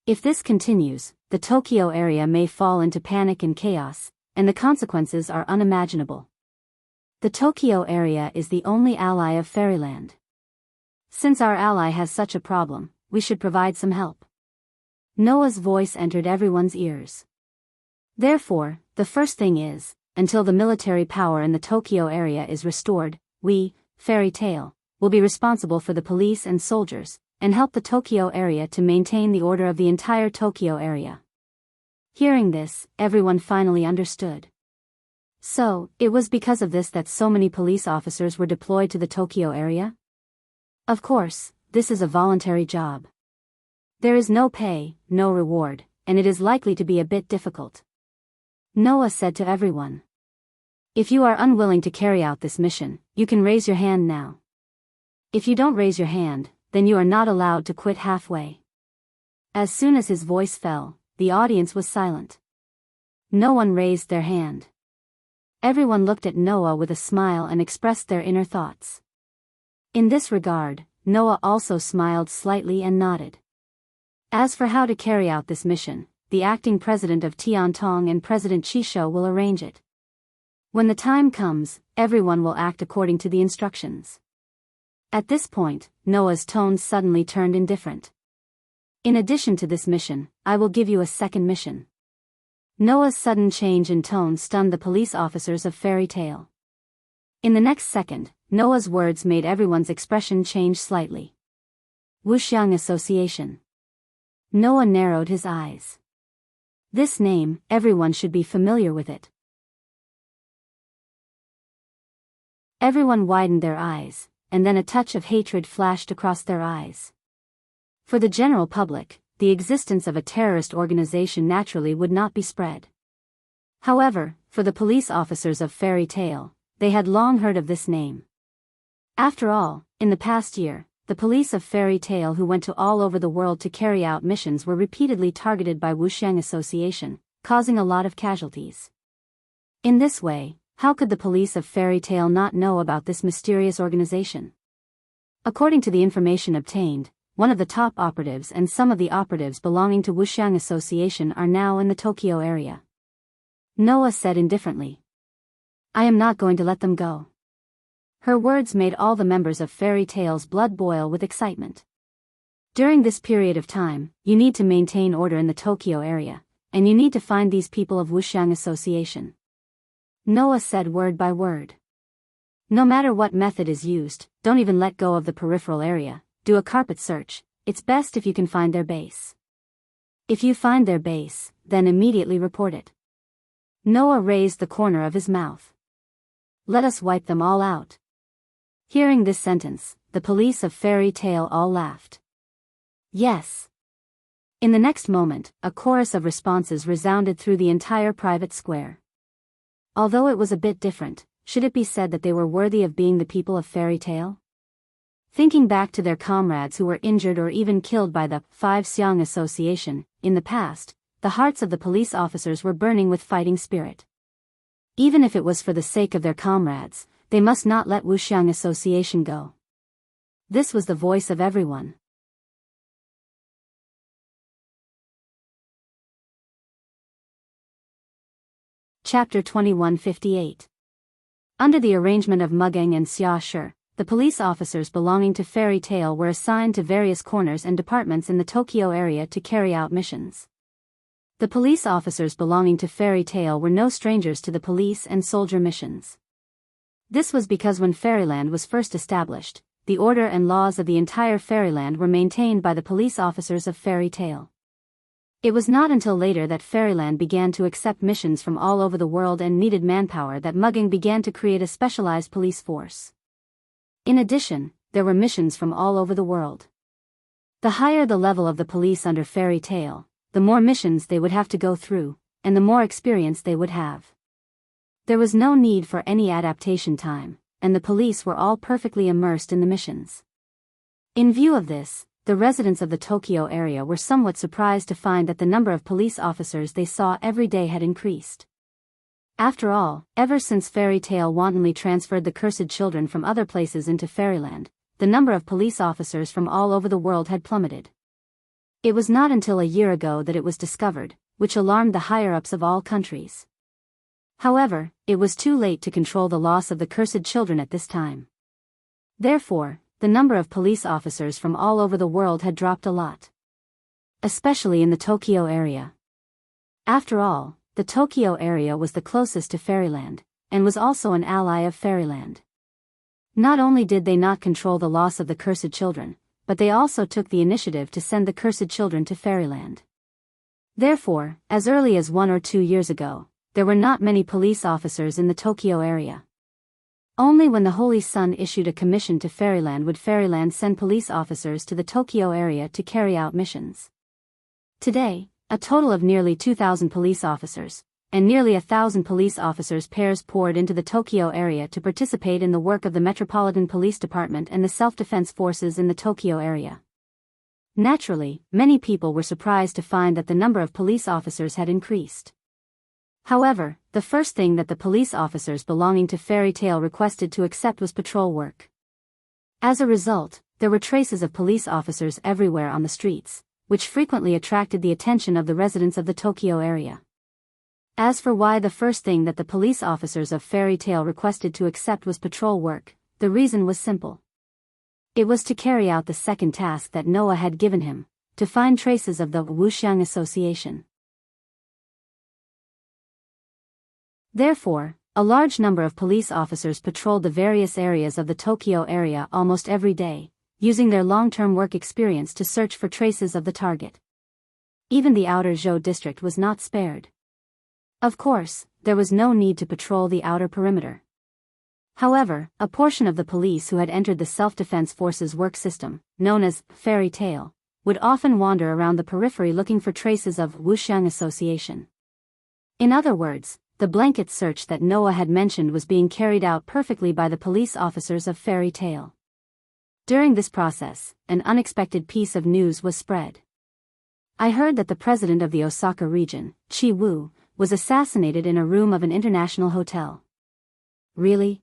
If this continues, the Tokyo area may fall into panic and chaos, and the consequences are unimaginable. The Tokyo area is the only ally of Fairyland. Since our ally has such a problem, we should provide some help. Noah's voice entered everyone's ears. Therefore, the first thing is, until the military power in the Tokyo area is restored, we, Fairy Tale, will be responsible for the police and soldiers, and help the Tokyo area to maintain the order of the entire Tokyo area. Hearing this, everyone finally understood. So, it was because of this that so many police officers were deployed to the Tokyo area? Of course, this is a voluntary job. There is no pay, no reward, and it is likely to be a bit difficult. Noah said to everyone. If you are unwilling to carry out this mission, you can raise your hand now. If you don't raise your hand, then you are not allowed to quit halfway. As soon as his voice fell, the audience was silent. No one raised their hand. Everyone looked at Noah with a smile and expressed their inner thoughts. In this regard, Noah also smiled slightly and nodded. As for how to carry out this mission, the acting president of Tiantong and President Chisho will arrange it. When the time comes, everyone will act according to the instructions. At this point, Noah's tone suddenly turned indifferent. In addition to this mission, I will give you a second mission. Noah's sudden change in tone stunned the police officers of Fairy Tale. In the next second, Noah's words made everyone's expression change slightly. Wuxiang Association. Noah narrowed his eyes. This name, everyone should be familiar with it. Everyone widened their eyes, and then a touch of hatred flashed across their eyes. For the general public, the existence of a terrorist organization naturally would not be spread. However, for the police officers of Fairy Tale, they had long heard of this name. After all, in the past year, the police of Fairy Tale who went to all over the world to carry out missions were repeatedly targeted by Wuxiang Association, causing a lot of casualties. In this way, how could the police of Fairy Tale not know about this mysterious organization? According to the information obtained, one of the top operatives and some of the operatives belonging to Wuxiang Association are now in the Tokyo area. Noah said indifferently. I am not going to let them go. Her words made all the members of Fairy Tale's blood boil with excitement. During this period of time, you need to maintain order in the Tokyo area, and you need to find these people of Wuxiang Association. Noah said word by word. No matter what method is used, don't even let go of the peripheral area, do a carpet search, it's best if you can find their base. If you find their base, then immediately report it. Noah raised the corner of his mouth. Let us wipe them all out. Hearing this sentence, the police of Fairy Tale all laughed. Yes. In the next moment, a chorus of responses resounded through the entire private square. Although it was a bit different, should it be said that they were worthy of being the people of Fairy Tale? Thinking back to their comrades who were injured or even killed by the Five Xiang Association, in the past, the hearts of the police officers were burning with fighting spirit. Even if it was for the sake of their comrades, they must not let Wuxiang Association go. This was the voice of everyone. Chapter 2158. Under the arrangement of Mugang and Xia Shi, the police officers belonging to Fairy Tale were assigned to various corners and departments in the Tokyo area to carry out missions. The police officers belonging to Fairy Tale were no strangers to the police and soldier missions. This was because when Fairyland was first established, the order and laws of the entire Fairyland were maintained by the police officers of Fairy Tale. It was not until later that Fairyland began to accept missions from all over the world and needed manpower that Mugang began to create a specialized police force. In addition, there were missions from all over the world. The higher the level of the police under Fairy Tale, the more missions they would have to go through, and the more experience they would have. There was no need for any adaptation time, and the police were all perfectly immersed in the missions. In view of this, the residents of the Tokyo area were somewhat surprised to find that the number of police officers they saw every day had increased. After all, ever since Fairy Tale wantonly transferred the cursed children from other places into Fairyland, the number of police officers from all over the world had plummeted. It was not until a year ago that it was discovered, which alarmed the higher-ups of all countries. However, it was too late to control the loss of the cursed children at this time. Therefore, the number of police officers from all over the world had dropped a lot. Especially in the Tokyo area. After all, the Tokyo area was the closest to Fairyland, and was also an ally of Fairyland. Not only did they not control the loss of the cursed children, but they also took the initiative to send the cursed children to Fairyland. Therefore, as early as 1 or 2 years ago, there were not many police officers in the Tokyo area. Only when the Holy Sun issued a commission to Fairyland would Fairyland send police officers to the Tokyo area to carry out missions. Today, a total of nearly 2,000 police officers, and nearly 1,000 police officers pairs poured into the Tokyo area to participate in the work of the Metropolitan Police Department and the self-defense forces in the Tokyo area. Naturally, many people were surprised to find that the number of police officers had increased. However, the first thing that the police officers belonging to Fairy Tale requested to accept was patrol work. As a result, there were traces of police officers everywhere on the streets, which frequently attracted the attention of the residents of the Tokyo area. As for why the first thing that the police officers of Fairy Tale requested to accept was patrol work, the reason was simple. It was to carry out the second task that Noah had given him, to find traces of the Wuxiang Association. Therefore, a large number of police officers patrolled the various areas of the Tokyo area almost every day, using their long-term work experience to search for traces of the target. Even the outer Zhou district was not spared. Of course, there was no need to patrol the outer perimeter. However, a portion of the police who had entered the Self-Defense Forces work system, known as Fairy Tale, would often wander around the periphery looking for traces of Wuxiang Association. In other words, the blanket search that Noah had mentioned was being carried out perfectly by the police officers of Fairy Tale. During this process, an unexpected piece of news was spread. I heard that the president of the Osaka region, Chi Wu, was assassinated in a room of an international hotel. Really?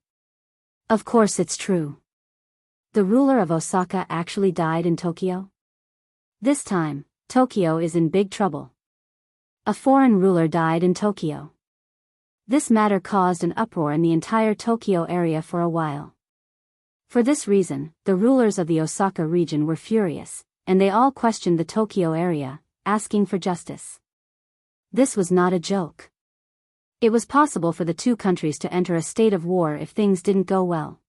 Of course it's true. The ruler of Osaka actually died in Tokyo? This time, Tokyo is in big trouble. A foreign ruler died in Tokyo. This matter caused an uproar in the entire Tokyo area for a while. For this reason, the rulers of the Osaka region were furious, and they all questioned the Tokyo area, asking for justice. This was not a joke. It was possible for the two countries to enter a state of war if things didn't go well.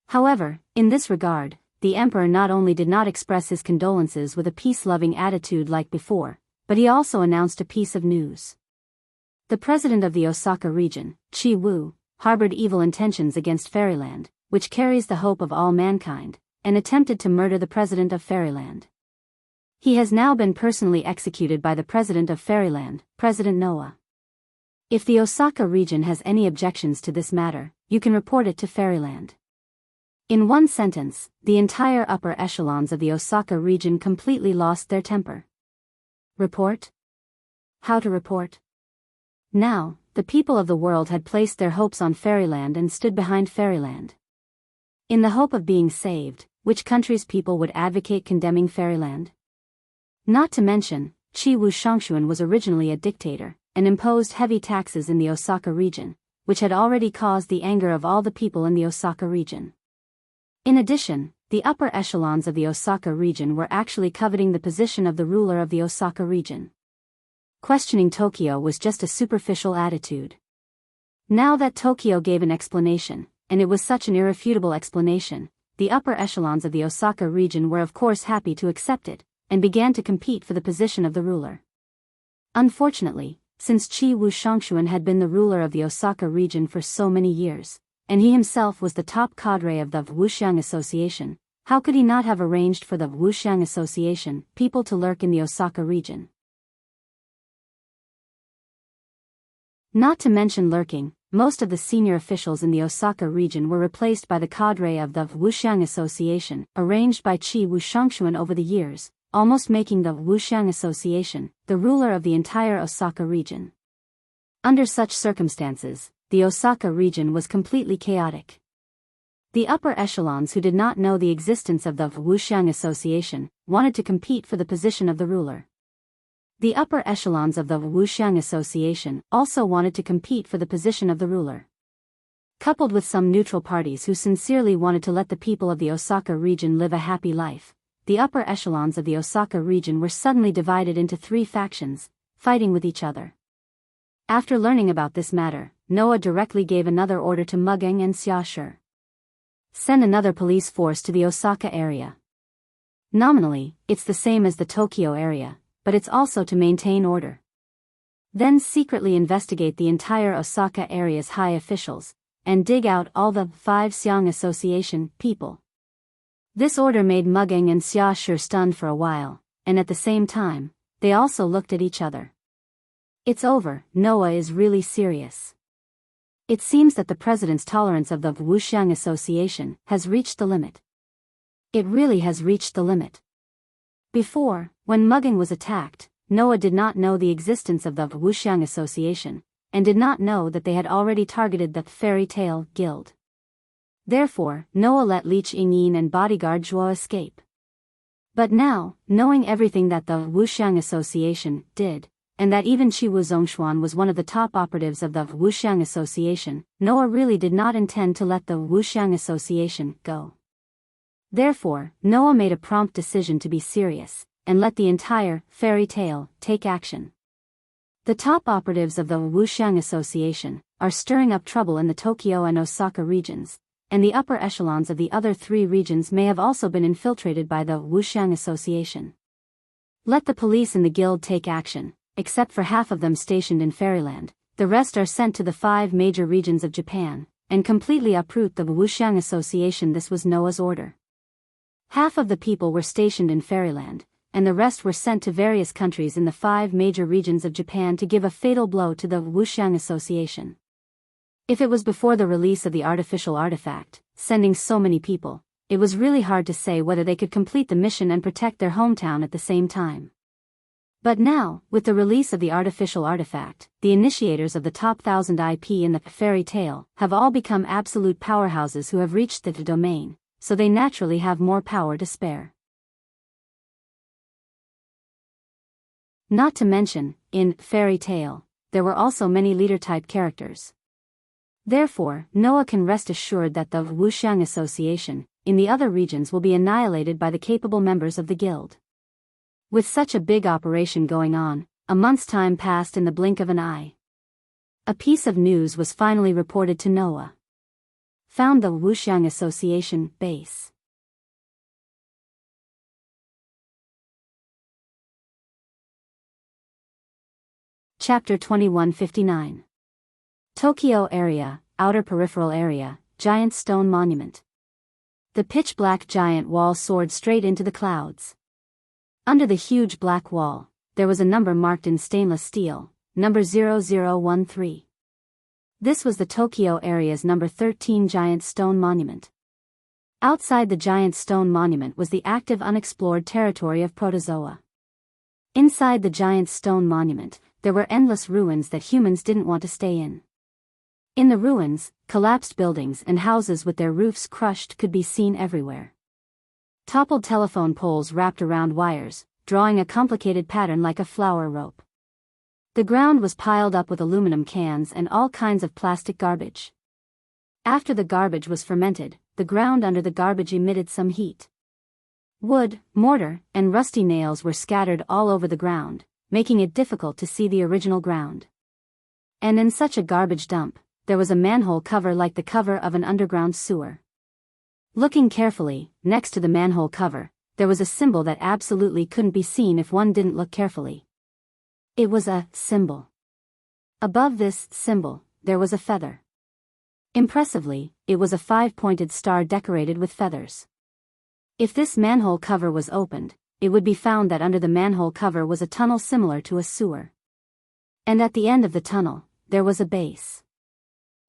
However, in this regard, the emperor not only did not express his condolences with a peace-loving attitude like before, but he also announced a piece of news. The president of the Osaka region, Chi Wu, harbored evil intentions against Fairyland, which carries the hope of all mankind, and attempted to murder the president of Fairyland. He has now been personally executed by the president of Fairyland, President Noah. If the Osaka region has any objections to this matter, you can report it to Fairyland. In one sentence, the entire upper echelons of the Osaka region completely lost their temper. Report? How to report? Now, the people of the world had placed their hopes on Fairyland and stood behind Fairyland. In the hope of being saved, which country's people would advocate condemning Fairyland? Not to mention, Qi Wu Shongshuan was originally a dictator, and imposed heavy taxes in the Osaka region, which had already caused the anger of all the people in the Osaka region. In addition, the upper echelons of the Osaka region were actually coveting the position of the ruler of the Osaka region. Questioning Tokyo was just a superficial attitude. Now that Tokyo gave an explanation, and it was such an irrefutable explanation, the upper echelons of the Osaka region were of course happy to accept it, and began to compete for the position of the ruler. Unfortunately, since Qi Wu Shongshuan had been the ruler of the Osaka region for so many years, and he himself was the top cadre of the Wuxiang Association, how could he not have arranged for the Wuxiang Association people to lurk in the Osaka region? Not to mention lurking, most of the senior officials in the Osaka region were replaced by the cadre of the Wuxiang Association, arranged by Qi Wu Shongshuan over the years, almost making the Wuxiang Association the ruler of the entire Osaka region. Under such circumstances, the Osaka region was completely chaotic. The upper echelons who did not know the existence of the Wuxiang Association wanted to compete for the position of the ruler. The upper echelons of the Wuxiang Association also wanted to compete for the position of the ruler. Coupled with some neutral parties who sincerely wanted to let the people of the Osaka region live a happy life, the upper echelons of the Osaka region were suddenly divided into three factions, fighting with each other. After learning about this matter, Noah directly gave another order to Mugang and Xiaoshi. Send another police force to the Osaka area. Nominally, it's the same as the Tokyo area, but it's also to maintain order. Then secretly investigate the entire Osaka area's high officials, and dig out all the 5 Xiang Association people. This order made Mugang and Xiaoshi stunned for a while, and at the same time, they also looked at each other. It's over, Noah is really serious. It seems that the president's tolerance of the Wuxiang Association has reached the limit. It really has reached the limit. Before, when Mugang was attacked, Noah did not know the existence of the Wuxiang Association, and did not know that they had already targeted the Fairy Tale Guild. Therefore, Noah let Leech Ingyin and bodyguard Zhuo escape. But now, knowing everything that the Wuxiang Association did, and that even Qiwu Zhongshuan was one of the top operatives of the Wuxiang Association, Noah really did not intend to let the Wuxiang Association go. Therefore, Noah made a prompt decision to be serious, and let the entire fairy tale take action. The top operatives of the Wuxiang Association are stirring up trouble in the Tokyo and Osaka regions, and the upper echelons of the other 3 regions may have also been infiltrated by the Wuxiang Association. Let the police and the guild take action, except for half of them stationed in Fairyland. The rest are sent to the 5 major regions of Japan, and completely uproot the Wuxiang Association. This was Noah's order. Half of the people were stationed in Fairyland, and the rest were sent to various countries in the 5 major regions of Japan to give a fatal blow to the Wuxiang Association. If it was before the release of the artificial artifact, sending so many people, it was really hard to say whether they could complete the mission and protect their hometown at the same time. But now, with the release of the artificial artifact, the initiators of the top 1000 IP in the fairy tale have all become absolute powerhouses who have reached the domain, so they naturally have more power to spare. Not to mention, in fairy tale, there were also many leader-type characters. Therefore, Noah can rest assured that the Wuxiang Association, in the other regions, will be annihilated by the capable members of the guild. With such a big operation going on, a month's time passed in the blink of an eye. A piece of news was finally reported to Noah. Found the Wuxiang Association base. Chapter 2159. Tokyo area, outer peripheral area, giant stone monument. The pitch-black giant wall soared straight into the clouds. Under the huge black wall, there was a number marked in stainless steel, number 0013. This was the Tokyo area's number 13 giant stone monument. Outside the giant stone monument was the active unexplored territory of Protozoa. Inside the giant stone monument, there were endless ruins that humans didn't want to stay in. In the ruins, collapsed buildings and houses with their roofs crushed could be seen everywhere. Toppled telephone poles wrapped around wires, drawing a complicated pattern like a flower rope. The ground was piled up with aluminum cans and all kinds of plastic garbage. After the garbage was fermented, the ground under the garbage emitted some heat. Wood, mortar, and rusty nails were scattered all over the ground, making it difficult to see the original ground. And in such a garbage dump, there was a manhole cover like the cover of an underground sewer. Looking carefully, next to the manhole cover, there was a symbol that absolutely couldn't be seen if one didn't look carefully. It was a symbol. Above this symbol, there was a feather. Impressively, it was a 5-pointed star decorated with feathers. If this manhole cover was opened, it would be found that under the manhole cover was a tunnel similar to a sewer. And at the end of the tunnel, there was a base.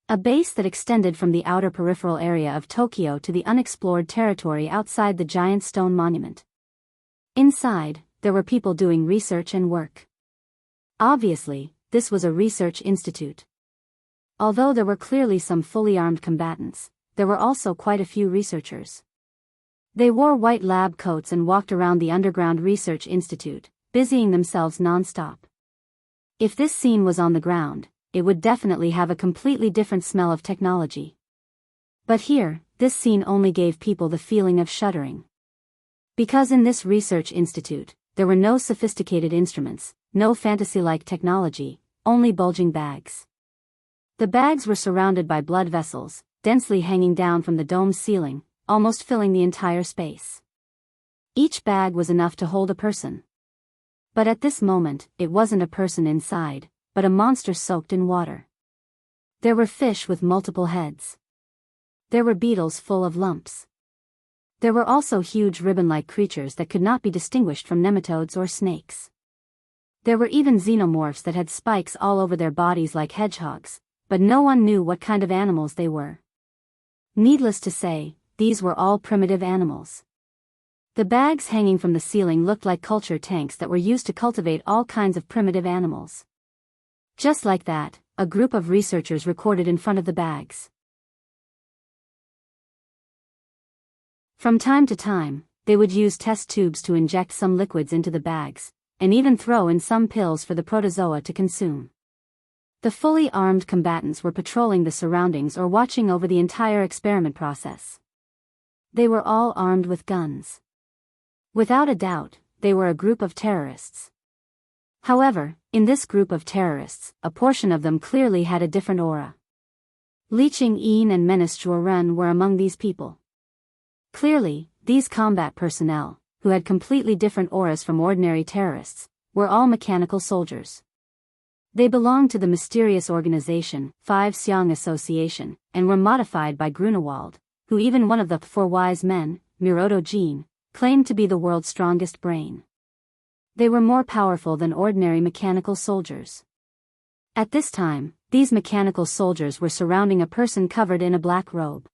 A base that extended from the outer peripheral area of Tokyo to the unexplored territory outside the giant stone monument. Inside, there were people doing research and work. Obviously, this was a research institute. Although there were clearly some fully armed combatants, there were also quite a few researchers. They wore white lab coats and walked around the underground research institute, busying themselves non-stop. If this scene was on the ground, it would definitely have a completely different smell of technology. But here, this scene only gave people the feeling of shuddering. Because in this research institute, there were no sophisticated instruments, no fantasy-like technology, only bulging bags. The bags were surrounded by blood vessels, densely hanging down from the dome's ceiling, almost filling the entire space. Each bag was enough to hold a person. But at this moment, it wasn't a person inside, but a monster soaked in water. There were fish with multiple heads. There were beetles full of lumps. There were also huge ribbon-like creatures that could not be distinguished from nematodes or snakes. There were even xenomorphs that had spikes all over their bodies like hedgehogs, but no one knew what kind of animals they were. Needless to say, these were all primitive animals. The bags hanging from the ceiling looked like culture tanks that were used to cultivate all kinds of primitive animals. Just like that, a group of researchers recorded in front of the bags. From time to time, they would use test tubes to inject some liquids into the bags, and even throw in some pills for the protozoa to consume. The fully armed combatants were patrolling the surroundings or watching over the entire experiment process. They were all armed with guns. Without a doubt, they were a group of terrorists. However, in this group of terrorists, a portion of them clearly had a different aura. Li Ching-yin and Menace Juoren were among these people. Clearly, these combat personnel, who had completely different auras from ordinary terrorists, were all mechanical soldiers. They belonged to the mysterious organization, Five Xiong Association, and were modified by Grunewald, who even one of the Four Wise Men, Miroto Jin, claimed to be the world's strongest brain. They were more powerful than ordinary mechanical soldiers. At this time, these mechanical soldiers were surrounding a person covered in a black robe.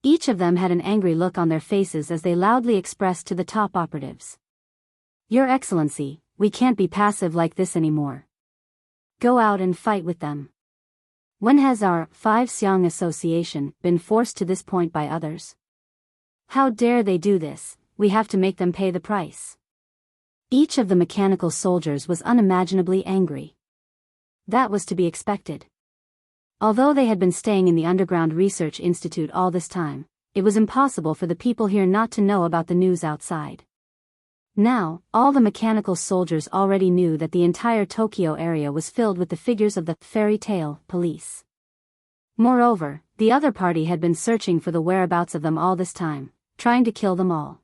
Each of them had an angry look on their faces as they loudly expressed to the top operatives. "Your Excellency, we can't be passive like this anymore. Go out and fight with them. When has our Five Xiong Association been forced to this point by others? How dare they do this? We have to make them pay the price." Each of the mechanical soldiers was unimaginably angry. That was to be expected. Although they had been staying in the Underground Research Institute all this time, it was impossible for the people here not to know about the news outside. Now, all the mechanical soldiers already knew that the entire Tokyo area was filled with the figures of the fairy tale police. Moreover, the other party had been searching for the whereabouts of them all this time, trying to kill them all.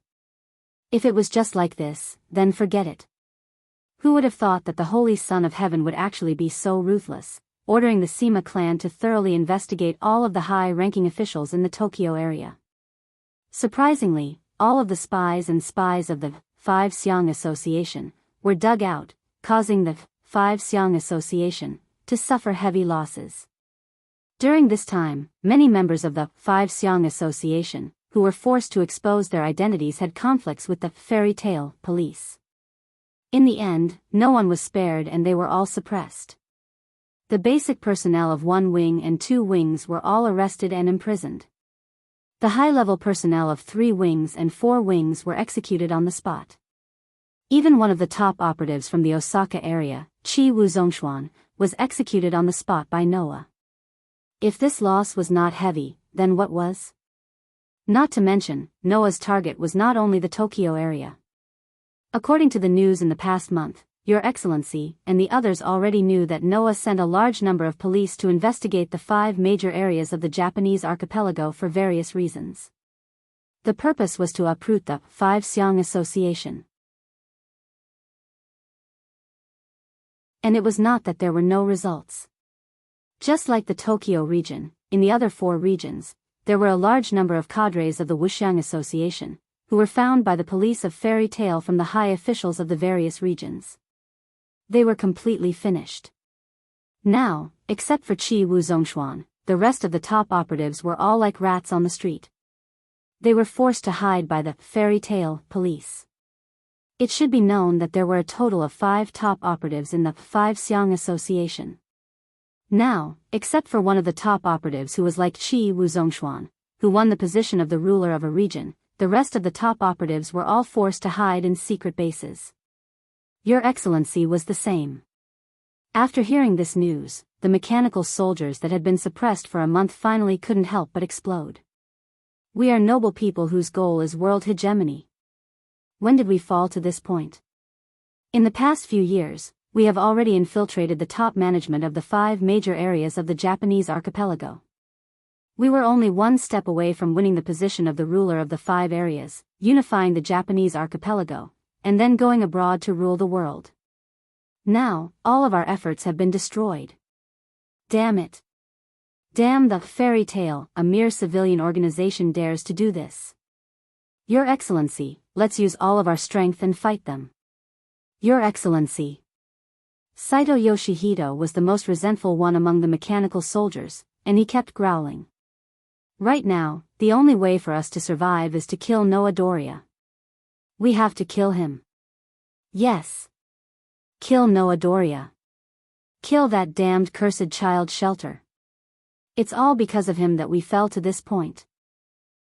If it was just like this, then forget it. Who would have thought that the Holy Son of Heaven would actually be so ruthless, ordering the Sima clan to thoroughly investigate all of the high-ranking officials in the Tokyo area? Surprisingly, all of the spies of the Five Xiong Association were dug out, causing the Five Xiong Association to suffer heavy losses. During this time, many members of the Five Xiong Association, who were forced to expose their identities, had conflicts with the fairy tale police. In the end, no one was spared and they were all suppressed. The basic personnel of 1 wing and 2 wings were all arrested and imprisoned. The high-level personnel of 3 wings and 4 wings were executed on the spot. Even one of the top operatives from the Osaka area, Chi Wuzhongshuan, was executed on the spot by Noah. If this loss was not heavy, then what was? Not to mention, Noah's target was not only the Tokyo area. According to the news in the past month, Your Excellency and the others already knew that Noah sent a large number of police to investigate the 5 major areas of the Japanese archipelago for various reasons. The purpose was to uproot the Five Xiong Association. And it was not that there were no results. Just like the Tokyo region, in the other 4 regions, there were a large number of cadres of the Wuxiang Association, who were found by the police of fairy tale from the high officials of the various regions. They were completely finished. Now, except for Chi Wuzhongshuan, the rest of the top operatives were all like rats on the street. They were forced to hide by the fairy tale police. It should be known that there were a total of 5 top operatives in the Five Xiong Association. Now, except for one of the top operatives who was like Chi Wuzhongshuan, who won the position of the ruler of a region, the rest of the top operatives were all forced to hide in secret bases. Your Excellency was the same. After hearing this news, the mechanical soldiers that had been suppressed for a month finally couldn't help but explode. We are noble people whose goal is world hegemony. When did we fall to this point? In the past few years, we have already infiltrated the top management of the 5 major areas of the Japanese archipelago. We were only one step away from winning the position of the ruler of the 5 areas, unifying the Japanese archipelago, and then going abroad to rule the world. Now, all of our efforts have been destroyed. Damn it. Damn the fairy tale, a mere civilian organization dares to do this. Your Excellency, let's use all of our strength and fight them. Your Excellency. Saito Yoshihito was the most resentful one among the mechanical soldiers, and he kept growling. Right now, the only way for us to survive is to kill Noah Doria. We have to kill him. Yes. Kill Noah Doria. Kill that damned cursed child shelter. It's all because of him that we fell to this point.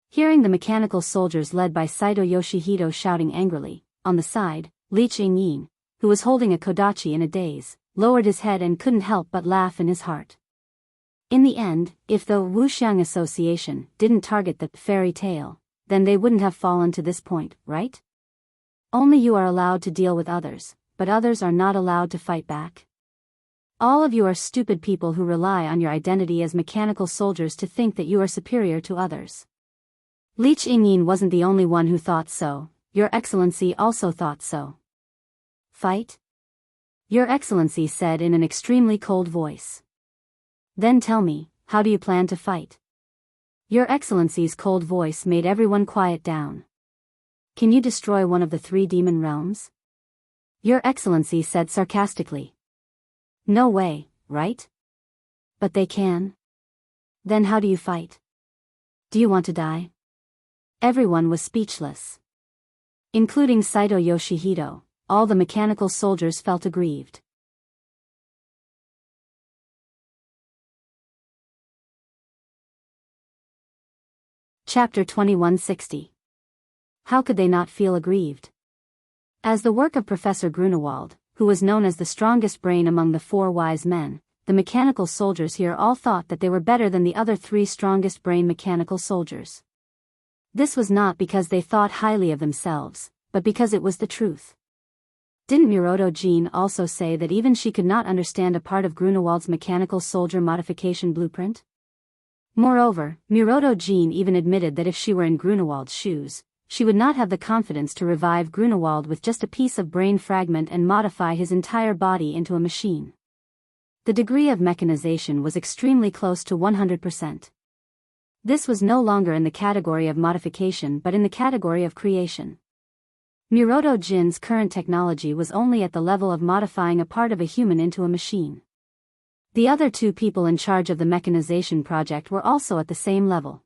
Hearing the mechanical soldiers led by Saito Yoshihito shouting angrily, on the side, Li Qingyin, who was holding a kodachi in a daze, lowered his head and couldn't help but laugh in his heart. In the end, if the Wuxiang Association didn't target the fairy tale, then they wouldn't have fallen to this point, right? Only you are allowed to deal with others, but others are not allowed to fight back. All of you are stupid people who rely on your identity as mechanical soldiers to think that you are superior to others. Li Qingyin wasn't the only one who thought so, Your Excellency also thought so. Fight? Your Excellency said in an extremely cold voice. Then tell me, how do you plan to fight? Your Excellency's cold voice made everyone quiet down. Can you destroy one of the 3 demon realms? Your Excellency said sarcastically. No way, right? But they can. Then how do you fight? Do you want to die? Everyone was speechless. Including Saito Yoshihito, all the mechanical soldiers felt aggrieved. Chapter 2160. How could they not feel aggrieved? As the work of Professor Grunewald, who was known as the strongest brain among the 4 wise men, the mechanical soldiers here all thought that they were better than the other 3 strongest brain mechanical soldiers. This was not because they thought highly of themselves, but because it was the truth. Didn't Miroto Jean also say that even she could not understand a part of Grunewald's mechanical soldier modification blueprint? Moreover, Miroto Jean even admitted that if she were in Grunewald's shoes, she would not have the confidence to revive Grunewald with just a piece of brain fragment and modify his entire body into a machine. The degree of mechanization was extremely close to 100%. This was no longer in the category of modification but in the category of creation. Miroto Jin's current technology was only at the level of modifying a part of a human into a machine. The other 2 people in charge of the mechanization project were also at the same level.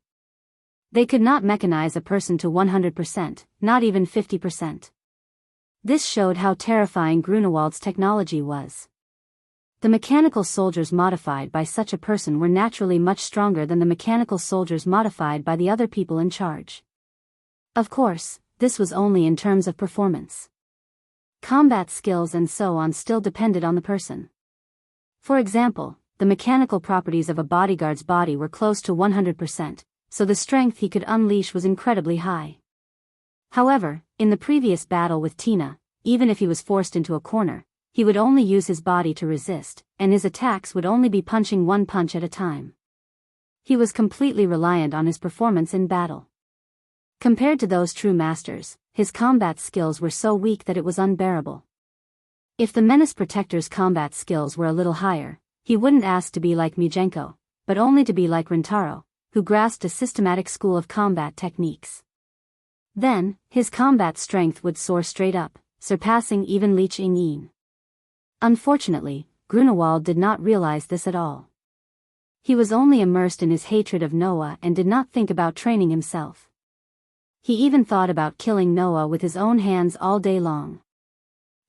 They could not mechanize a person to 100%, not even 50%. This showed how terrifying Grunewald's technology was. The mechanical soldiers modified by such a person were naturally much stronger than the mechanical soldiers modified by the other people in charge. Of course, this was only in terms of performance. Combat skills and so on still depended on the person. For example, the mechanical properties of a bodyguard's body were close to 100%, so the strength he could unleash was incredibly high. However, in the previous battle with Tina, even if he was forced into a corner, he would only use his body to resist, and his attacks would only be punching 1 punch at a time. He was completely reliant on his performance in battle. Compared to those true masters, his combat skills were so weak that it was unbearable. If the Menace Protector's combat skills were a little higher, he wouldn't ask to be like Mujenko, but only to be like Rintaro, who grasped a systematic school of combat techniques. Then, his combat strength would soar straight up, surpassing even Li Qingyin. Unfortunately, Grunewald did not realize this at all. He was only immersed in his hatred of Noah and did not think about training himself. He even thought about killing Noah with his own hands all day long.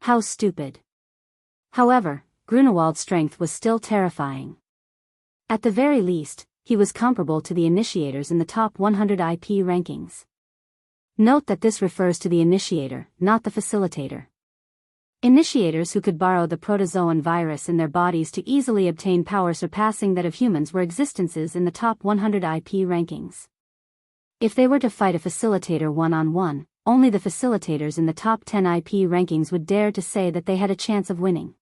How stupid. However, Grunewald's strength was still terrifying. At the very least, he was comparable to the initiators in the top 100 IP rankings. Note that this refers to the initiator, not the facilitator. Initiators who could borrow the protozoan virus in their bodies to easily obtain power surpassing that of humans were existences in the top 100 IP rankings. If they were to fight a facilitator one-on-one, only the facilitators in the top 10 IP rankings would dare to say that they had a chance of winning.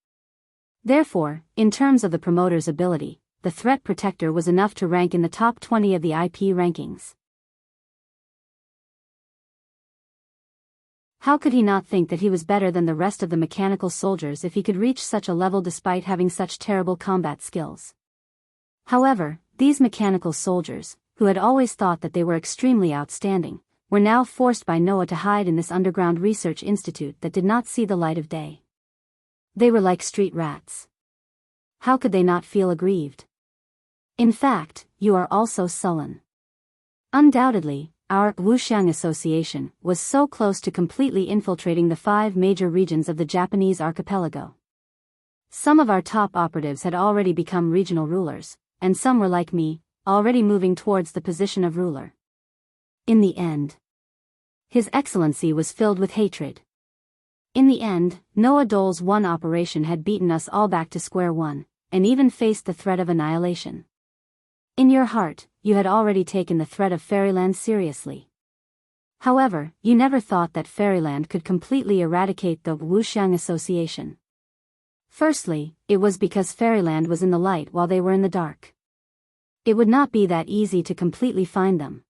Therefore, in terms of the promoter's ability, the threat protector was enough to rank in the top 20 of the IP rankings. How could he not think that he was better than the rest of the mechanical soldiers if he could reach such a level despite having such terrible combat skills? However, these mechanical soldiers, who had always thought that they were extremely outstanding, were now forced by Noah to hide in this underground research institute that did not see the light of day. They were like street rats. How could they not feel aggrieved? In fact, you are also sullen. Undoubtedly, our Wuxiang Association was so close to completely infiltrating the 5 major regions of the Japanese archipelago. Some of our top operatives had already become regional rulers, and some were like me, already moving towards the position of ruler. In the end, His Excellency was filled with hatred. In the end, Noah Dole's one operation had beaten us all back to square one, and even faced the threat of annihilation. In your heart, you had already taken the threat of Fairyland seriously. However, you never thought that Fairyland could completely eradicate the Wuxiang Association. Firstly, it was because Fairyland was in the light while they were in the dark. It would not be that easy to completely find them.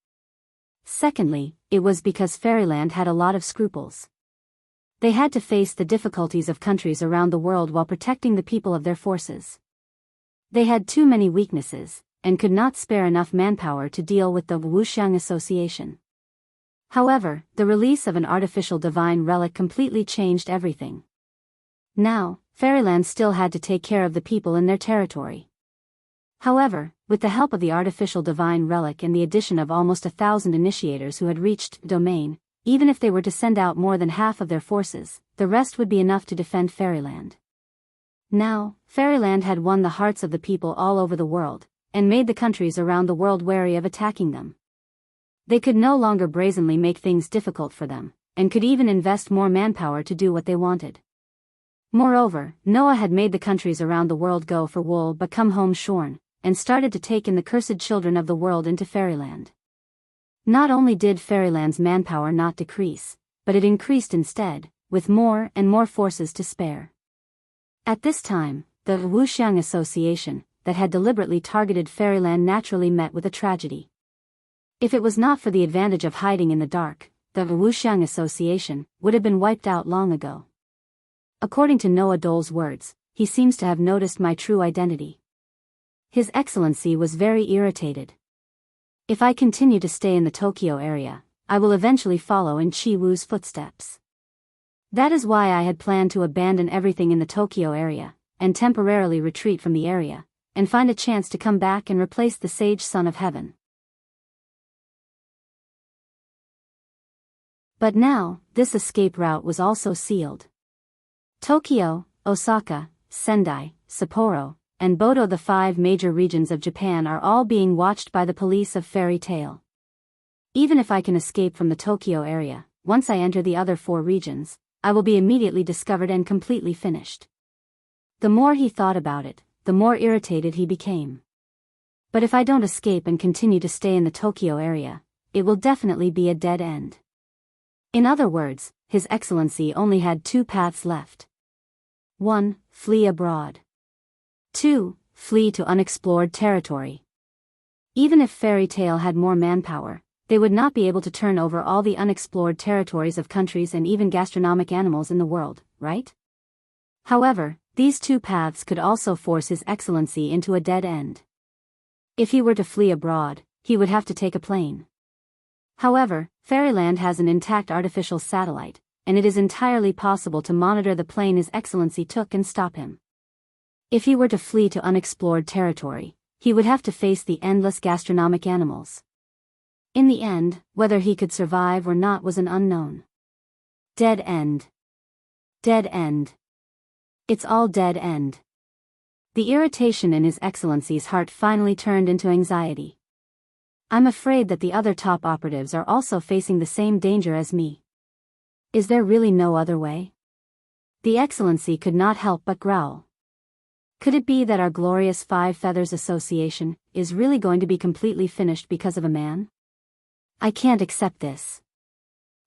Secondly, it was because Fairyland had a lot of scruples. They had to face the difficulties of countries around the world while protecting the people of their forces. They had too many weaknesses, and could not spare enough manpower to deal with the Wuxiang Association. However, the release of an artificial divine relic completely changed everything. Now, Fairyland still had to take care of the people in their territory. However, with the help of the artificial divine relic and the addition of almost 1,000 initiators who had reached domain, even if they were to send out more than half of their forces, the rest would be enough to defend Fairyland. Now, Fairyland had won the hearts of the people all over the world, and made the countries around the world wary of attacking them. They could no longer brazenly make things difficult for them, and could even invest more manpower to do what they wanted. Moreover, Noah had made the countries around the world go for wool but come home shorn, and started to take in the cursed children of the world into Fairyland. Not only did Fairyland's manpower not decrease, but it increased instead, with more and more forces to spare. At this time, the Wuxiang Association, that had deliberately targeted Fairyland naturally met with a tragedy. If it was not for the advantage of hiding in the dark, the Wuxiang Association would have been wiped out long ago. According to Noah Dole's words, he seems to have noticed my true identity. His Excellency was very irritated. If I continue to stay in the Tokyo area, I will eventually follow in Chi Wu's footsteps. That is why I had planned to abandon everything in the Tokyo area, and temporarily retreat from the area, and find a chance to come back and replace the Sage Son of Heaven. But now, this escape route was also sealed. Tokyo, Osaka, Sendai, Sapporo, and Bodo, the 5 major regions of Japan, are all being watched by the police of Fairy Tail. Even if I can escape from the Tokyo area, once I enter the other 4 regions, I will be immediately discovered and completely finished. The more he thought about it, the more irritated he became. But if I don't escape and continue to stay in the Tokyo area, it will definitely be a dead end. In other words, His Excellency only had 2 paths left. 1. Flee abroad. 2. Flee to unexplored territory. Even if Fairy Tail had more manpower, they would not be able to turn over all the unexplored territories of countries and even gastronomic animals in the world, right? However, these 2 paths could also force His Excellency into a dead end. If he were to flee abroad, he would have to take a plane. However, Fairyland has an intact artificial satellite, and it is entirely possible to monitor the plane His Excellency took and stop him. If he were to flee to unexplored territory, he would have to face the endless gastronomic animals. In the end, whether he could survive or not was an unknown. Dead end. Dead end. It's all dead end. The irritation in His Excellency's heart finally turned into anxiety. I'm afraid that the other top operatives are also facing the same danger as me. Is there really no other way? The Excellency could not help but growl. Could it be that our glorious 5 Feathers Association is really going to be completely finished because of a man? I can't accept this.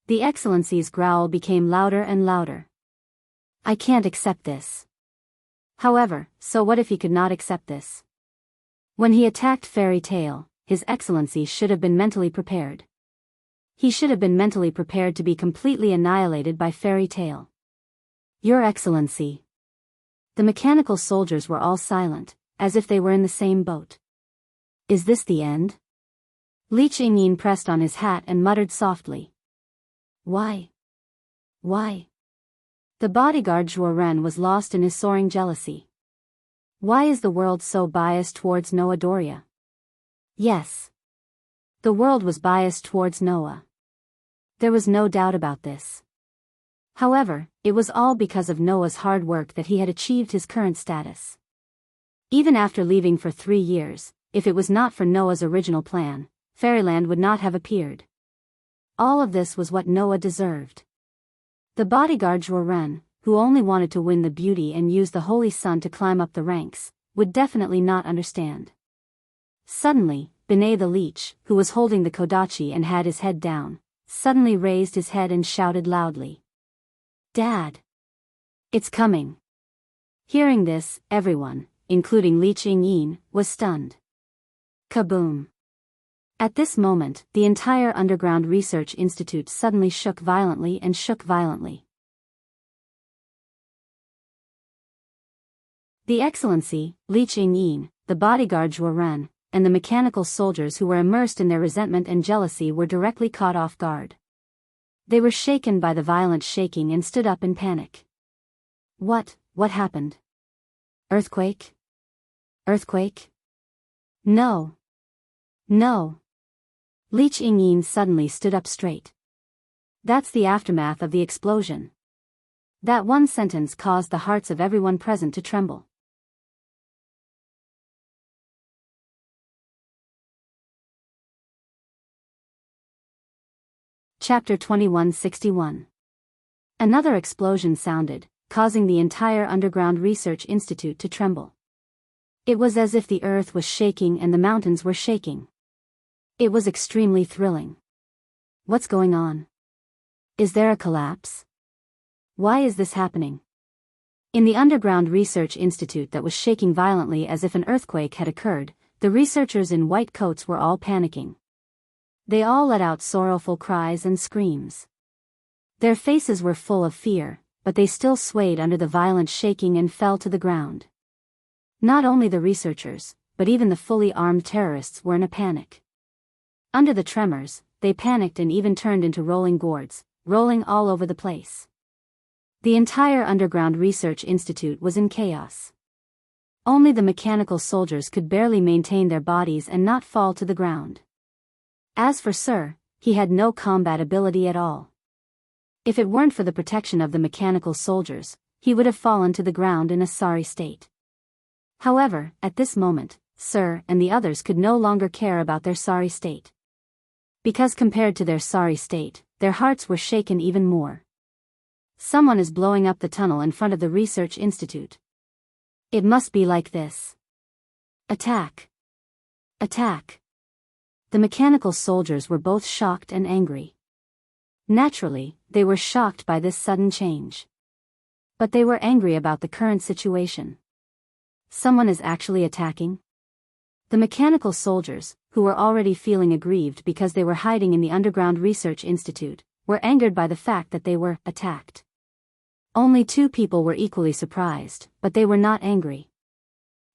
The Excellency's growl became louder and louder. I can't accept this. However, so what if he could not accept this? When he attacked Fairy Tail, His Excellency should have been mentally prepared. He should have been mentally prepared to be completely annihilated by Fairy Tail. Your Excellency. The mechanical soldiers were all silent, as if they were in the same boat. Is this the end? Li Qingyin pressed on his hat and muttered softly. Why? Why? The bodyguard Zhuo Ren was lost in his soaring jealousy. Why is the world so biased towards Noah Doria? Yes. The world was biased towards Noah. There was no doubt about this. However, it was all because of Noah's hard work that he had achieved his current status. Even after leaving for 3 years, if it was not for Noah's original plan, Fairyland would not have appeared. All of this was what Noah deserved. The bodyguard Joran, who only wanted to win the beauty and use the holy sun to climb up the ranks, would definitely not understand. Suddenly, Binay the leech, who was holding the kodachi and had his head down, suddenly raised his head and shouted loudly. "Dad! It's coming!" Hearing this, everyone, including Li Qingyin, was stunned. Kaboom! At this moment, the entire Underground Research Institute suddenly shook violently and shook violently. The Excellency, Li Qingyin, the bodyguard Joran, and the mechanical soldiers who were immersed in their resentment and jealousy were directly caught off guard. They were shaken by the violent shaking and stood up in panic. What happened? Earthquake? Earthquake? No. No. Li Qingyin suddenly stood up straight. That's the aftermath of the explosion. That one sentence caused the hearts of everyone present to tremble. Chapter 2161. Another explosion sounded, causing the entire Underground Research Institute to tremble. It was as if the earth was shaking and the mountains were shaking. It was extremely thrilling. What's going on? Is there a collapse? Why is this happening? In the Underground Research Institute that was shaking violently as if an earthquake had occurred, the researchers in white coats were all panicking. They all let out sorrowful cries and screams. Their faces were full of fear, but they still swayed under the violent shaking and fell to the ground. Not only the researchers, but even the fully armed terrorists were in a panic. Under the tremors, they panicked and even turned into rolling gourds, rolling all over the place. The entire Underground Research Institute was in chaos. Only the mechanical soldiers could barely maintain their bodies and not fall to the ground. As for Sir, he had no combat ability at all. If it weren't for the protection of the mechanical soldiers, he would have fallen to the ground in a sorry state. However, at this moment, Sir and the others could no longer care about their sorry state. Because compared to their sorry state, their hearts were shaken even more. Someone is blowing up the tunnel in front of the Research Institute. It must be like this. Attack! Attack! The mechanical soldiers were both shocked and angry. Naturally, they were shocked by this sudden change. But they were angry about the current situation. Someone is actually attacking? The mechanical soldiers, who were already feeling aggrieved because they were hiding in the Underground Research Institute, were angered by the fact that they were attacked. Only 2 people were equally surprised, but they were not angry.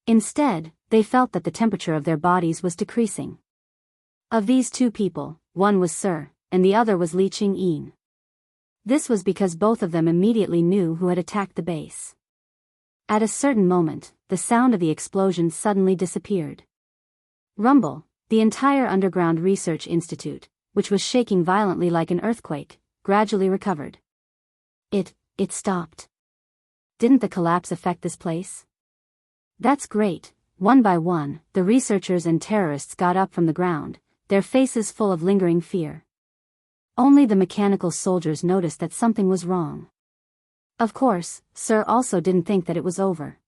Instead, they felt that the temperature of their bodies was decreasing. Of these 2 people, one was Sir, and the other was Li Qingyin. This was because both of them immediately knew who had attacked the base. At a certain moment, the sound of the explosion suddenly disappeared. Rumble, the entire Underground Research Institute, which was shaking violently like an earthquake, gradually recovered. It stopped. Didn't the collapse affect this place? That's great. One by one, the researchers and terrorists got up from the ground, their faces full of lingering fear. Only the mechanical soldiers noticed that something was wrong. Of course, Sir also didn't think that it was over.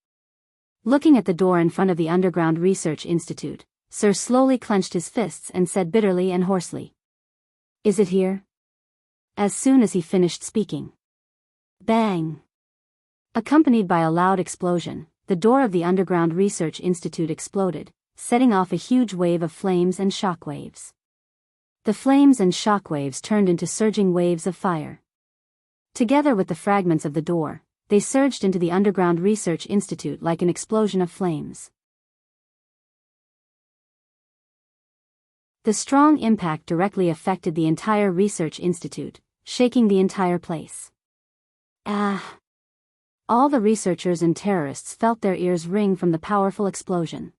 Looking at the door in front of the Underground Research Institute, Sir slowly clenched his fists and said bitterly and hoarsely. "Is it here?" As soon as he finished speaking. Bang! Accompanied by a loud explosion, the door of the Underground Research Institute exploded, setting off a huge wave of flames and shockwaves. The flames and shockwaves turned into surging waves of fire. Together with the fragments of the door, they surged into the Underground Research Institute like an explosion of flames. The strong impact directly affected the entire research institute, shaking the entire place. Ah! All the researchers and terrorists felt their ears ring from the powerful explosion.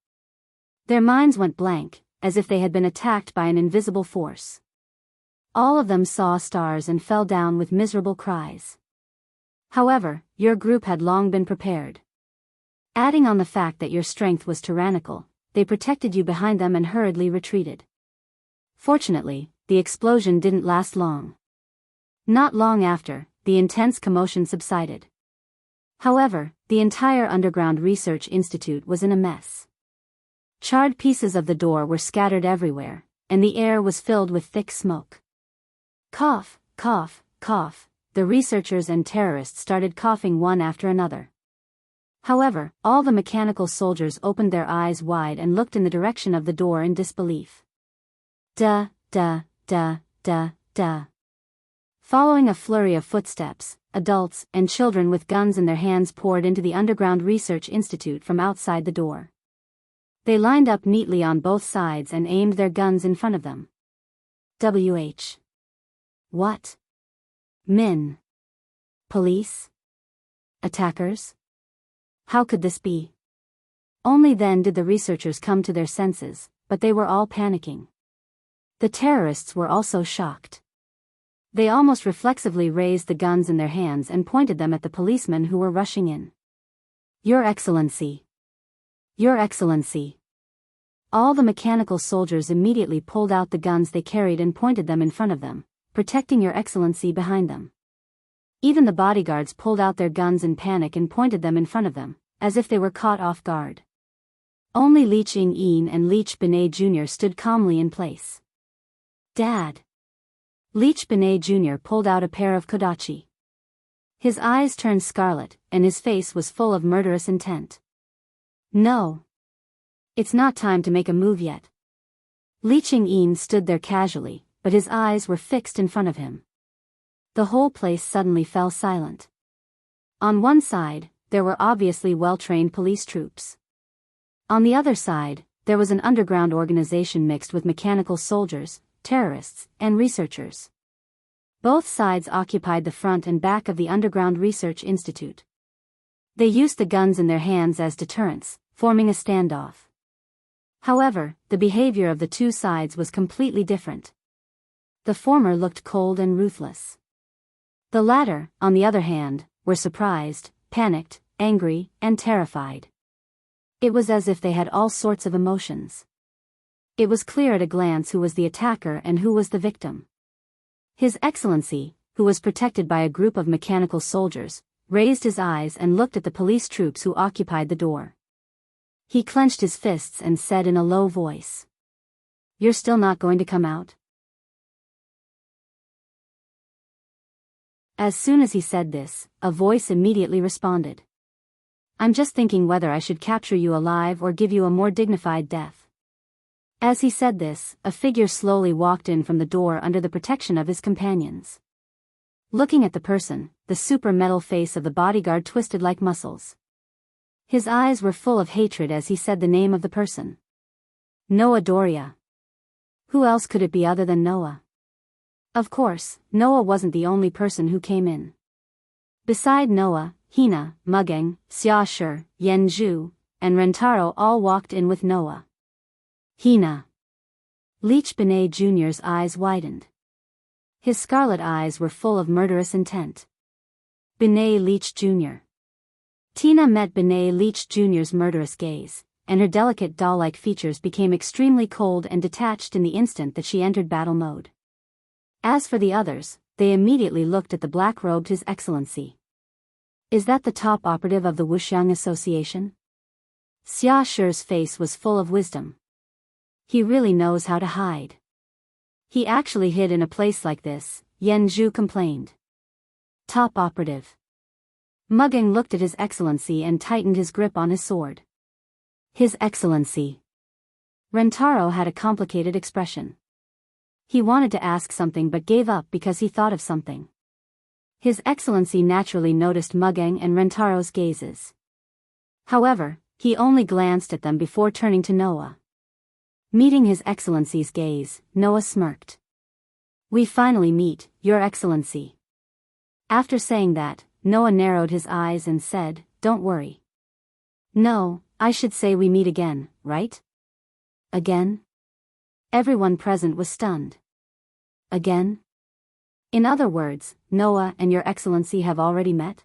Their minds went blank, as if they had been attacked by an invisible force. All of them saw stars and fell down with miserable cries. However, your group had long been prepared. Adding on the fact that your strength was tyrannical, they protected you behind them and hurriedly retreated. Fortunately, the explosion didn't last long. Not long after, the intense commotion subsided. However, the entire underground research institute was in a mess. Charred pieces of the door were scattered everywhere, and the air was filled with thick smoke. Cough, cough, cough, the researchers and terrorists started coughing one after another. However, all the mechanical soldiers opened their eyes wide and looked in the direction of the door in disbelief. Duh, duh, duh, duh, duh. Following a flurry of footsteps, adults and children with guns in their hands poured into the underground research institute from outside the door. They lined up neatly on both sides and aimed their guns in front of them. WH. What? Min. Police? Attackers? How could this be? Only then did the researchers come to their senses, but they were all panicking. The terrorists were also shocked. They almost reflexively raised the guns in their hands and pointed them at the policemen who were rushing in. Your Excellency! Your Excellency! All the mechanical soldiers immediately pulled out the guns they carried and pointed them in front of them, protecting Your Excellency behind them. Even the bodyguards pulled out their guns in panic and pointed them in front of them, as if they were caught off guard. Only Li Ching-yin and Leech Binet Jr. stood calmly in place. Dad! Leech Binet Jr. pulled out a pair of kodachi. His eyes turned scarlet, and his face was full of murderous intent. No. It's not time to make a move yet. Li Ching-yin stood there casually, but his eyes were fixed in front of him. The whole place suddenly fell silent. On one side, there were obviously well-trained police troops. On the other side, there was an underground organization mixed with mechanical soldiers, terrorists, and researchers. Both sides occupied the front and back of the underground research institute. They used the guns in their hands as deterrents, forming a standoff. However, the behavior of the two sides was completely different. The former looked cold and ruthless. The latter, on the other hand, were surprised, panicked, angry, and terrified. It was as if they had all sorts of emotions. It was clear at a glance who was the attacker and who was the victim. His Excellency, who was protected by a group of mechanical soldiers, raised his eyes and looked at the police troops who occupied the door. He clenched his fists and said in a low voice, "You're still not going to come out?" As soon as he said this, a voice immediately responded. "I'm just thinking whether I should capture you alive or give you a more dignified death." As he said this, a figure slowly walked in from the door under the protection of his companions. Looking at the person, the super metal face of the bodyguard twisted like muscles. His eyes were full of hatred as he said the name of the person. Noah Doria. Who else could it be other than Noah? Of course, Noah wasn't the only person who came in. Beside Noah, Hina, Mugeng, Xia Shi, Yen Zhu, and Rentaro all walked in with Noah. Hina. Leech Binet Jr.'s eyes widened. His scarlet eyes were full of murderous intent. Binet Leech Jr. Tina met Binet Leech Jr.'s murderous gaze, and her delicate doll-like features became extremely cold and detached in the instant that she entered battle mode. As for the others, they immediately looked at the black-robed His Excellency. Is that the top operative of the Wuxiang Association? Xia Shi's face was full of wisdom. He really knows how to hide. He actually hid in a place like this, Yen Zhu complained. Top operative. Mugeng looked at His Excellency and tightened his grip on his sword. His Excellency. Rentaro had a complicated expression. He wanted to ask something but gave up because he thought of something. His Excellency naturally noticed Mugeng and Rentaro's gazes. However, he only glanced at them before turning to Noah. Meeting His Excellency's gaze, Noah smirked. We finally meet, Your Excellency. After saying that, Noah narrowed his eyes and said, Don't worry. No, I should say we meet again, right? Again? Everyone present was stunned. Again? In other words, Noah and Your Excellency have already met?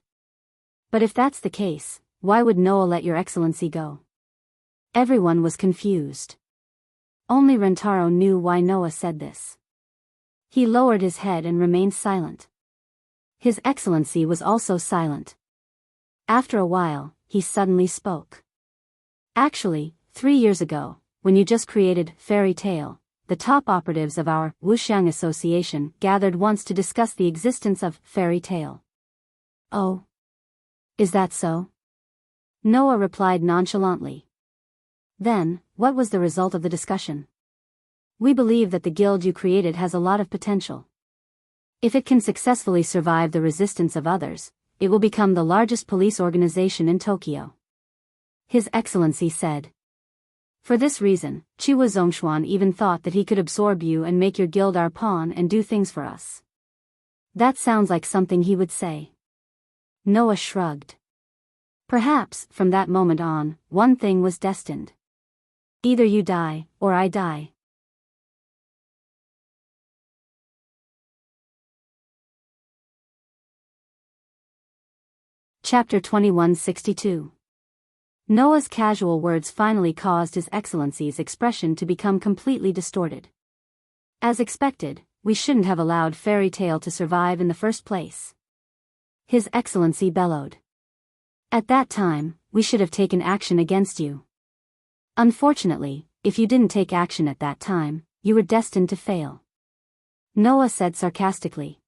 But if that's the case, why would Noah let Your Excellency go? Everyone was confused. Only Rentaro knew why Noah said this. He lowered his head and remained silent. His Excellency was also silent. After a while, he suddenly spoke. Actually, 3 years ago, when you just created Fairy Tale, the top operatives of our Wuxiang Association gathered once to discuss the existence of Fairy Tale. Oh. Is that so? Noah replied nonchalantly. Then, what was the result of the discussion? We believe that the guild you created has a lot of potential. If it can successfully survive the resistance of others, it will become the largest police organization in Tokyo. His Excellency said. For this reason, Chiwa Zhongshuan even thought that he could absorb you and make your guild our pawn and do things for us. That sounds like something he would say. Noah shrugged. Perhaps, from that moment on, one thing was destined. Either you die, or I die. Chapter 2162. Noah's casual words finally caused His Excellency's expression to become completely distorted. As expected, we shouldn't have allowed Fairy Tale to survive in the first place. His Excellency bellowed. At that time, we should have taken action against you. Unfortunately, if you didn't take action at that time, you were destined to fail. Noah said sarcastically.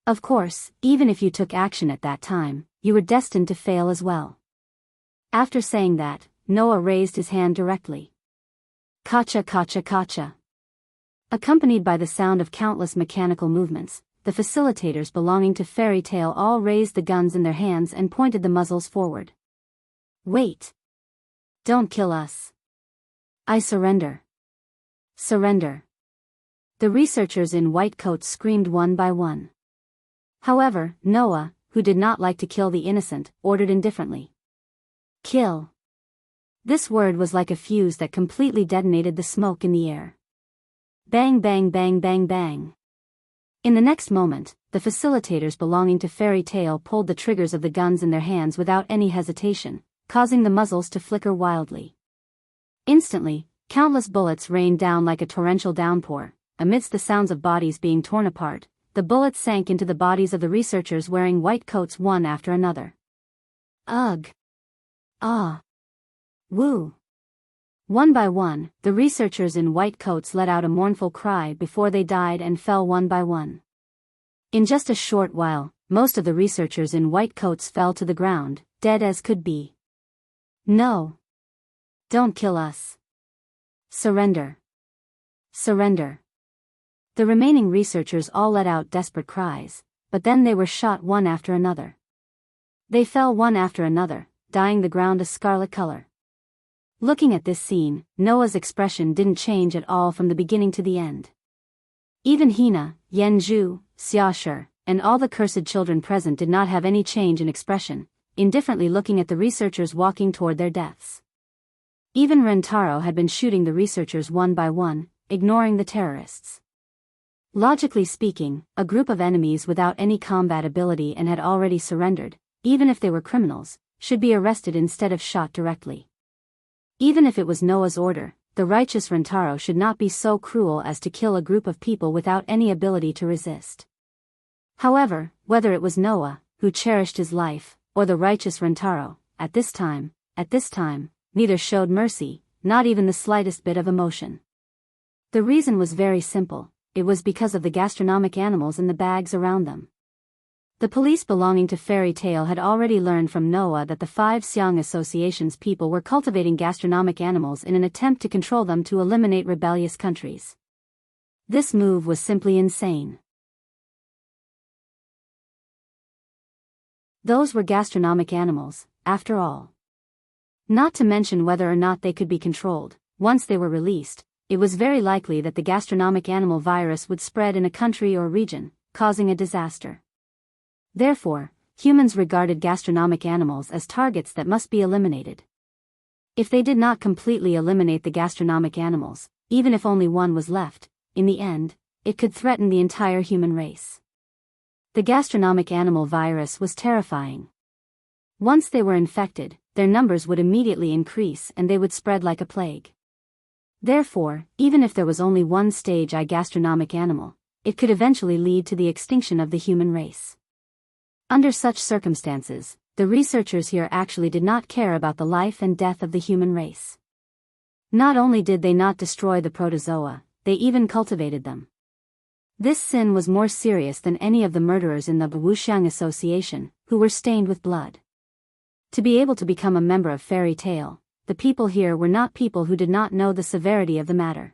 Of course, even if you took action at that time, you were destined to fail as well. After saying that, Noah raised his hand directly. Kacha kacha kacha. Accompanied by the sound of countless mechanical movements, the facilitators belonging to Fairy Tale all raised the guns in their hands and pointed the muzzles forward. Wait. Don't kill us. I surrender. Surrender. The researchers in white coats screamed one by one. However, Noah, who did not like to kill the innocent, ordered indifferently. Kill. This word was like a fuse that completely detonated the smoke in the air. Bang bang bang bang bang. In the next moment, the facilitators belonging to Fairy Tale pulled the triggers of the guns in their hands without any hesitation, causing the muzzles to flicker wildly. Instantly, countless bullets rained down like a torrential downpour. Amidst the sounds of bodies being torn apart, the bullets sank into the bodies of the researchers wearing white coats one after another. Ugh. Ah. Woo. One by one, the researchers in white coats let out a mournful cry before they died and fell one by one. In just a short while, most of the researchers in white coats fell to the ground, dead as could be. No. Don't kill us. Surrender. Surrender. The remaining researchers all let out desperate cries, but then they were shot one after another. They fell one after another, dyeing the ground a scarlet color. Looking at this scene, Noah's expression didn't change at all from the beginning to the end. Even Hina, Yanzhu, Xiaoshi, and all the cursed children present did not have any change in expression, indifferently looking at the researchers walking toward their deaths. Even Rentaro had been shooting the researchers one by one, ignoring the terrorists. Logically speaking, a group of enemies without any combat ability and had already surrendered, even if they were criminals, should be arrested instead of shot directly. Even if it was Noah's order, the righteous Rentaro should not be so cruel as to kill a group of people without any ability to resist. However, whether it was Noah, who cherished his life, or the righteous Rentaro, at this time, neither showed mercy, not even the slightest bit of emotion. The reason was very simple, it was because of the gastronomic animals in the bags around them. The police belonging to Fairy Tale had already learned from Noah that the 5 Xiang Association's people were cultivating gastronomic animals in an attempt to control them to eliminate rebellious countries. This move was simply insane. Those were gastronomic animals, after all. Not to mention whether or not they could be controlled, once they were released, it was very likely that the gastronomic animal virus would spread in a country or region, causing a disaster. Therefore, humans regarded gastronomic animals as targets that must be eliminated. If they did not completely eliminate the gastronomic animals, even if only one was left, in the end, it could threaten the entire human race. The gastronomic animal virus was terrifying. Once they were infected, their numbers would immediately increase and they would spread like a plague. Therefore, even if there was only one stage I gastronomic animal, it could eventually lead to the extinction of the human race. Under such circumstances, the researchers here actually did not care about the life and death of the human race. Not only did they not destroy the protozoa, they even cultivated them. This sin was more serious than any of the murderers in the Wuxiang Association, who were stained with blood. To be able to become a member of Fairy Tale, the people here were not people who did not know the severity of the matter.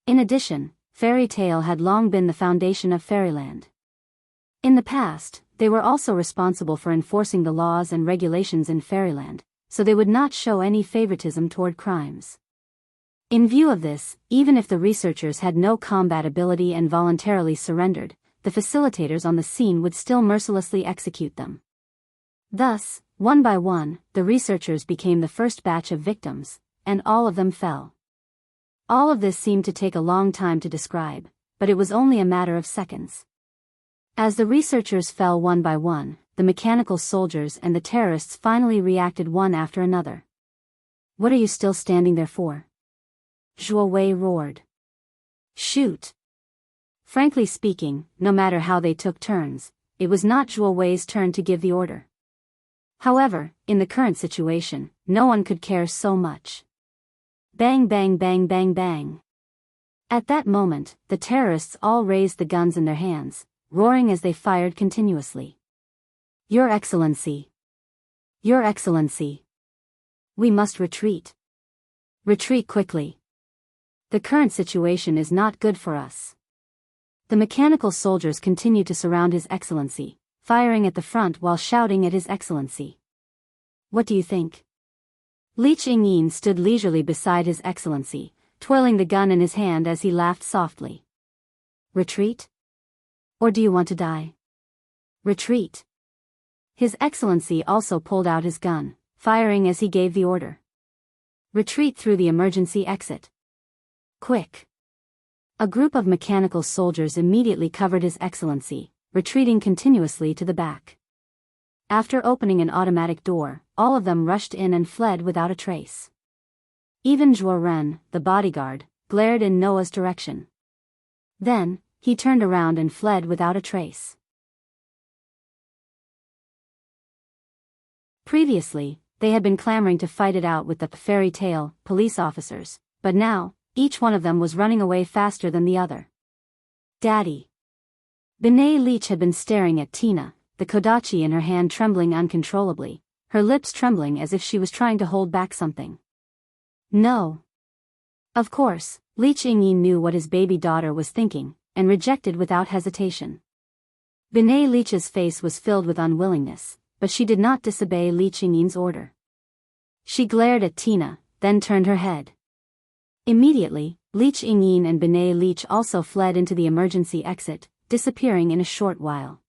In addition, Fairy Tale had long been the foundation of Fairyland. In the past, they were also responsible for enforcing the laws and regulations in Fairyland, so they would not show any favoritism toward crimes. In view of this, even if the researchers had no combat ability and voluntarily surrendered, the facilitators on the scene would still mercilessly execute them. Thus, one by one, the researchers became the first batch of victims, and all of them fell. All of this seemed to take a long time to describe, but it was only a matter of seconds. As the researchers fell one by one, the mechanical soldiers and the terrorists finally reacted one after another. "What are you still standing there for?" Zhuo Wei roared. "Shoot!" Frankly speaking, no matter how they took turns, it was not Zhuo Wei's turn to give the order. However, in the current situation, no one could care so much. Bang bang bang bang bang. At that moment, the terrorists all raised the guns in their hands, roaring as they fired continuously. "Your Excellency! Your Excellency! We must retreat. Retreat quickly. The current situation is not good for us." The mechanical soldiers continued to surround His Excellency, firing at the front while shouting at His Excellency. "What do you think?" Li Qingyin stood leisurely beside His Excellency, twirling the gun in his hand as he laughed softly. "Retreat? Or do you want to die?" "Retreat." His Excellency also pulled out his gun, firing as he gave the order. "Retreat through the emergency exit. Quick!" A group of mechanical soldiers immediately covered His Excellency, retreating continuously to the back. After opening an automatic door, all of them rushed in and fled without a trace. Even Zhuo Ren, the bodyguard, glared in Noah's direction. Then, he turned around and fled without a trace. Previously, they had been clamoring to fight it out with the Fairy Tale police officers, but now, each one of them was running away faster than the other. "Daddy!" Binay Leech had been staring at Tina, the kodachi in her hand trembling uncontrollably, her lips trembling as if she was trying to hold back something. "No." Of course, Li Qingyin knew what his baby daughter was thinking, and rejected without hesitation. Binay Leech's face was filled with unwillingness, but she did not disobey Li Qingyin's order. She glared at Tina, then turned her head. Immediately, Li Qingyin and Binay Leech also fled into the emergency exit, disappearing in a short while.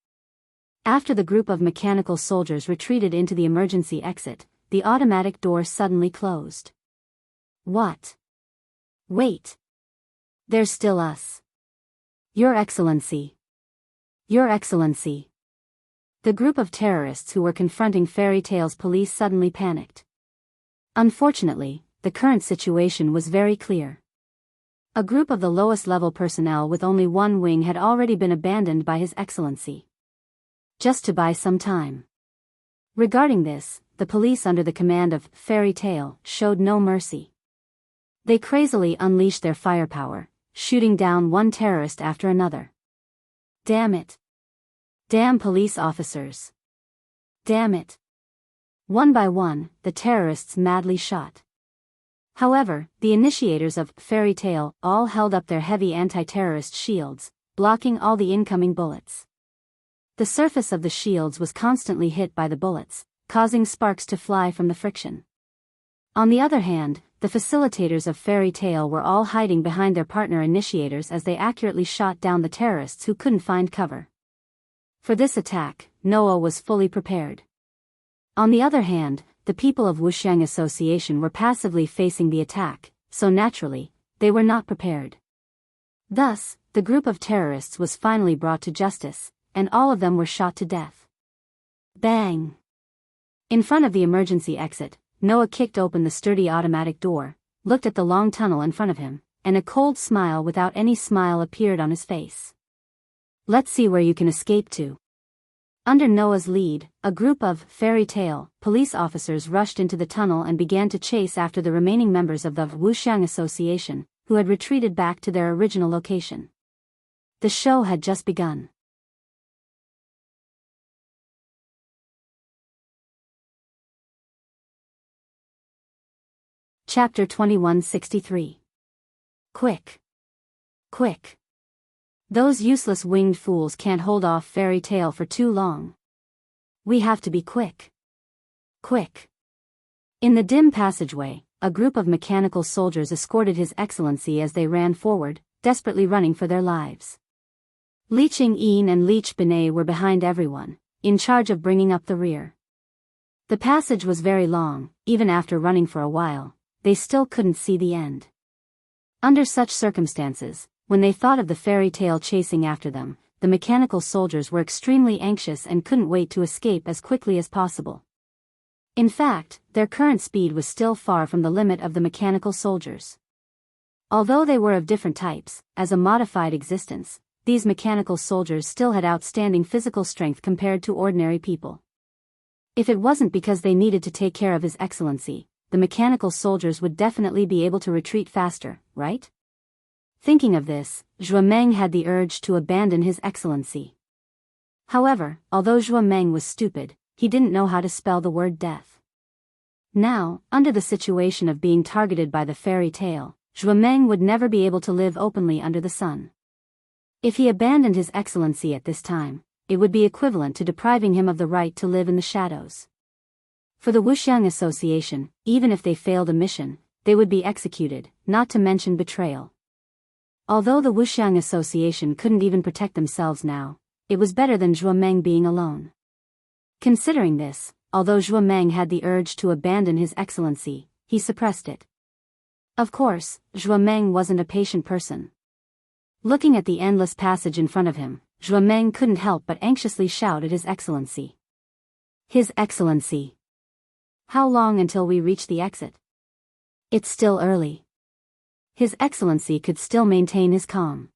After the group of mechanical soldiers retreated into the emergency exit, the automatic door suddenly closed. "What? Wait. There's still us. Your Excellency. Your Excellency." The group of terrorists who were confronting Fairy Tale's police suddenly panicked. Unfortunately, the current situation was very clear. A group of the lowest level personnel with only one wing had already been abandoned by His Excellency. Just to buy some time. Regarding this, the police under the command of Fairy Tale showed no mercy. They crazily unleashed their firepower, shooting down one terrorist after another. Damn it. Damn police officers. Damn it. One by one, the terrorists madly shot. However, the initiators of Fairy Tale all held up their heavy anti-terrorist shields, blocking all the incoming bullets. The surface of the shields was constantly hit by the bullets, causing sparks to fly from the friction. On the other hand, the facilitators of Fairy Tale were all hiding behind their partner initiators as they accurately shot down the terrorists who couldn't find cover. For this attack, Noah was fully prepared. On the other hand, the people of Wuxiang Association were passively facing the attack, so naturally, they were not prepared. Thus, the group of terrorists was finally brought to justice, and all of them were shot to death. Bang! In front of the emergency exit, Noah kicked open the sturdy automatic door, looked at the long tunnel in front of him, and a cold smile without any smile appeared on his face. Let's see where you can escape to. Under Noah's lead, a group of fairy tale police officers rushed into the tunnel and began to chase after the remaining members of the Wuxiang Association, who had retreated back to their original location. The show had just begun. Chapter 2163. Quick. Quick. Those useless winged fools can't hold off Fairy Tale for too long. We have to be quick. Quick. In the dim passageway, a group of mechanical soldiers escorted His Excellency as they ran forward, desperately running for their lives. Li Qingyin and Li Binei were behind everyone, in charge of bringing up the rear. The passage was very long. Even after running for a while, they still couldn't see the end. Under such circumstances, when they thought of the fairy tale chasing after them, the mechanical soldiers were extremely anxious and couldn't wait to escape as quickly as possible. In fact, their current speed was still far from the limit of the mechanical soldiers. Although they were of different types, as a modified existence, these mechanical soldiers still had outstanding physical strength compared to ordinary people. If it wasn't because they needed to take care of His Excellency, the mechanical soldiers would definitely be able to retreat faster, right? Thinking of this, Zhuo Meng had the urge to abandon His Excellency. However, although Zhuo Meng was stupid, he didn't know how to spell the word death. Now, under the situation of being targeted by the fairy tale, Zhuo Meng would never be able to live openly under the sun. If he abandoned His Excellency at this time, it would be equivalent to depriving him of the right to live in the shadows. For the Wuxiang Association, even if they failed a mission, they would be executed, not to mention betrayal. Although the Wuxiang Association couldn't even protect themselves now, it was better than Zhuo Meng being alone. Considering this, although Zhuo Meng had the urge to abandon His Excellency, he suppressed it. Of course, Zhuo Meng wasn't a patient person. Looking at the endless passage in front of him, Zhuo Meng couldn't help but anxiously shout at His Excellency. His Excellency! How long until we reach the exit? It's still early. His Excellency could still maintain his calm.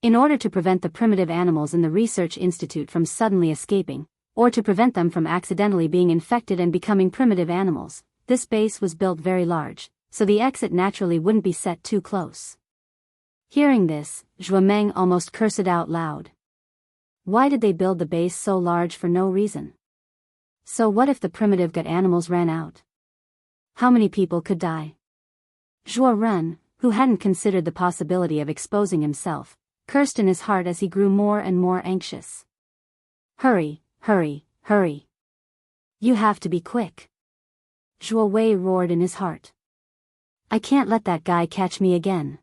In order to prevent the primitive animals in the research institute from suddenly escaping, or to prevent them from accidentally being infected and becoming primitive animals, this base was built very large, so the exit naturally wouldn't be set too close. Hearing this, Zhuo Meng almost cursed out loud. Why did they build the base so large for no reason? So what if the primitive gut animals ran out? How many people could die? Zhuo Ren, who hadn't considered the possibility of exposing himself, cursed in his heart as he grew more and more anxious. Hurry, hurry, hurry. You have to be quick. Zhuo Wei roared in his heart. I can't let that guy catch me again.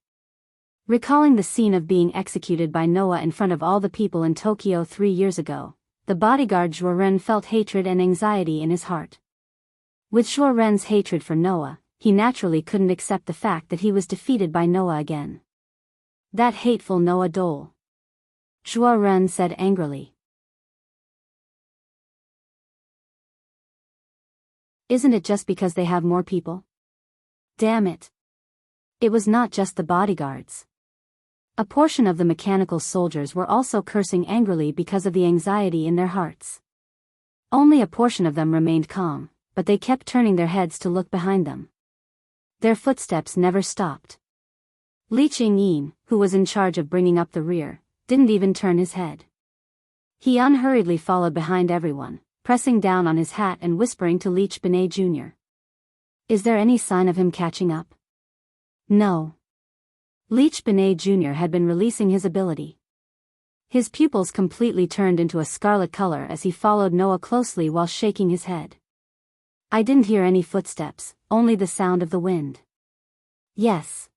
Recalling the scene of being executed by Noah in front of all the people in Tokyo 3 years ago, the bodyguard Zhuo Ren felt hatred and anxiety in his heart. With Zhuo Ren's hatred for Noah, he naturally couldn't accept the fact that he was defeated by Noah again. That hateful Noah Dole. Zhuo Ren said angrily. Isn't it just because they have more people? Damn it. It was not just the bodyguards. A portion of the mechanical soldiers were also cursing angrily because of the anxiety in their hearts. Only a portion of them remained calm, but they kept turning their heads to look behind them. Their footsteps never stopped. Li Qingyin, who was in charge of bringing up the rear, didn't even turn his head. He unhurriedly followed behind everyone, pressing down on his hat and whispering to Li Binei Jr. Is there any sign of him catching up? No. Li Binei Jr. had been releasing his ability. His pupils completely turned into a scarlet color as he followed Noah closely while shaking his head. I didn't hear any footsteps, only the sound of the wind. Yes.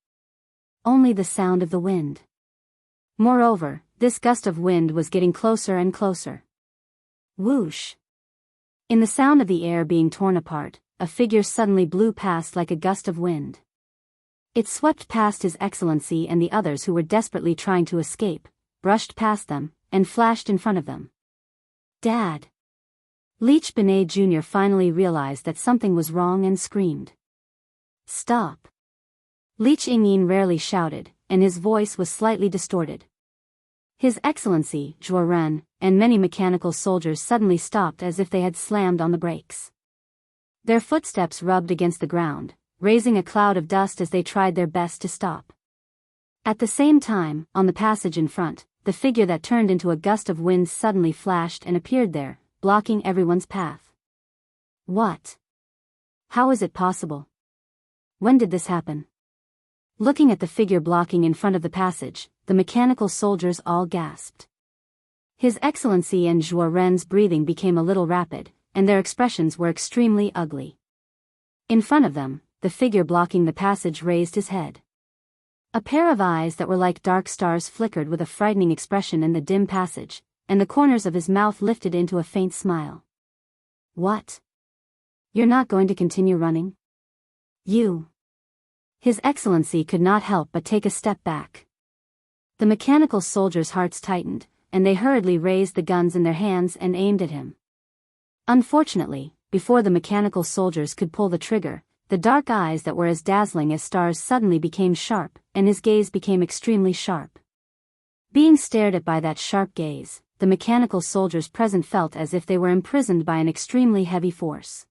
Only the sound of the wind. Moreover, this gust of wind was getting closer and closer. Whoosh. In the sound of the air being torn apart, a figure suddenly blew past like a gust of wind. It swept past His Excellency and the others who were desperately trying to escape, brushed past them, and flashed in front of them. Dad! Li Binei Jr. finally realized that something was wrong and screamed. Stop! Li Qingyin rarely shouted, and his voice was slightly distorted. His Excellency, Zhuo and many mechanical soldiers suddenly stopped as if they had slammed on the brakes. Their footsteps rubbed against the ground, raising a cloud of dust as they tried their best to stop. At the same time, on the passage in front, the figure that turned into a gust of wind suddenly flashed and appeared there, blocking everyone's path. What? How is it possible? When did this happen? Looking at the figure blocking in front of the passage, the mechanical soldiers all gasped. His Excellency and Zhuo breathing became a little rapid, and their expressions were extremely ugly. In front of them, the figure blocking the passage raised his head. A pair of eyes that were like dark stars flickered with a frightening expression in the dim passage, and the corners of his mouth lifted into a faint smile. What? You're not going to continue running? You. His Excellency could not help but take a step back. The mechanical soldiers' hearts tightened, and they hurriedly raised the guns in their hands and aimed at him. Unfortunately, before the mechanical soldiers could pull the trigger, the dark eyes that were as dazzling as stars suddenly became sharp, and his gaze became extremely sharp. Being stared at by that sharp gaze, the mechanical soldiers present felt as if they were imprisoned by an extremely heavy force.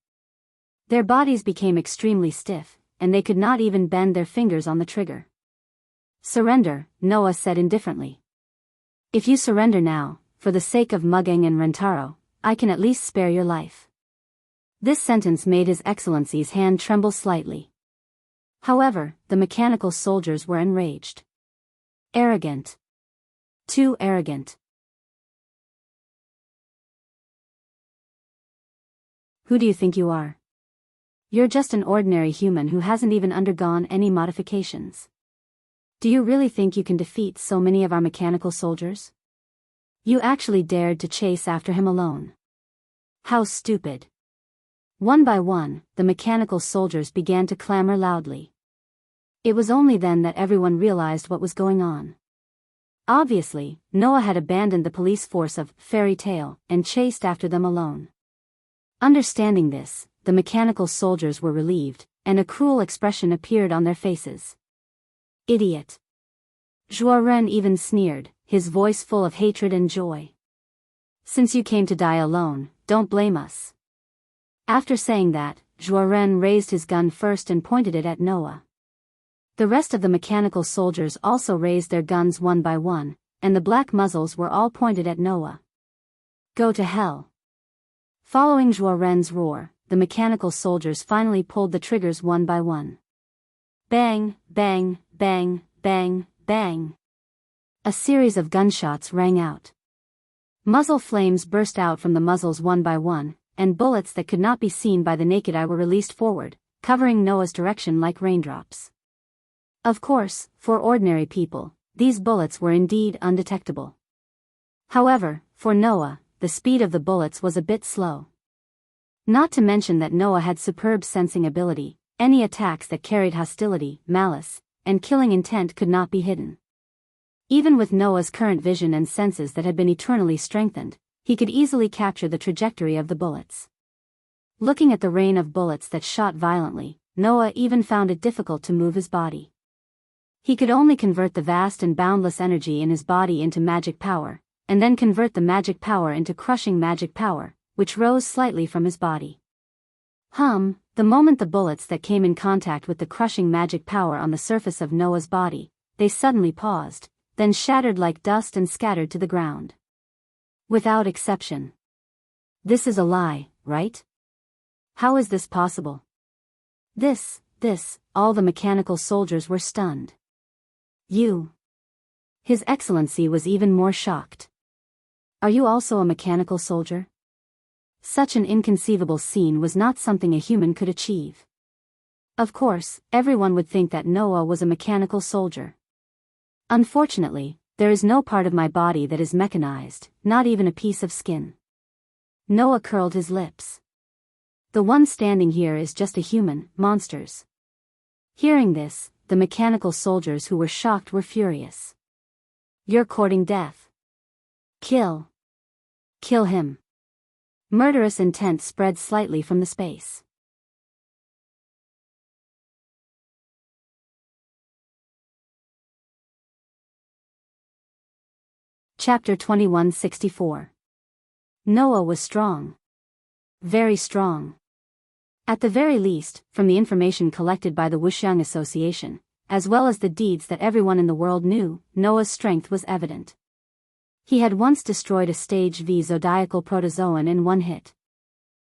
Their bodies became extremely stiff, and they could not even bend their fingers on the trigger. Surrender, Noah said indifferently. If you surrender now, for the sake of Mugang and Rentaro, I can at least spare your life. This sentence made His Excellency's hand tremble slightly. However, the mechanical soldiers were enraged. Arrogant. Too arrogant. Who do you think you are? You're just an ordinary human who hasn't even undergone any modifications. Do you really think you can defeat so many of our mechanical soldiers? You actually dared to chase after him alone. How stupid. One by one, the mechanical soldiers began to clamor loudly. It was only then that everyone realized what was going on. Obviously, Noah had abandoned the police force of Fairy Tale and chased after them alone. Understanding this, the mechanical soldiers were relieved, and a cruel expression appeared on their faces. Idiot. Zhuo even sneered, his voice full of hatred and joy. Since you came to die alone, don't blame us. After saying that, Zhuo raised his gun first and pointed it at Noah. The rest of the mechanical soldiers also raised their guns one by one, and the black muzzles were all pointed at Noah. Go to hell. Following Zhuo roar, the mechanical soldiers finally pulled the triggers one by one. Bang, bang, bang, bang, bang. A series of gunshots rang out. Muzzle flames burst out from the muzzles one by one, and bullets that could not be seen by the naked eye were released forward, covering Noah's direction like raindrops. Of course, for ordinary people, these bullets were indeed undetectable. However, for Noah, the speed of the bullets was a bit slow. Not to mention that Noah had superb sensing ability. Any attacks that carried hostility, malice, and killing intent could not be hidden. Even with Noah's current vision and senses that had been eternally strengthened, he could easily capture the trajectory of the bullets. Looking at the rain of bullets that shot violently, Noah even found it difficult to move his body. He could only convert the vast and boundless energy in his body into magic power, and then convert the magic power into crushing magic power, which rose slightly from his body. The moment the bullets that came in contact with the crushing magic power on the surface of Noah's body, they suddenly paused, then shattered like dust and scattered to the ground. Without exception. This is a lie, right? How is this possible? All the mechanical soldiers were stunned. You. His Excellency was even more shocked. Are you also a mechanical soldier? Such an inconceivable scene was not something a human could achieve. Of course, everyone would think that Noah was a mechanical soldier. Unfortunately, there is no part of my body that is mechanized, not even a piece of skin. Noah curled his lips. The one standing here is just a human, monsters. Hearing this, the mechanical soldiers who were shocked were furious. You're courting death. Kill. Kill him. Murderous intent spread slightly from the space. Chapter 2164. Noah was strong. Very strong. At the very least, from the information collected by the Wuxiang Association, as well as the deeds that everyone in the world knew, Noah's strength was evident. He had once destroyed a stage V zodiacal protozoan in one hit.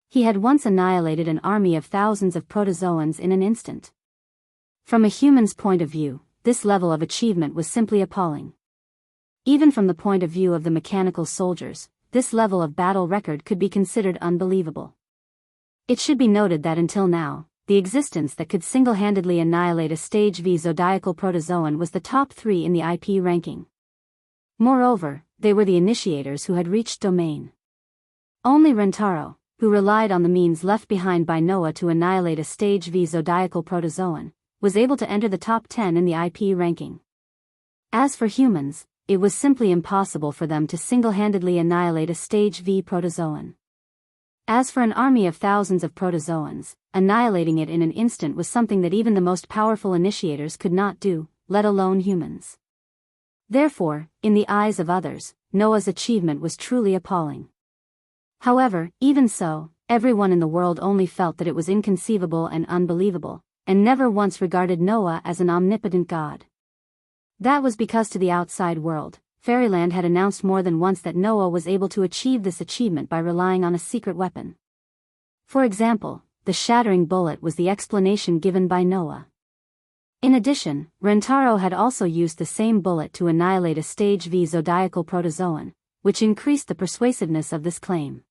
He had once annihilated an army of thousands of protozoans in an instant. From a human's point of view, this level of achievement was simply appalling. Even from the point of view of the mechanical soldiers, this level of battle record could be considered unbelievable. It should be noted that until now, the existence that could single-handedly annihilate a stage V zodiacal protozoan was the top 3 in the IP ranking. Moreover, they were the initiators who had reached domain. Only Rentaro, who relied on the means left behind by Noah to annihilate a stage V zodiacal protozoan, was able to enter the top 10 in the IP ranking. As for humans, it was simply impossible for them to single-handedly annihilate a stage V protozoan. As for an army of thousands of protozoans, annihilating it in an instant was something that even the most powerful initiators could not do, let alone humans. Therefore, in the eyes of others, Noah's achievement was truly appalling. However, even so, everyone in the world only felt that it was inconceivable and unbelievable, and never once regarded Noah as an omnipotent god. That was because to the outside world, Fairyland had announced more than once that Noah was able to achieve this achievement by relying on a secret weapon. For example, the shattering bullet was the explanation given by Noah. In addition, Rentaro had also used the same bullet to annihilate a stage V zodiacal protozoan, which increased the persuasiveness of this claim.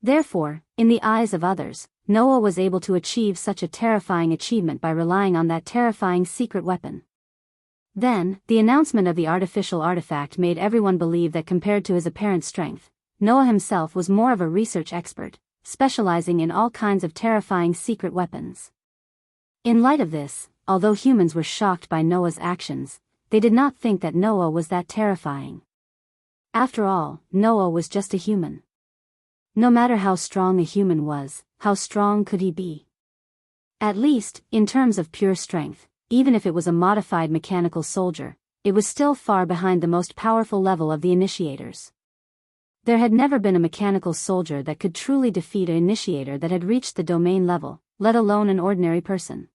Therefore, in the eyes of others, Noah was able to achieve such a terrifying achievement by relying on that terrifying secret weapon. Then, the announcement of the artificial artifact made everyone believe that compared to his apparent strength, Noah himself was more of a research expert, specializing in all kinds of terrifying secret weapons. In light of this, although humans were shocked by Noah's actions, they did not think that Noah was that terrifying. After all, Noah was just a human. No matter how strong a human was, how strong could he be? At least, in terms of pure strength, even if it was a modified mechanical soldier, it was still far behind the most powerful level of the initiators. There had never been a mechanical soldier that could truly defeat an initiator that had reached the domain level, let alone an ordinary person.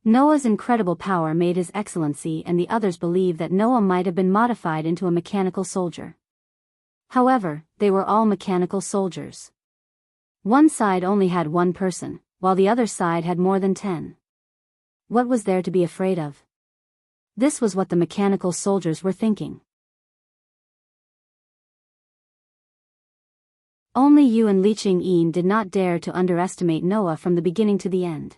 Noah's incredible power made his excellency and the others believe that Noah might have been modified into a mechanical soldier. However, they were all mechanical soldiers. One side only had one person, while the other side had more than 10. What was there to be afraid of? This was what the mechanical soldiers were thinking. Only Yu and Li Ching-yin did not dare to underestimate Noah from the beginning to the end.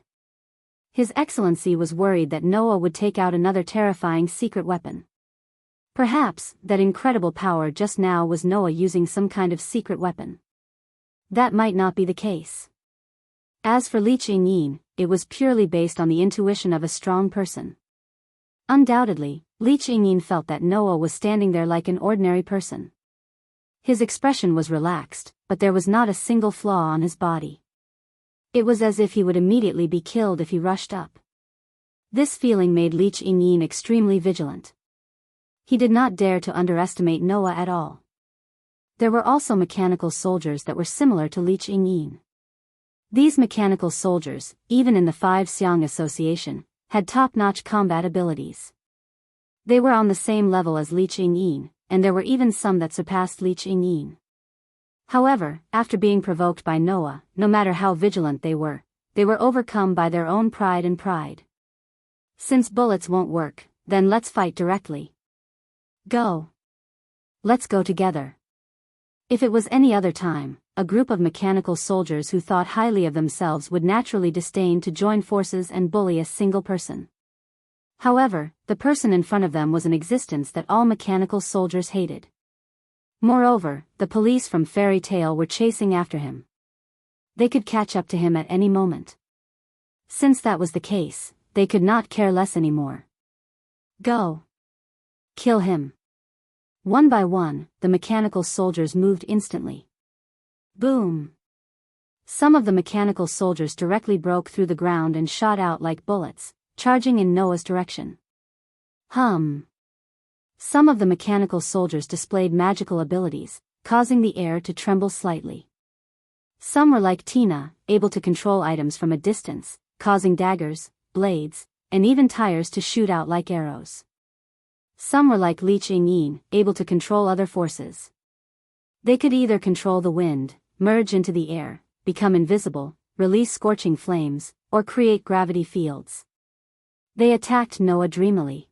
His Excellency was worried that Noah would take out another terrifying secret weapon. Perhaps, that incredible power just now was Noah using some kind of secret weapon. That might not be the case. As for Li Ching-yin, it was purely based on the intuition of a strong person. Undoubtedly, Li Ching-yin felt that Noah was standing there like an ordinary person. His expression was relaxed, but there was not a single flaw on his body. It was as if he would immediately be killed if he rushed up. This feeling made Li Ching-yin extremely vigilant. He did not dare to underestimate Noah at all. There were also mechanical soldiers that were similar to Li Ching-yin. These mechanical soldiers, even in the Five Xiang Association, had top-notch combat abilities. They were on the same level as Li Ching-yin, and there were even some that surpassed Li Ching-yin. However, after being provoked by Noah, no matter how vigilant they were overcome by their own pride and pride. Since bullets won't work, then let's fight directly. Go. Let's go together. If it was any other time, a group of mechanical soldiers who thought highly of themselves would naturally disdain to join forces and bully a single person. However, the person in front of them was an existence that all mechanical soldiers hated. Moreover, the police from Fairy Tale were chasing after him. They could catch up to him at any moment. Since that was the case, they could not care less anymore. Go. Kill him. One by one, the mechanical soldiers moved instantly. Boom. Some of the mechanical soldiers directly broke through the ground and shot out like bullets, charging in Noah's direction. Some of the mechanical soldiers displayed magical abilities, causing the air to tremble slightly. Some were like Tina, able to control items from a distance, causing daggers, blades, and even tires to shoot out like arrows. Some were like Enchanting, able to control other forces. They could either control the wind, merge into the air, become invisible, release scorching flames, or create gravity fields. They attacked Noah dreamily.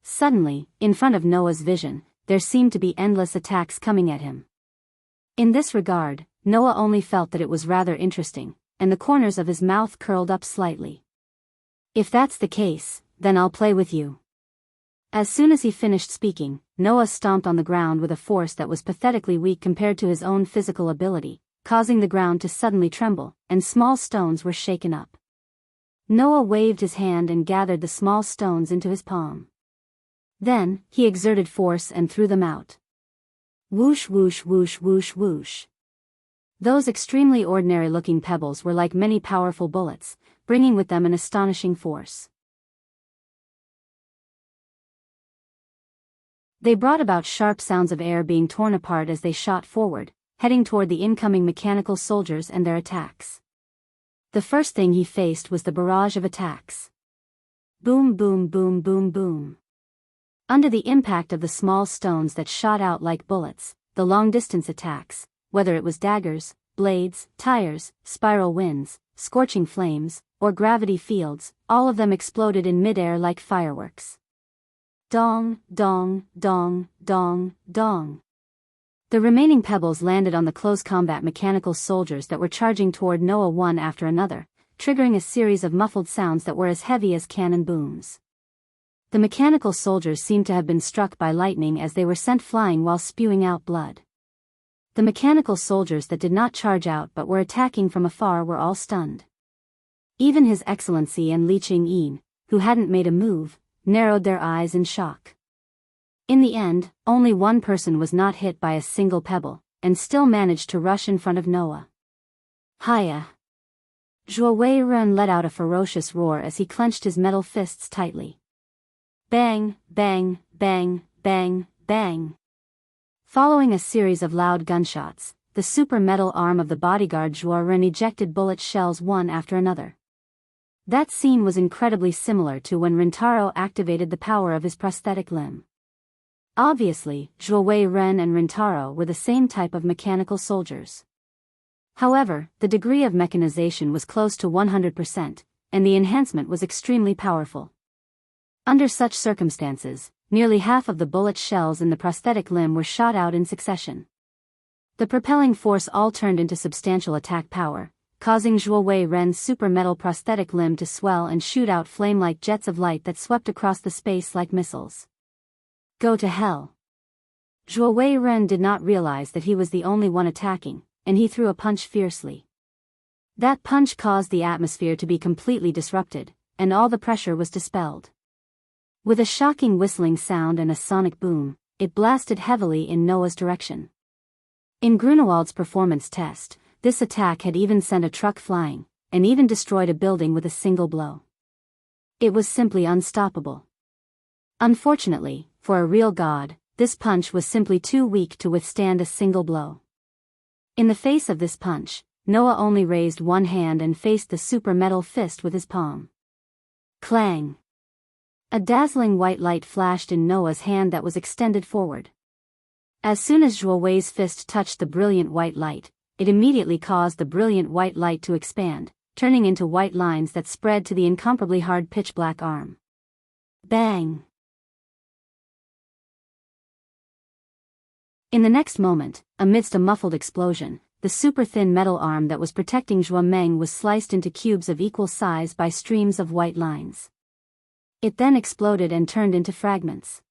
Suddenly, in front of Noah's vision, there seemed to be endless attacks coming at him. In this regard, Noah only felt that it was rather interesting, and the corners of his mouth curled up slightly. If that's the case, then I'll play with you. As soon as he finished speaking, Noah stomped on the ground with a force that was pathetically weak compared to his own physical ability, causing the ground to suddenly tremble, and small stones were shaken up. Noah waved his hand and gathered the small stones into his palm. Then, he exerted force and threw them out. Whoosh whoosh whoosh whoosh whoosh. Those extremely ordinary-looking pebbles were like many powerful bullets, bringing with them an astonishing force. They brought about sharp sounds of air being torn apart as they shot forward, heading toward the incoming mechanical soldiers and their attacks. The first thing he faced was the barrage of attacks. Boom boom boom boom boom. Under the impact of the small stones that shot out like bullets, the long-distance attacks, whether it was daggers, blades, tires, spiral winds, scorching flames, or gravity fields, all of them exploded in mid-air like fireworks. Dong, dong, dong, dong, dong. The remaining pebbles landed on the close combat mechanical soldiers that were charging toward Noah one after another, triggering a series of muffled sounds that were as heavy as cannon booms. The mechanical soldiers seemed to have been struck by lightning as they were sent flying while spewing out blood. The mechanical soldiers that did not charge out but were attacking from afar were all stunned. Even His Excellency and Enchanting, who hadn't made a move, narrowed their eyes in shock. In the end, only one person was not hit by a single pebble, and still managed to rush in front of Noah. Hiya! Zhuo Ren let out a ferocious roar as he clenched his metal fists tightly. Bang, bang, bang, bang, bang. Following a series of loud gunshots, the super metal arm of the bodyguard Zhuo Ren ejected bullet shells one after another. That scene was incredibly similar to when Rintaro activated the power of his prosthetic limb. Obviously, Zhuo Ren and Rintaro were the same type of mechanical soldiers. However, the degree of mechanization was close to 100%, and the enhancement was extremely powerful. Under such circumstances, nearly half of the bullet shells in the prosthetic limb were shot out in succession. The propelling force all turned into substantial attack power, causing Zhuo Ren's super metal prosthetic limb to swell and shoot out flame-like jets of light that swept across the space like missiles. Go to hell. Zhuo Ren did not realize that he was the only one attacking, and he threw a punch fiercely. That punch caused the atmosphere to be completely disrupted, and all the pressure was dispelled. With a shocking whistling sound and a sonic boom, it blasted heavily in Noah's direction. In Grunewald's performance test, this attack had even sent a truck flying, and even destroyed a building with a single blow. It was simply unstoppable. Unfortunately, for a real god, this punch was simply too weak to withstand a single blow. In the face of this punch, Noah only raised one hand and faced the super metal fist with his palm. Clang! A dazzling white light flashed in Noah's hand that was extended forward. As soon as Zhuo's fist touched the brilliant white light, it immediately caused the brilliant white light to expand, turning into white lines that spread to the incomparably hard pitch-black arm. Bang! In the next moment, amidst a muffled explosion, the super-thin metal arm that was protecting Zhuo Meng was sliced into cubes of equal size by streams of white lines. It then exploded and turned into fragments.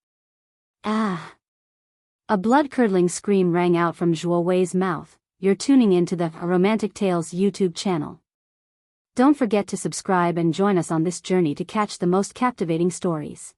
Ah! A blood-curdling scream rang out from Zhuo's mouth. You're tuning into the Romantic Tales YouTube channel. Don't forget to subscribe and join us on this journey to catch the most captivating stories.